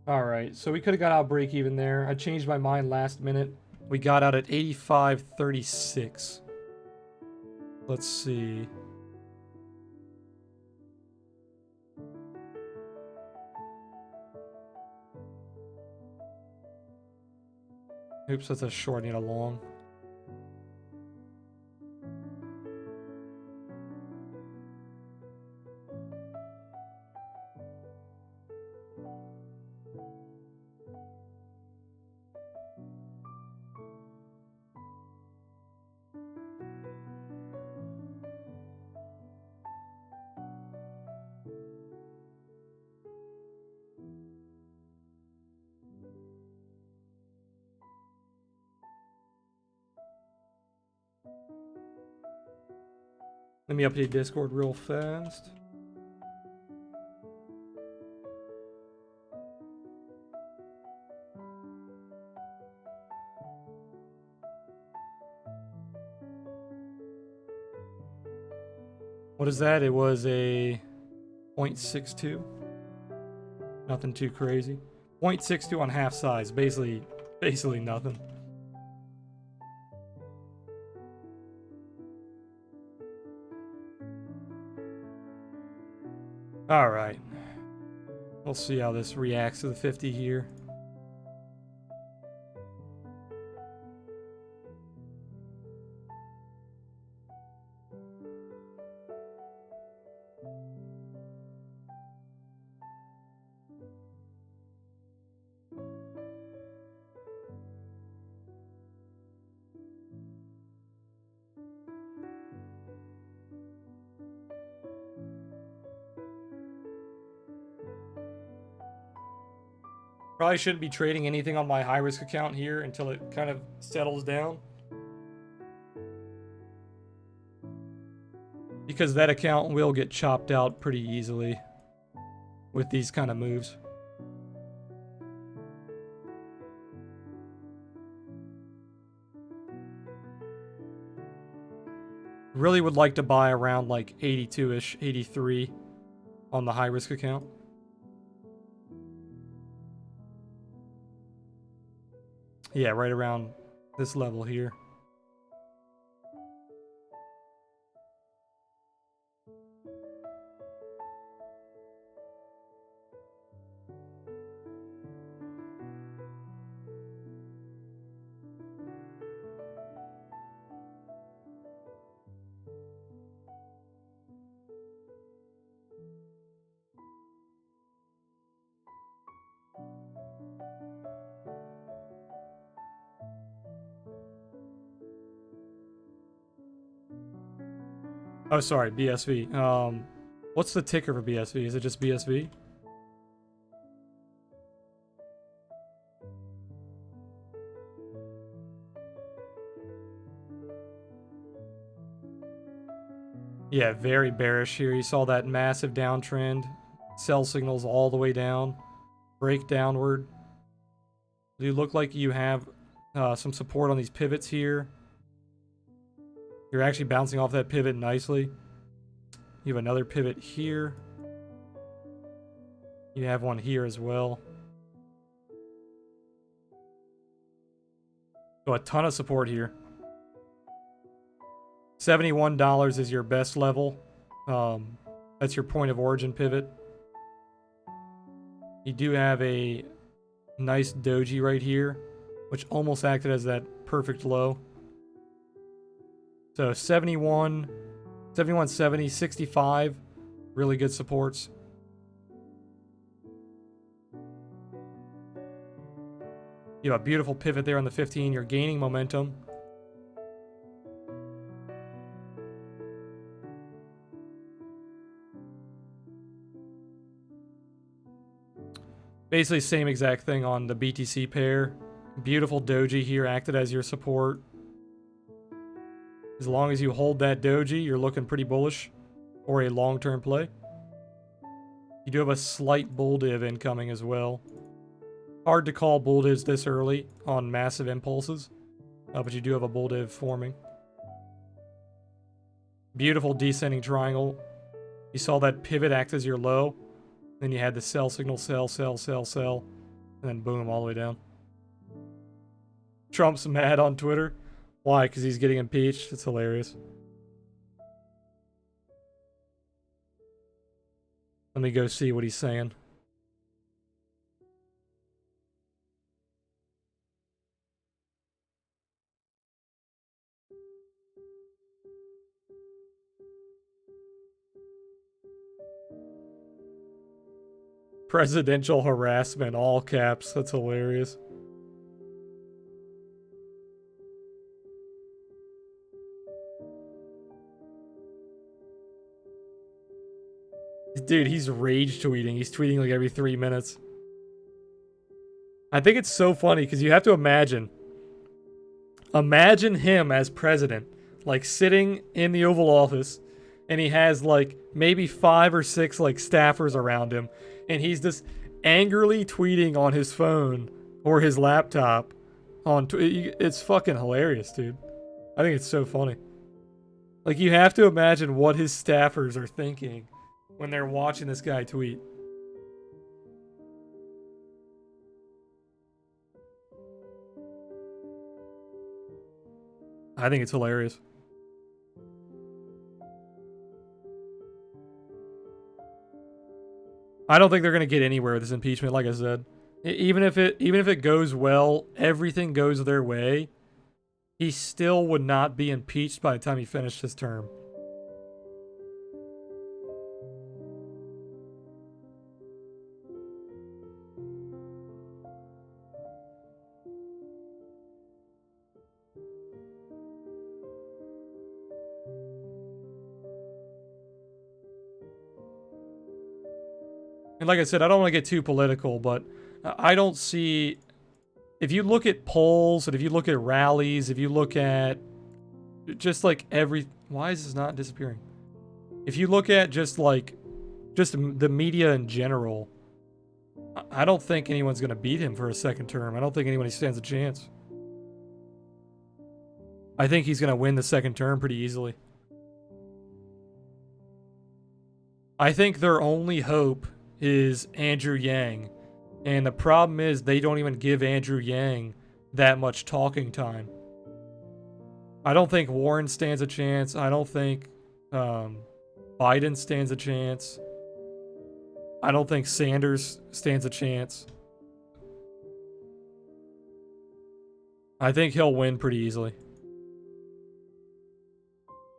Alright, so we could have got out break even there. I changed my mind last minute. We got out at 85.36. Let's see. Oops, that's a short, need a long. Let me update Discord real fast. What is that? It was a 0.62. Nothing too crazy. 0.62 on half size. Basically nothing. Alright. We'll see how this reacts to the 50 here. Probably shouldn't be trading anything on my high risk account here until it kind of settles down. Because that account will get chopped out pretty easily with these kind of moves. Really would like to buy around like 82-ish, 83 on the high risk account. Yeah, right around this level here. Oh, sorry, BSV. What's the ticker for BSV? Is it just BSV? Yeah, very bearish here. You saw that massive downtrend. Sell signals all the way down. Break downward. You look like you have some support on these pivots here. You're actually bouncing off that pivot nicely. You have another pivot here. You have one here as well. So a ton of support here. $71 is your best level. That's your point of origin pivot. You do have a nice doji right here, which almost acted as that perfect low. So 71, 71.70, 65, really good supports. You have a beautiful pivot there on the 15. You're gaining momentum. Basically same exact thing on the BTC pair. Beautiful doji here acted as your support. As long as you hold that doji, you're looking pretty bullish for a long-term play. You do have a slight bull div incoming as well. Hard to call bull divs this early on massive impulses, but you do have a bull div forming. Beautiful descending triangle. You saw that pivot act as your low. Then you had the sell signal, sell, sell, sell, sell, and then boom, all the way down. Trump's mad on Twitter. Why? Because he's getting impeached? It's hilarious. Let me go see what he's saying. Presidential harassment, all caps. That's hilarious. Dude, he's rage tweeting. He's tweeting like every 3 minutes. I think it's so funny because you have to imagine. Imagine him as president, like sitting in the Oval Office, and he has like maybe 5 or 6 like staffers around him, and he's just angrily tweeting on his phone or his laptop. It's fucking hilarious, dude. I think it's so funny. Like, you have to imagine what his staffers are thinking when they're watching this guy tweet. I think it's hilarious. I don't think they're going to get anywhere with this impeachment, like I said. Even if it goes well, everything goes their way, he still would not be impeached by the time he finished his term. And like I said, I don't want to get too political, but I don't see... If you look at polls, and if you look at rallies, if you look at just like every... Why is this not disappearing? If you look at just the media in general, I don't think anyone's going to beat him for a second term. I don't think anybody stands a chance. I think he's going to win the second term pretty easily. I think their only hope is Andrew Yang. And the problem is they don't even give Andrew Yang that much talking time. I don't think Warren stands a chance. I don't think Biden stands a chance. I don't think Sanders stands a chance. I think he'll win pretty easily.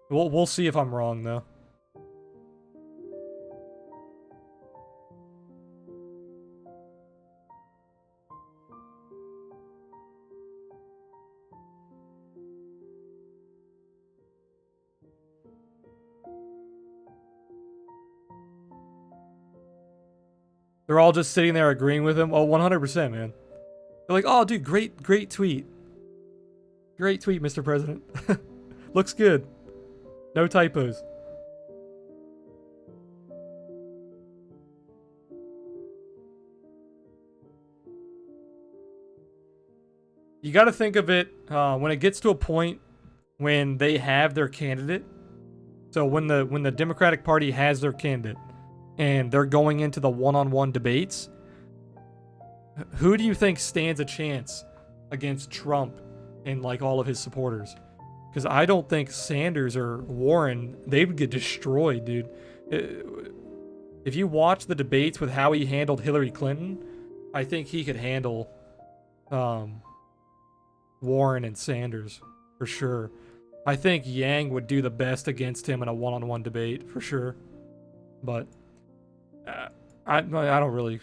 We'll see if I'm wrong, though. They're all just sitting there agreeing with him. Oh, 100%, man. They're like, oh, dude, great tweet. Great tweet, Mr. President. Looks good. No typos. You got to think of it when it gets to a point when they have their candidate. So when the Democratic Party has their candidate and they're going into the one-on-one debates, who do you think stands a chance against Trump and like all of his supporters? Because I don't think Sanders or Warren, they would get destroyed, dude. If you watch the debates with how he handled Hillary Clinton, I think he could handle Warren and Sanders for sure. I think Yang would do the best against him in a one-on-one debate for sure. But I don't really...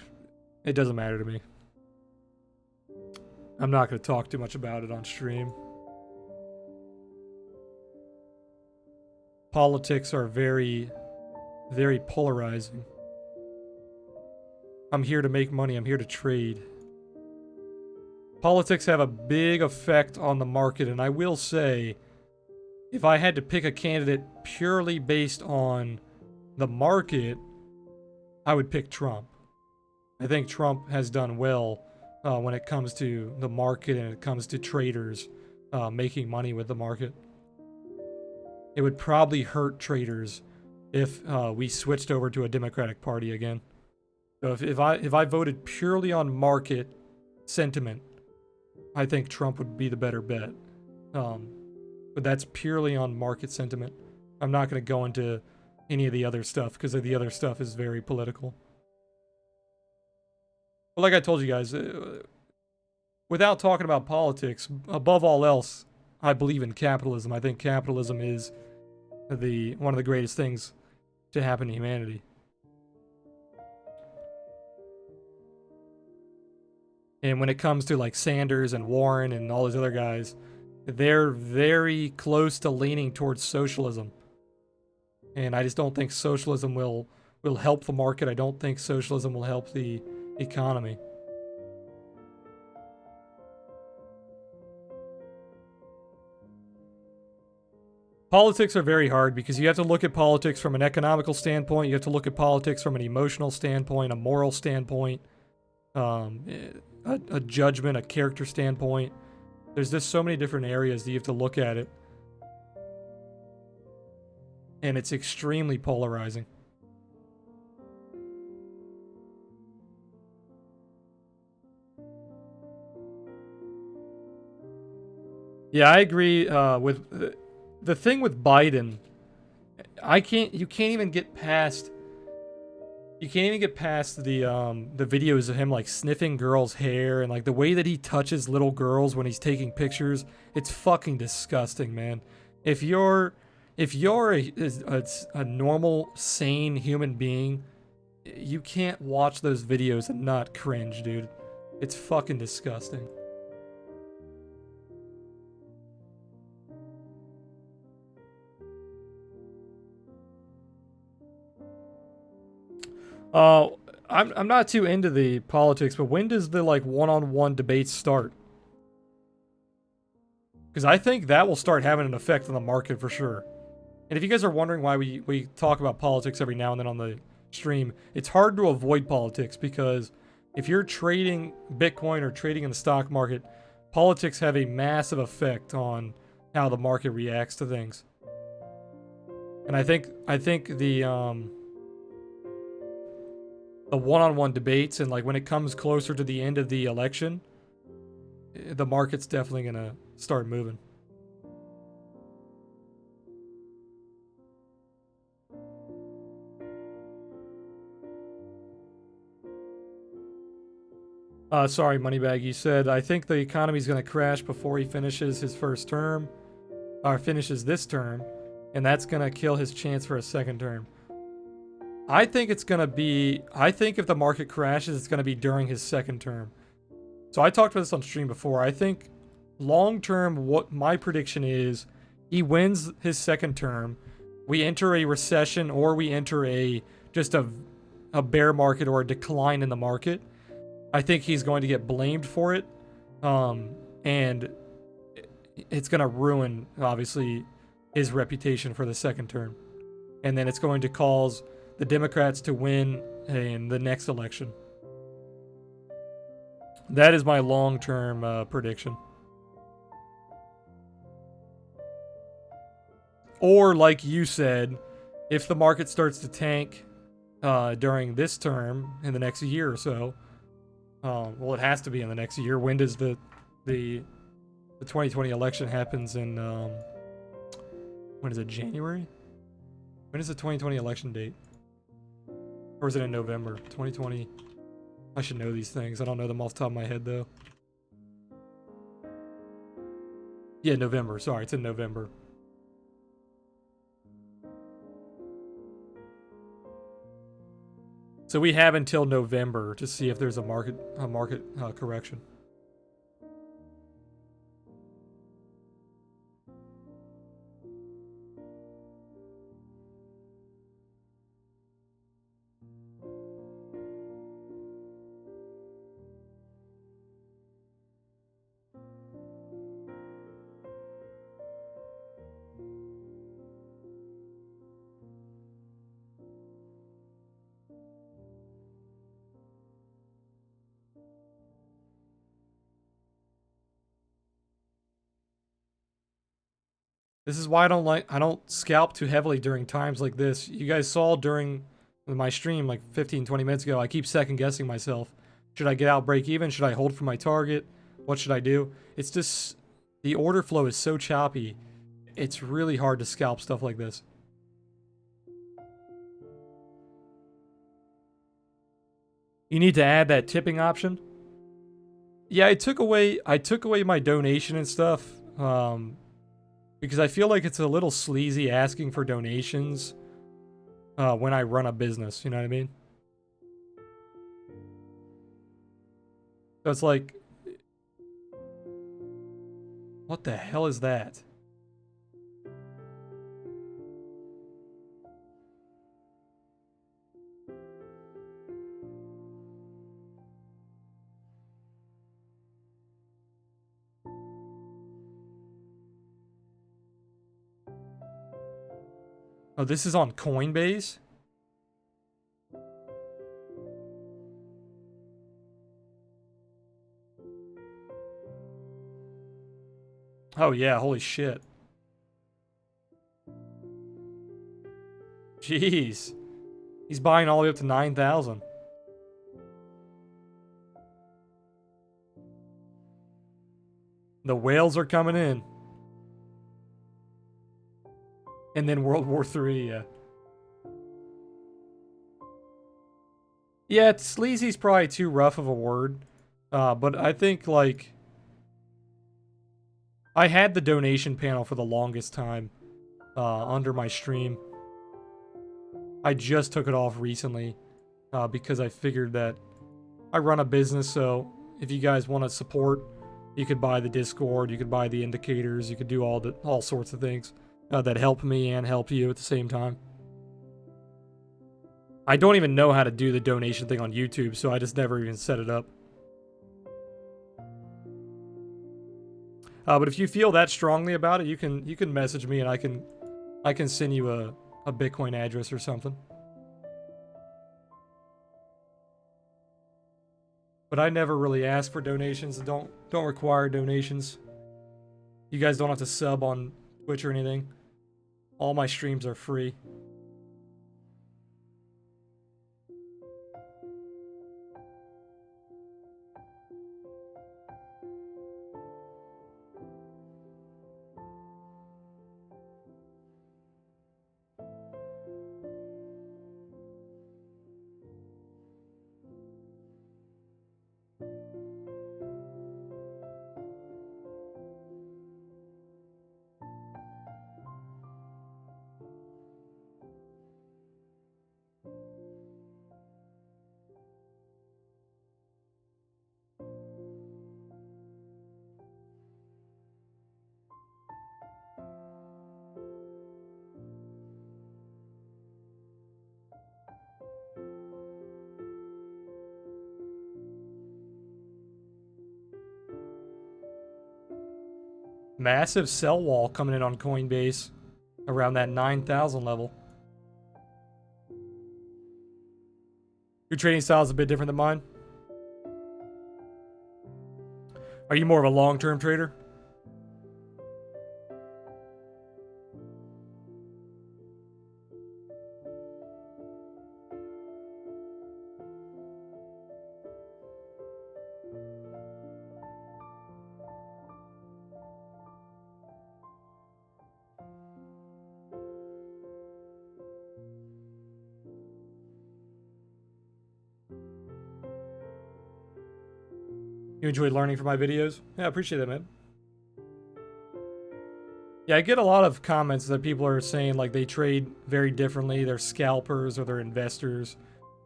It doesn't matter to me. I'm not going to talk too much about it on stream. Politics are very, very polarizing. I'm here to make money. I'm here to trade. Politics have a big effect on the market, and I will say, if I had to pick a candidate purely based on the market, I would pick Trump. I think Trump has done well when it comes to the market and it comes to traders making money with the market. It would probably hurt traders if we switched over to a Democratic Party again. So if I voted purely on market sentiment, I think Trump would be the better bet. But that's purely on market sentiment. I'm not going to go into any of the other stuff because the other stuff is very political. But like I told you guys, without talking about politics, above all else, I believe in capitalism. I think capitalism is one of the greatest things to happen to humanity. And when it comes to like Sanders and Warren and all these other guys, they're very close to leaning towards socialism. And I just don't think socialism will help the market. I don't think socialism will help the economy. Politics are very hard because you have to look at politics from an economical standpoint. You have to look at politics from an emotional standpoint, a moral standpoint, a judgment, a character standpoint. There's just so many different areas that you have to look at it. And it's extremely polarizing. Yeah, I agree with the thing with Biden. You can't even get past the videos of him like sniffing girls' hair and like the way that he touches little girls when he's taking pictures. It's fucking disgusting, man. If you're a normal, sane human being, you can't watch those videos and not cringe, dude. It's fucking disgusting. I'm not too into the politics, but when does the like one-on-one debate start? Because I think that will start having an effect on the market for sure. And if you guys are wondering why we talk about politics every now and then on the stream, it's hard to avoid politics because if you're trading Bitcoin or trading in the stock market, politics have a massive effect on how the market reacts to things. And I think the one-on-one debates and like when it comes closer to the end of the election, the market's definitely gonna start moving. Sorry, Moneybag. You said, I think the economy's going to crash before he finishes his first term, or finishes this term, and that's going to kill his chance for a second term. I think it's going to be, I think if the market crashes, it's going to be during his second term. So I talked about this on stream before. I think long term, what my prediction is, he wins his second term, we enter a recession, or we enter just a bear market or a decline in the market. I think he's going to get blamed for it, and it's going to ruin, obviously, his reputation for the second term. And then it's going to cause the Democrats to win in the next election. That is my long-term prediction. Or, like you said, if the market starts to tank during this term in the next year or so, well, it has to be in the next year. When does the 2020 election happens in, when is it, January? When is the 2020 election date? Or is it in November? 2020. I should know these things. I don't know them off the top of my head, though. Yeah, November. Sorry, it's in November. So we have until November to see if there's a market correction. This is why I don't scalp too heavily during times like this. You guys saw during my stream like 15-20 minutes ago, I keep second guessing myself. Should I get out break even? Should I hold for my target? What should I do? It's just the order flow is so choppy. It's really hard to scalp stuff like this. You need to add that tipping option. Yeah, I took away my donation and stuff. Because I feel like it's a little sleazy asking for donations when I run a business, you know what I mean? So it's like, what the hell is that? Oh, this is on Coinbase? Oh yeah, holy shit. Jeez. He's buying all the way up to 9,000. The whales are coming in. And then World War III, yeah. Yeah, sleazy's probably too rough of a word. But I think, like... I had the donation panel for the longest time under my stream. I just took it off recently because I figured that I run a business, so if you guys want to support, you could buy the Discord, you could buy the indicators, you could do all sorts of things that help me and help you at the same time. I don't even know how to do the donation thing on YouTube, so I just never even set it up. But if you feel that strongly about it, you can message me and I can send you a Bitcoin address or something. But I never really ask for donations. Don't require donations. You guys don't have to sub on Twitch or anything. All my streams are free. Massive sell wall coming in on Coinbase around that 9,000 level. Your trading style is a bit different than mine. Are you more of a long-term trader? You enjoy learning from my videos? Yeah, I appreciate that, man. Yeah, I get a lot of comments that people are saying like they trade very differently. They're scalpers or they're investors,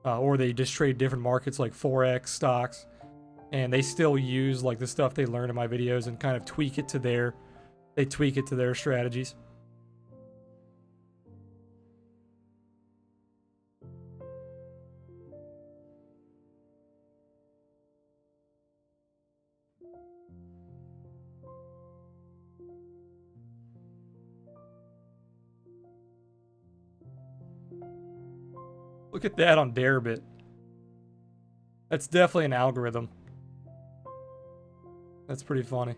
or they just trade different markets like forex, stocks, and they still use like the stuff they learn in my videos and kind of tweak it to their strategies. Look at that on Deribit. That's definitely an algorithm. That's pretty funny.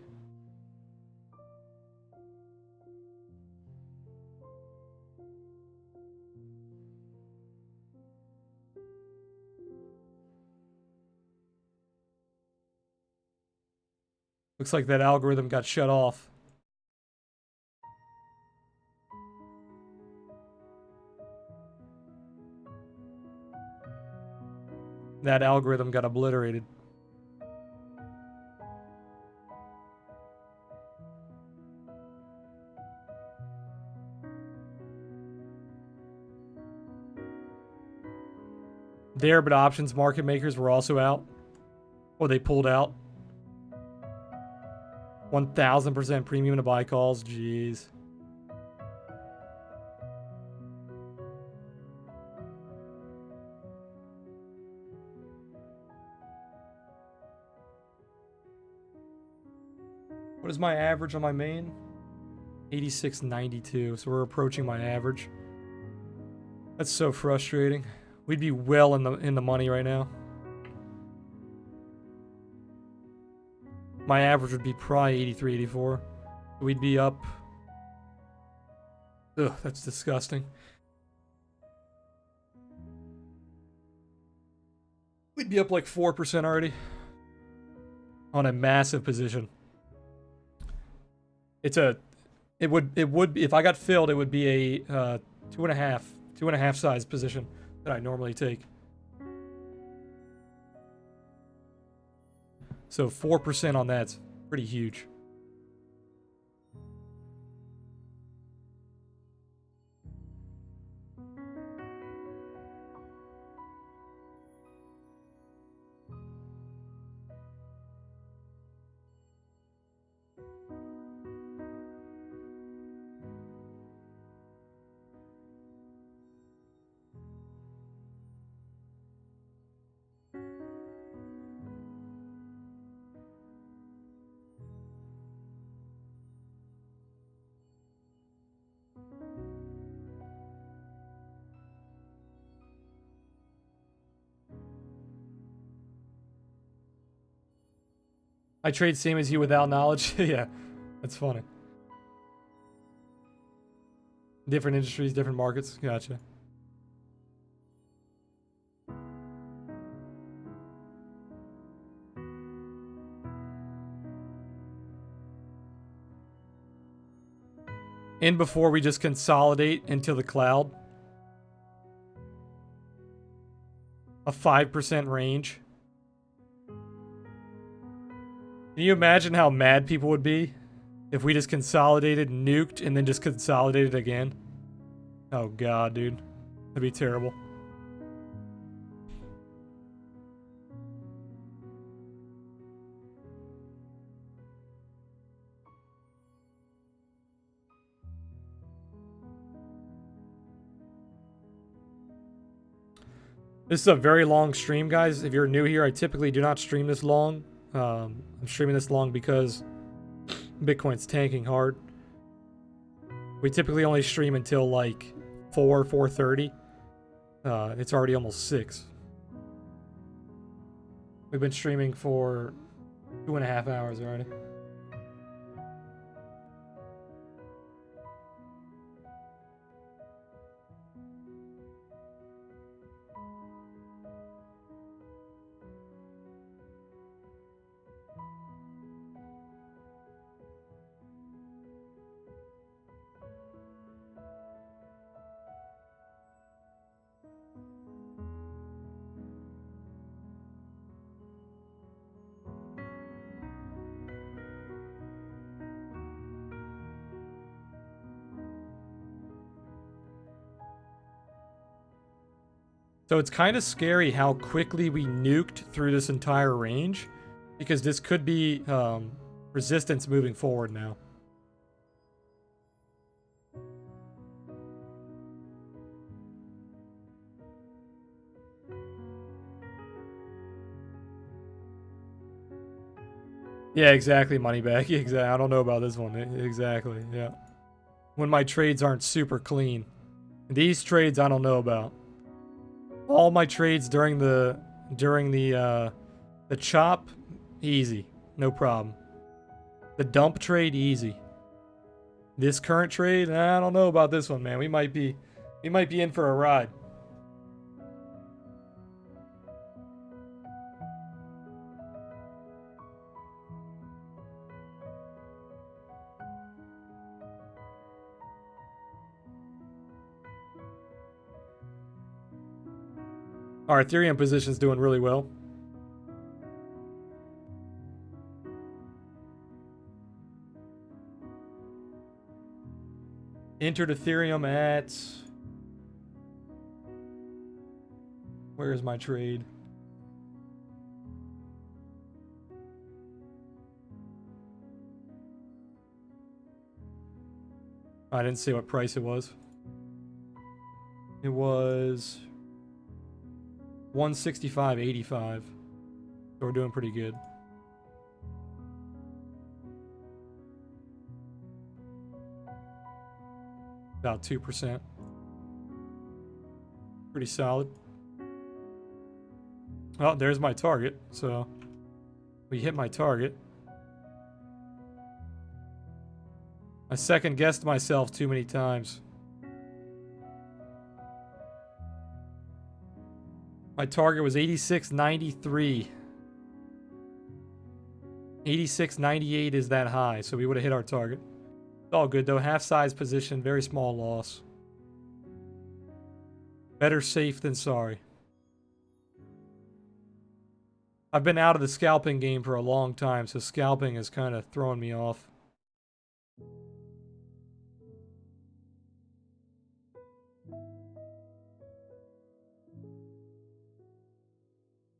Looks like that algorithm got shut off. That algorithm got obliterated. Deribit options market makers were also out. Or they pulled out. 1,000% premium to buy calls. Jeez. What is my average on my main? 86.92. So we're approaching my average. That's so frustrating. We'd be well in the money right now. My average would be probably 83, 84. We'd be up. Ugh, that's disgusting. We'd be up like 4% already. On a massive position. It would if I got filled, it would be a two and a half size position that I normally take. So 4% on that's pretty huge. I trade same as you without knowledge. Yeah, that's funny. Different industries, different markets. Gotcha. And before we just consolidate into the cloud, a 5% range. Can you imagine how mad people would be if we just consolidated, nuked, and then just consolidated again? Oh god, dude. That'd be terrible. This is a very long stream, guys. If you're new here, I typically do not stream this long. I'm streaming this long because Bitcoin's tanking hard. We typically only stream until like 4:30. It's already almost 6. We've been streaming for 2.5 hours already. So it's kind of scary how quickly we nuked through this entire range, because this could be resistance moving forward now. Yeah, exactly, money back. Exactly. I don't know about this one. Exactly, yeah. When my trades aren't super clean. These trades I don't know about. All my trades during the chop, easy, no problem. The dump trade, easy. This current trade, I don't know about this one, man. We might be in for a ride. Our Ethereum position's doing really well. Entered Ethereum at... Where is my trade? I didn't see what price it was. It was 165.85. So we're doing pretty good. About 2%. Pretty solid. Oh, there's my target. So we hit my target. I second guessed myself too many times. My target was 86.93. 86.98 is that high, so we would have hit our target. It's all good though. Half size position, very small loss. Better safe than sorry. I've been out of the scalping game for a long time, so scalping is kind of throwing me off.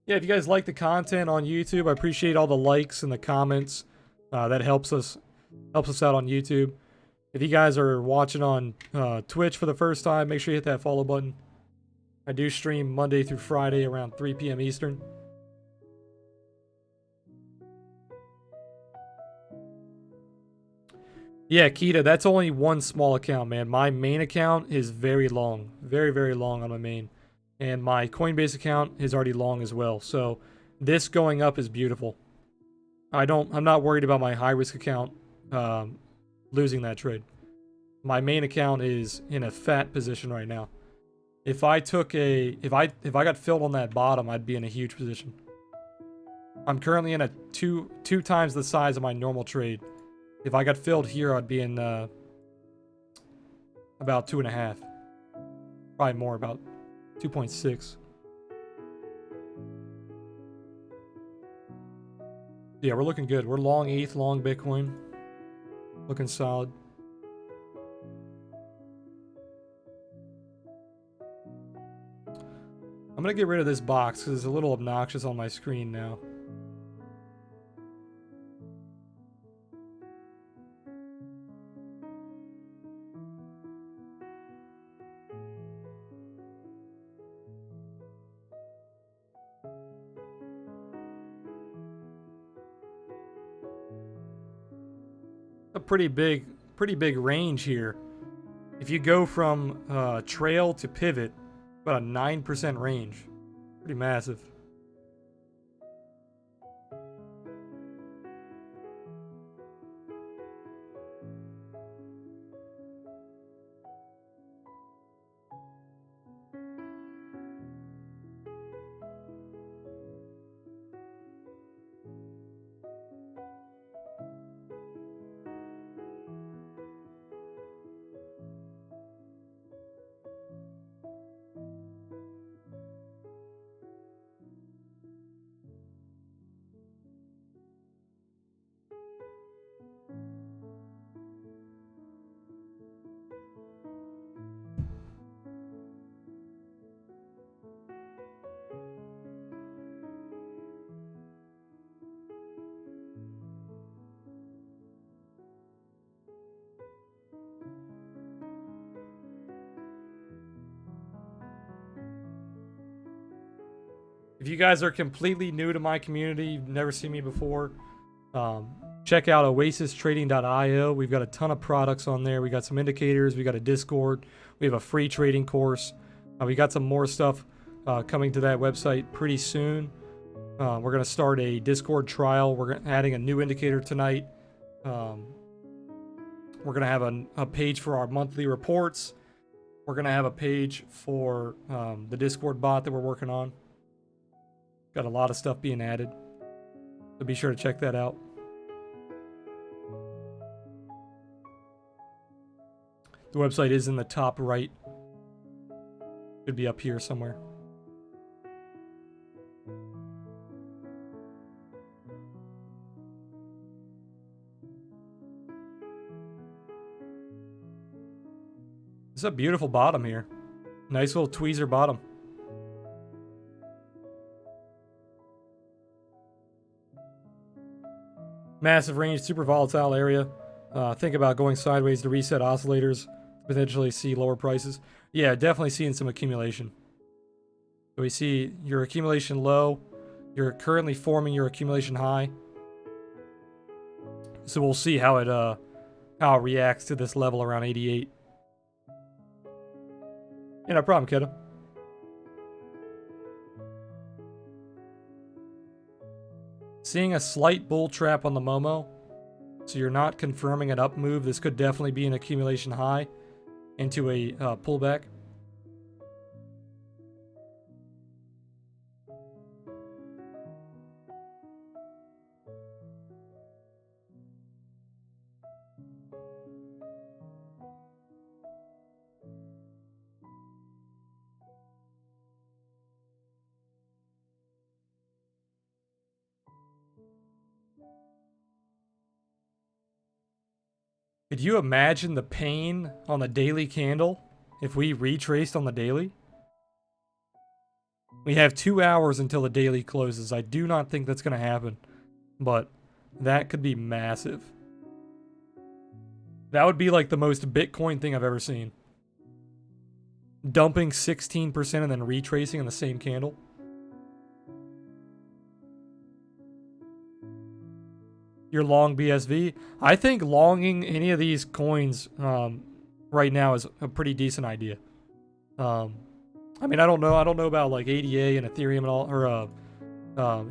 Yeah, if you guys like the content on YouTube, I appreciate all the likes and the comments. That helps us out on YouTube. If you guys are watching on Twitch for the first time, make sure you hit that follow button. I do stream Monday through Friday around 3 p.m. Eastern. Yeah, Kita, that's only one small account, man. My main account is very long. Very, very long on my main. And my Coinbase account is already long as well. So this going up is beautiful. I'm not worried about my high risk account losing that trade. My main account is in a fat position right now. If I got filled on that bottom, I'd be in a huge position. I'm currently in a two times the size of my normal trade. If I got filled here, I'd be in about 2.5. Probably more, about 2.6. Yeah, we're looking good. We're long ETH, long Bitcoin. Looking solid. I'm gonna get rid of this box because it's a little obnoxious on my screen now. A pretty big range here. If you go from trail to pivot, about a 9% range. Pretty massive. If you guys are completely new to my community, you've never seen me before, check out oasistrading.io. We've got a ton of products on there. We got some indicators. We got a Discord. We have a free trading course. We got some more stuff coming to that website pretty soon. We're going to start a Discord trial. We're adding a new indicator tonight. We're going to have a page for our monthly reports. We're going to have a page for the Discord bot that we're working on. Got a lot of stuff being added, so be sure to check that out. The website is in the top right. Should be up here somewhere. It's a beautiful bottom here. Nice little tweezer bottom. Massive range, super volatile area. Think about going sideways to reset oscillators, potentially see lower prices. Yeah, definitely seeing some accumulation. So we see your accumulation low. You're currently forming your accumulation high. So we'll see how it reacts to this level around 88. Yeah, no problem, kiddo. Seeing a slight bull trap on the Momo, so you're not confirming an up move. This could definitely be an accumulation high into a pullback. Could you imagine the pain on the daily candle if we retraced on the daily? We have 2 hours until the daily closes. I do not think that's going to happen, but that could be massive. That would be like the most Bitcoin thing I've ever seen. Dumping 16% and then retracing in the same candle. You're long BSV. I think longing any of these coins right now is a pretty decent idea. I mean, I don't know about like ADA and Ethereum and all, or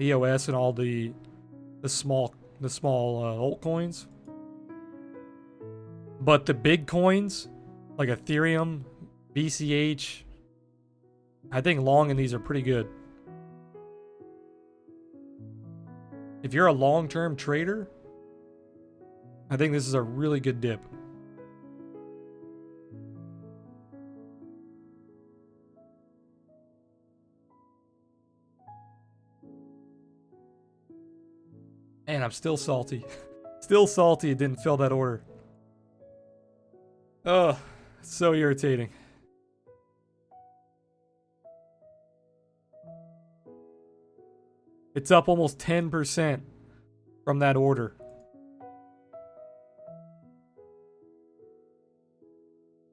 EOS and all the small the small altcoins. But the big coins, like Ethereum, BCH, I think long in these are pretty good. If you're a long-term trader, I think this is a really good dip. And I'm still salty. Still salty it didn't fill that order. Ugh, so irritating. It's up almost 10% from that order.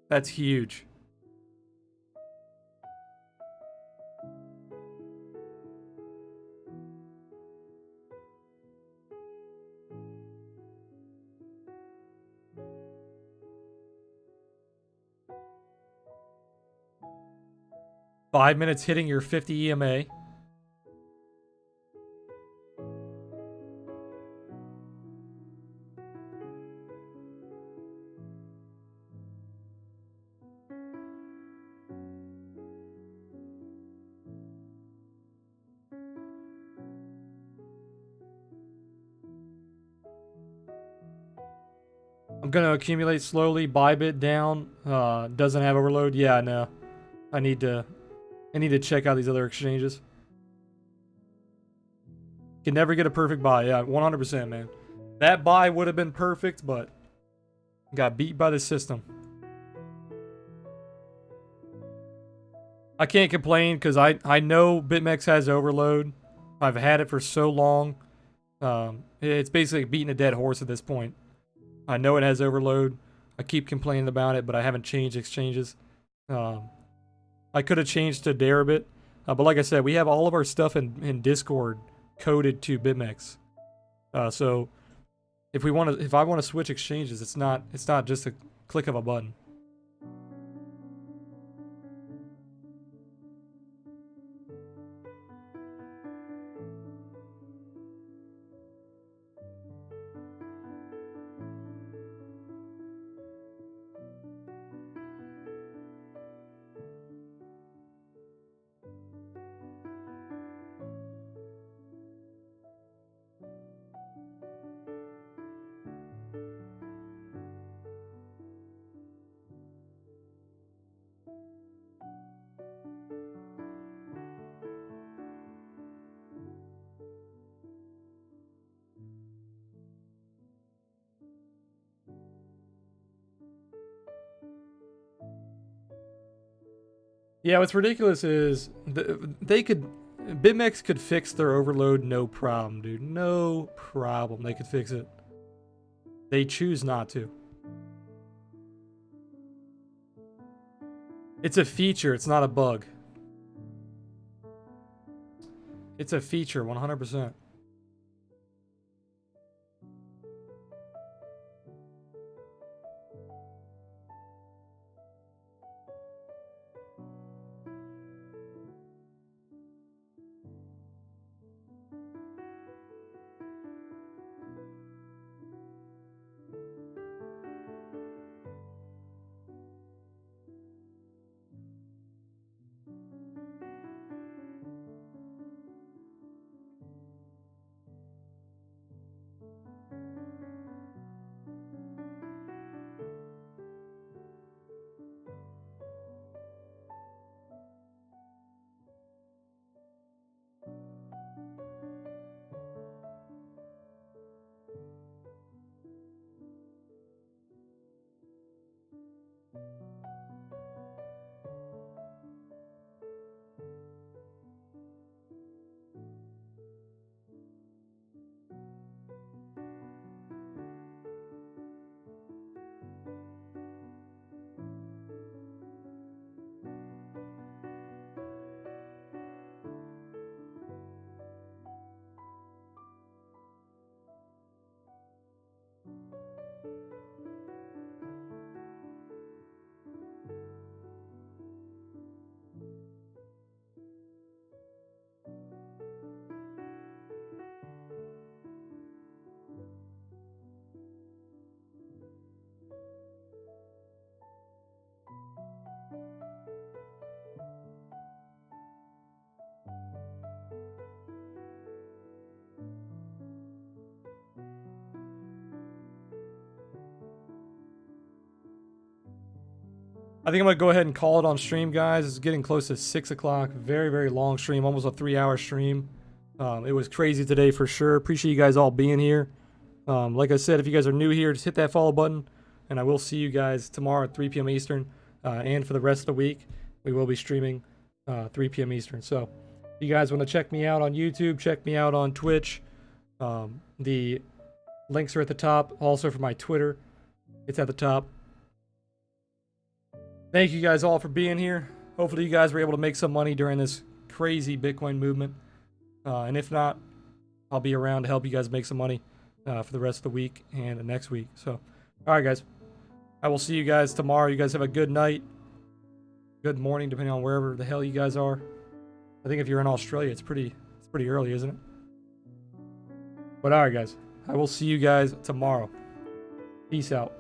That's huge. Five minutes hitting your 50 EMA. I'm gonna accumulate slowly, buy bit down. Doesn't have overload. Yeah, I know. I need to check out these other exchanges. Can never get a perfect buy. Yeah, 100%, man. That buy would have been perfect, but got beat by the system. I can't complain because I know BitMEX has overload. I've had it for so long. It's basically beating a dead horse at this point. I know it has overload. I keep complaining about it, but I haven't changed exchanges. I could have changed to Deribit, but like I said, we have all of our stuff in Discord coded to BitMEX. So if I want to switch exchanges, it's not just a click of a button. Yeah, what's ridiculous is BitMEX could fix their overload no problem, dude. No problem. They could fix it. They choose not to. It's a feature, it's not a bug. It's a feature, 100%. I think I'm gonna go ahead and call it on stream, guys. It's getting close to 6 o'clock. Very, very long stream, almost a 3-hour stream. It was crazy today for sure. Appreciate you guys all being here. Like I said, if you guys are new here, just hit that follow button, and I will see you guys tomorrow at 3 p.m. Eastern, and for the rest of the week, we will be streaming 3 p.m. Eastern. So, if you guys want to check me out on YouTube, check me out on Twitch. The links are at the top. Also for my Twitter, it's at the top. Thank you guys all for being here. Hopefully you guys were able to make some money during this crazy Bitcoin movement. And if not, I'll be around to help you guys make some money for the rest of the week and the next week. So, all right, guys. I will see you guys tomorrow. You guys have a good night, good morning, depending on wherever the hell you guys are. I think if you're in Australia, it's pretty early, isn't it? But all right, guys. I will see you guys tomorrow. Peace out.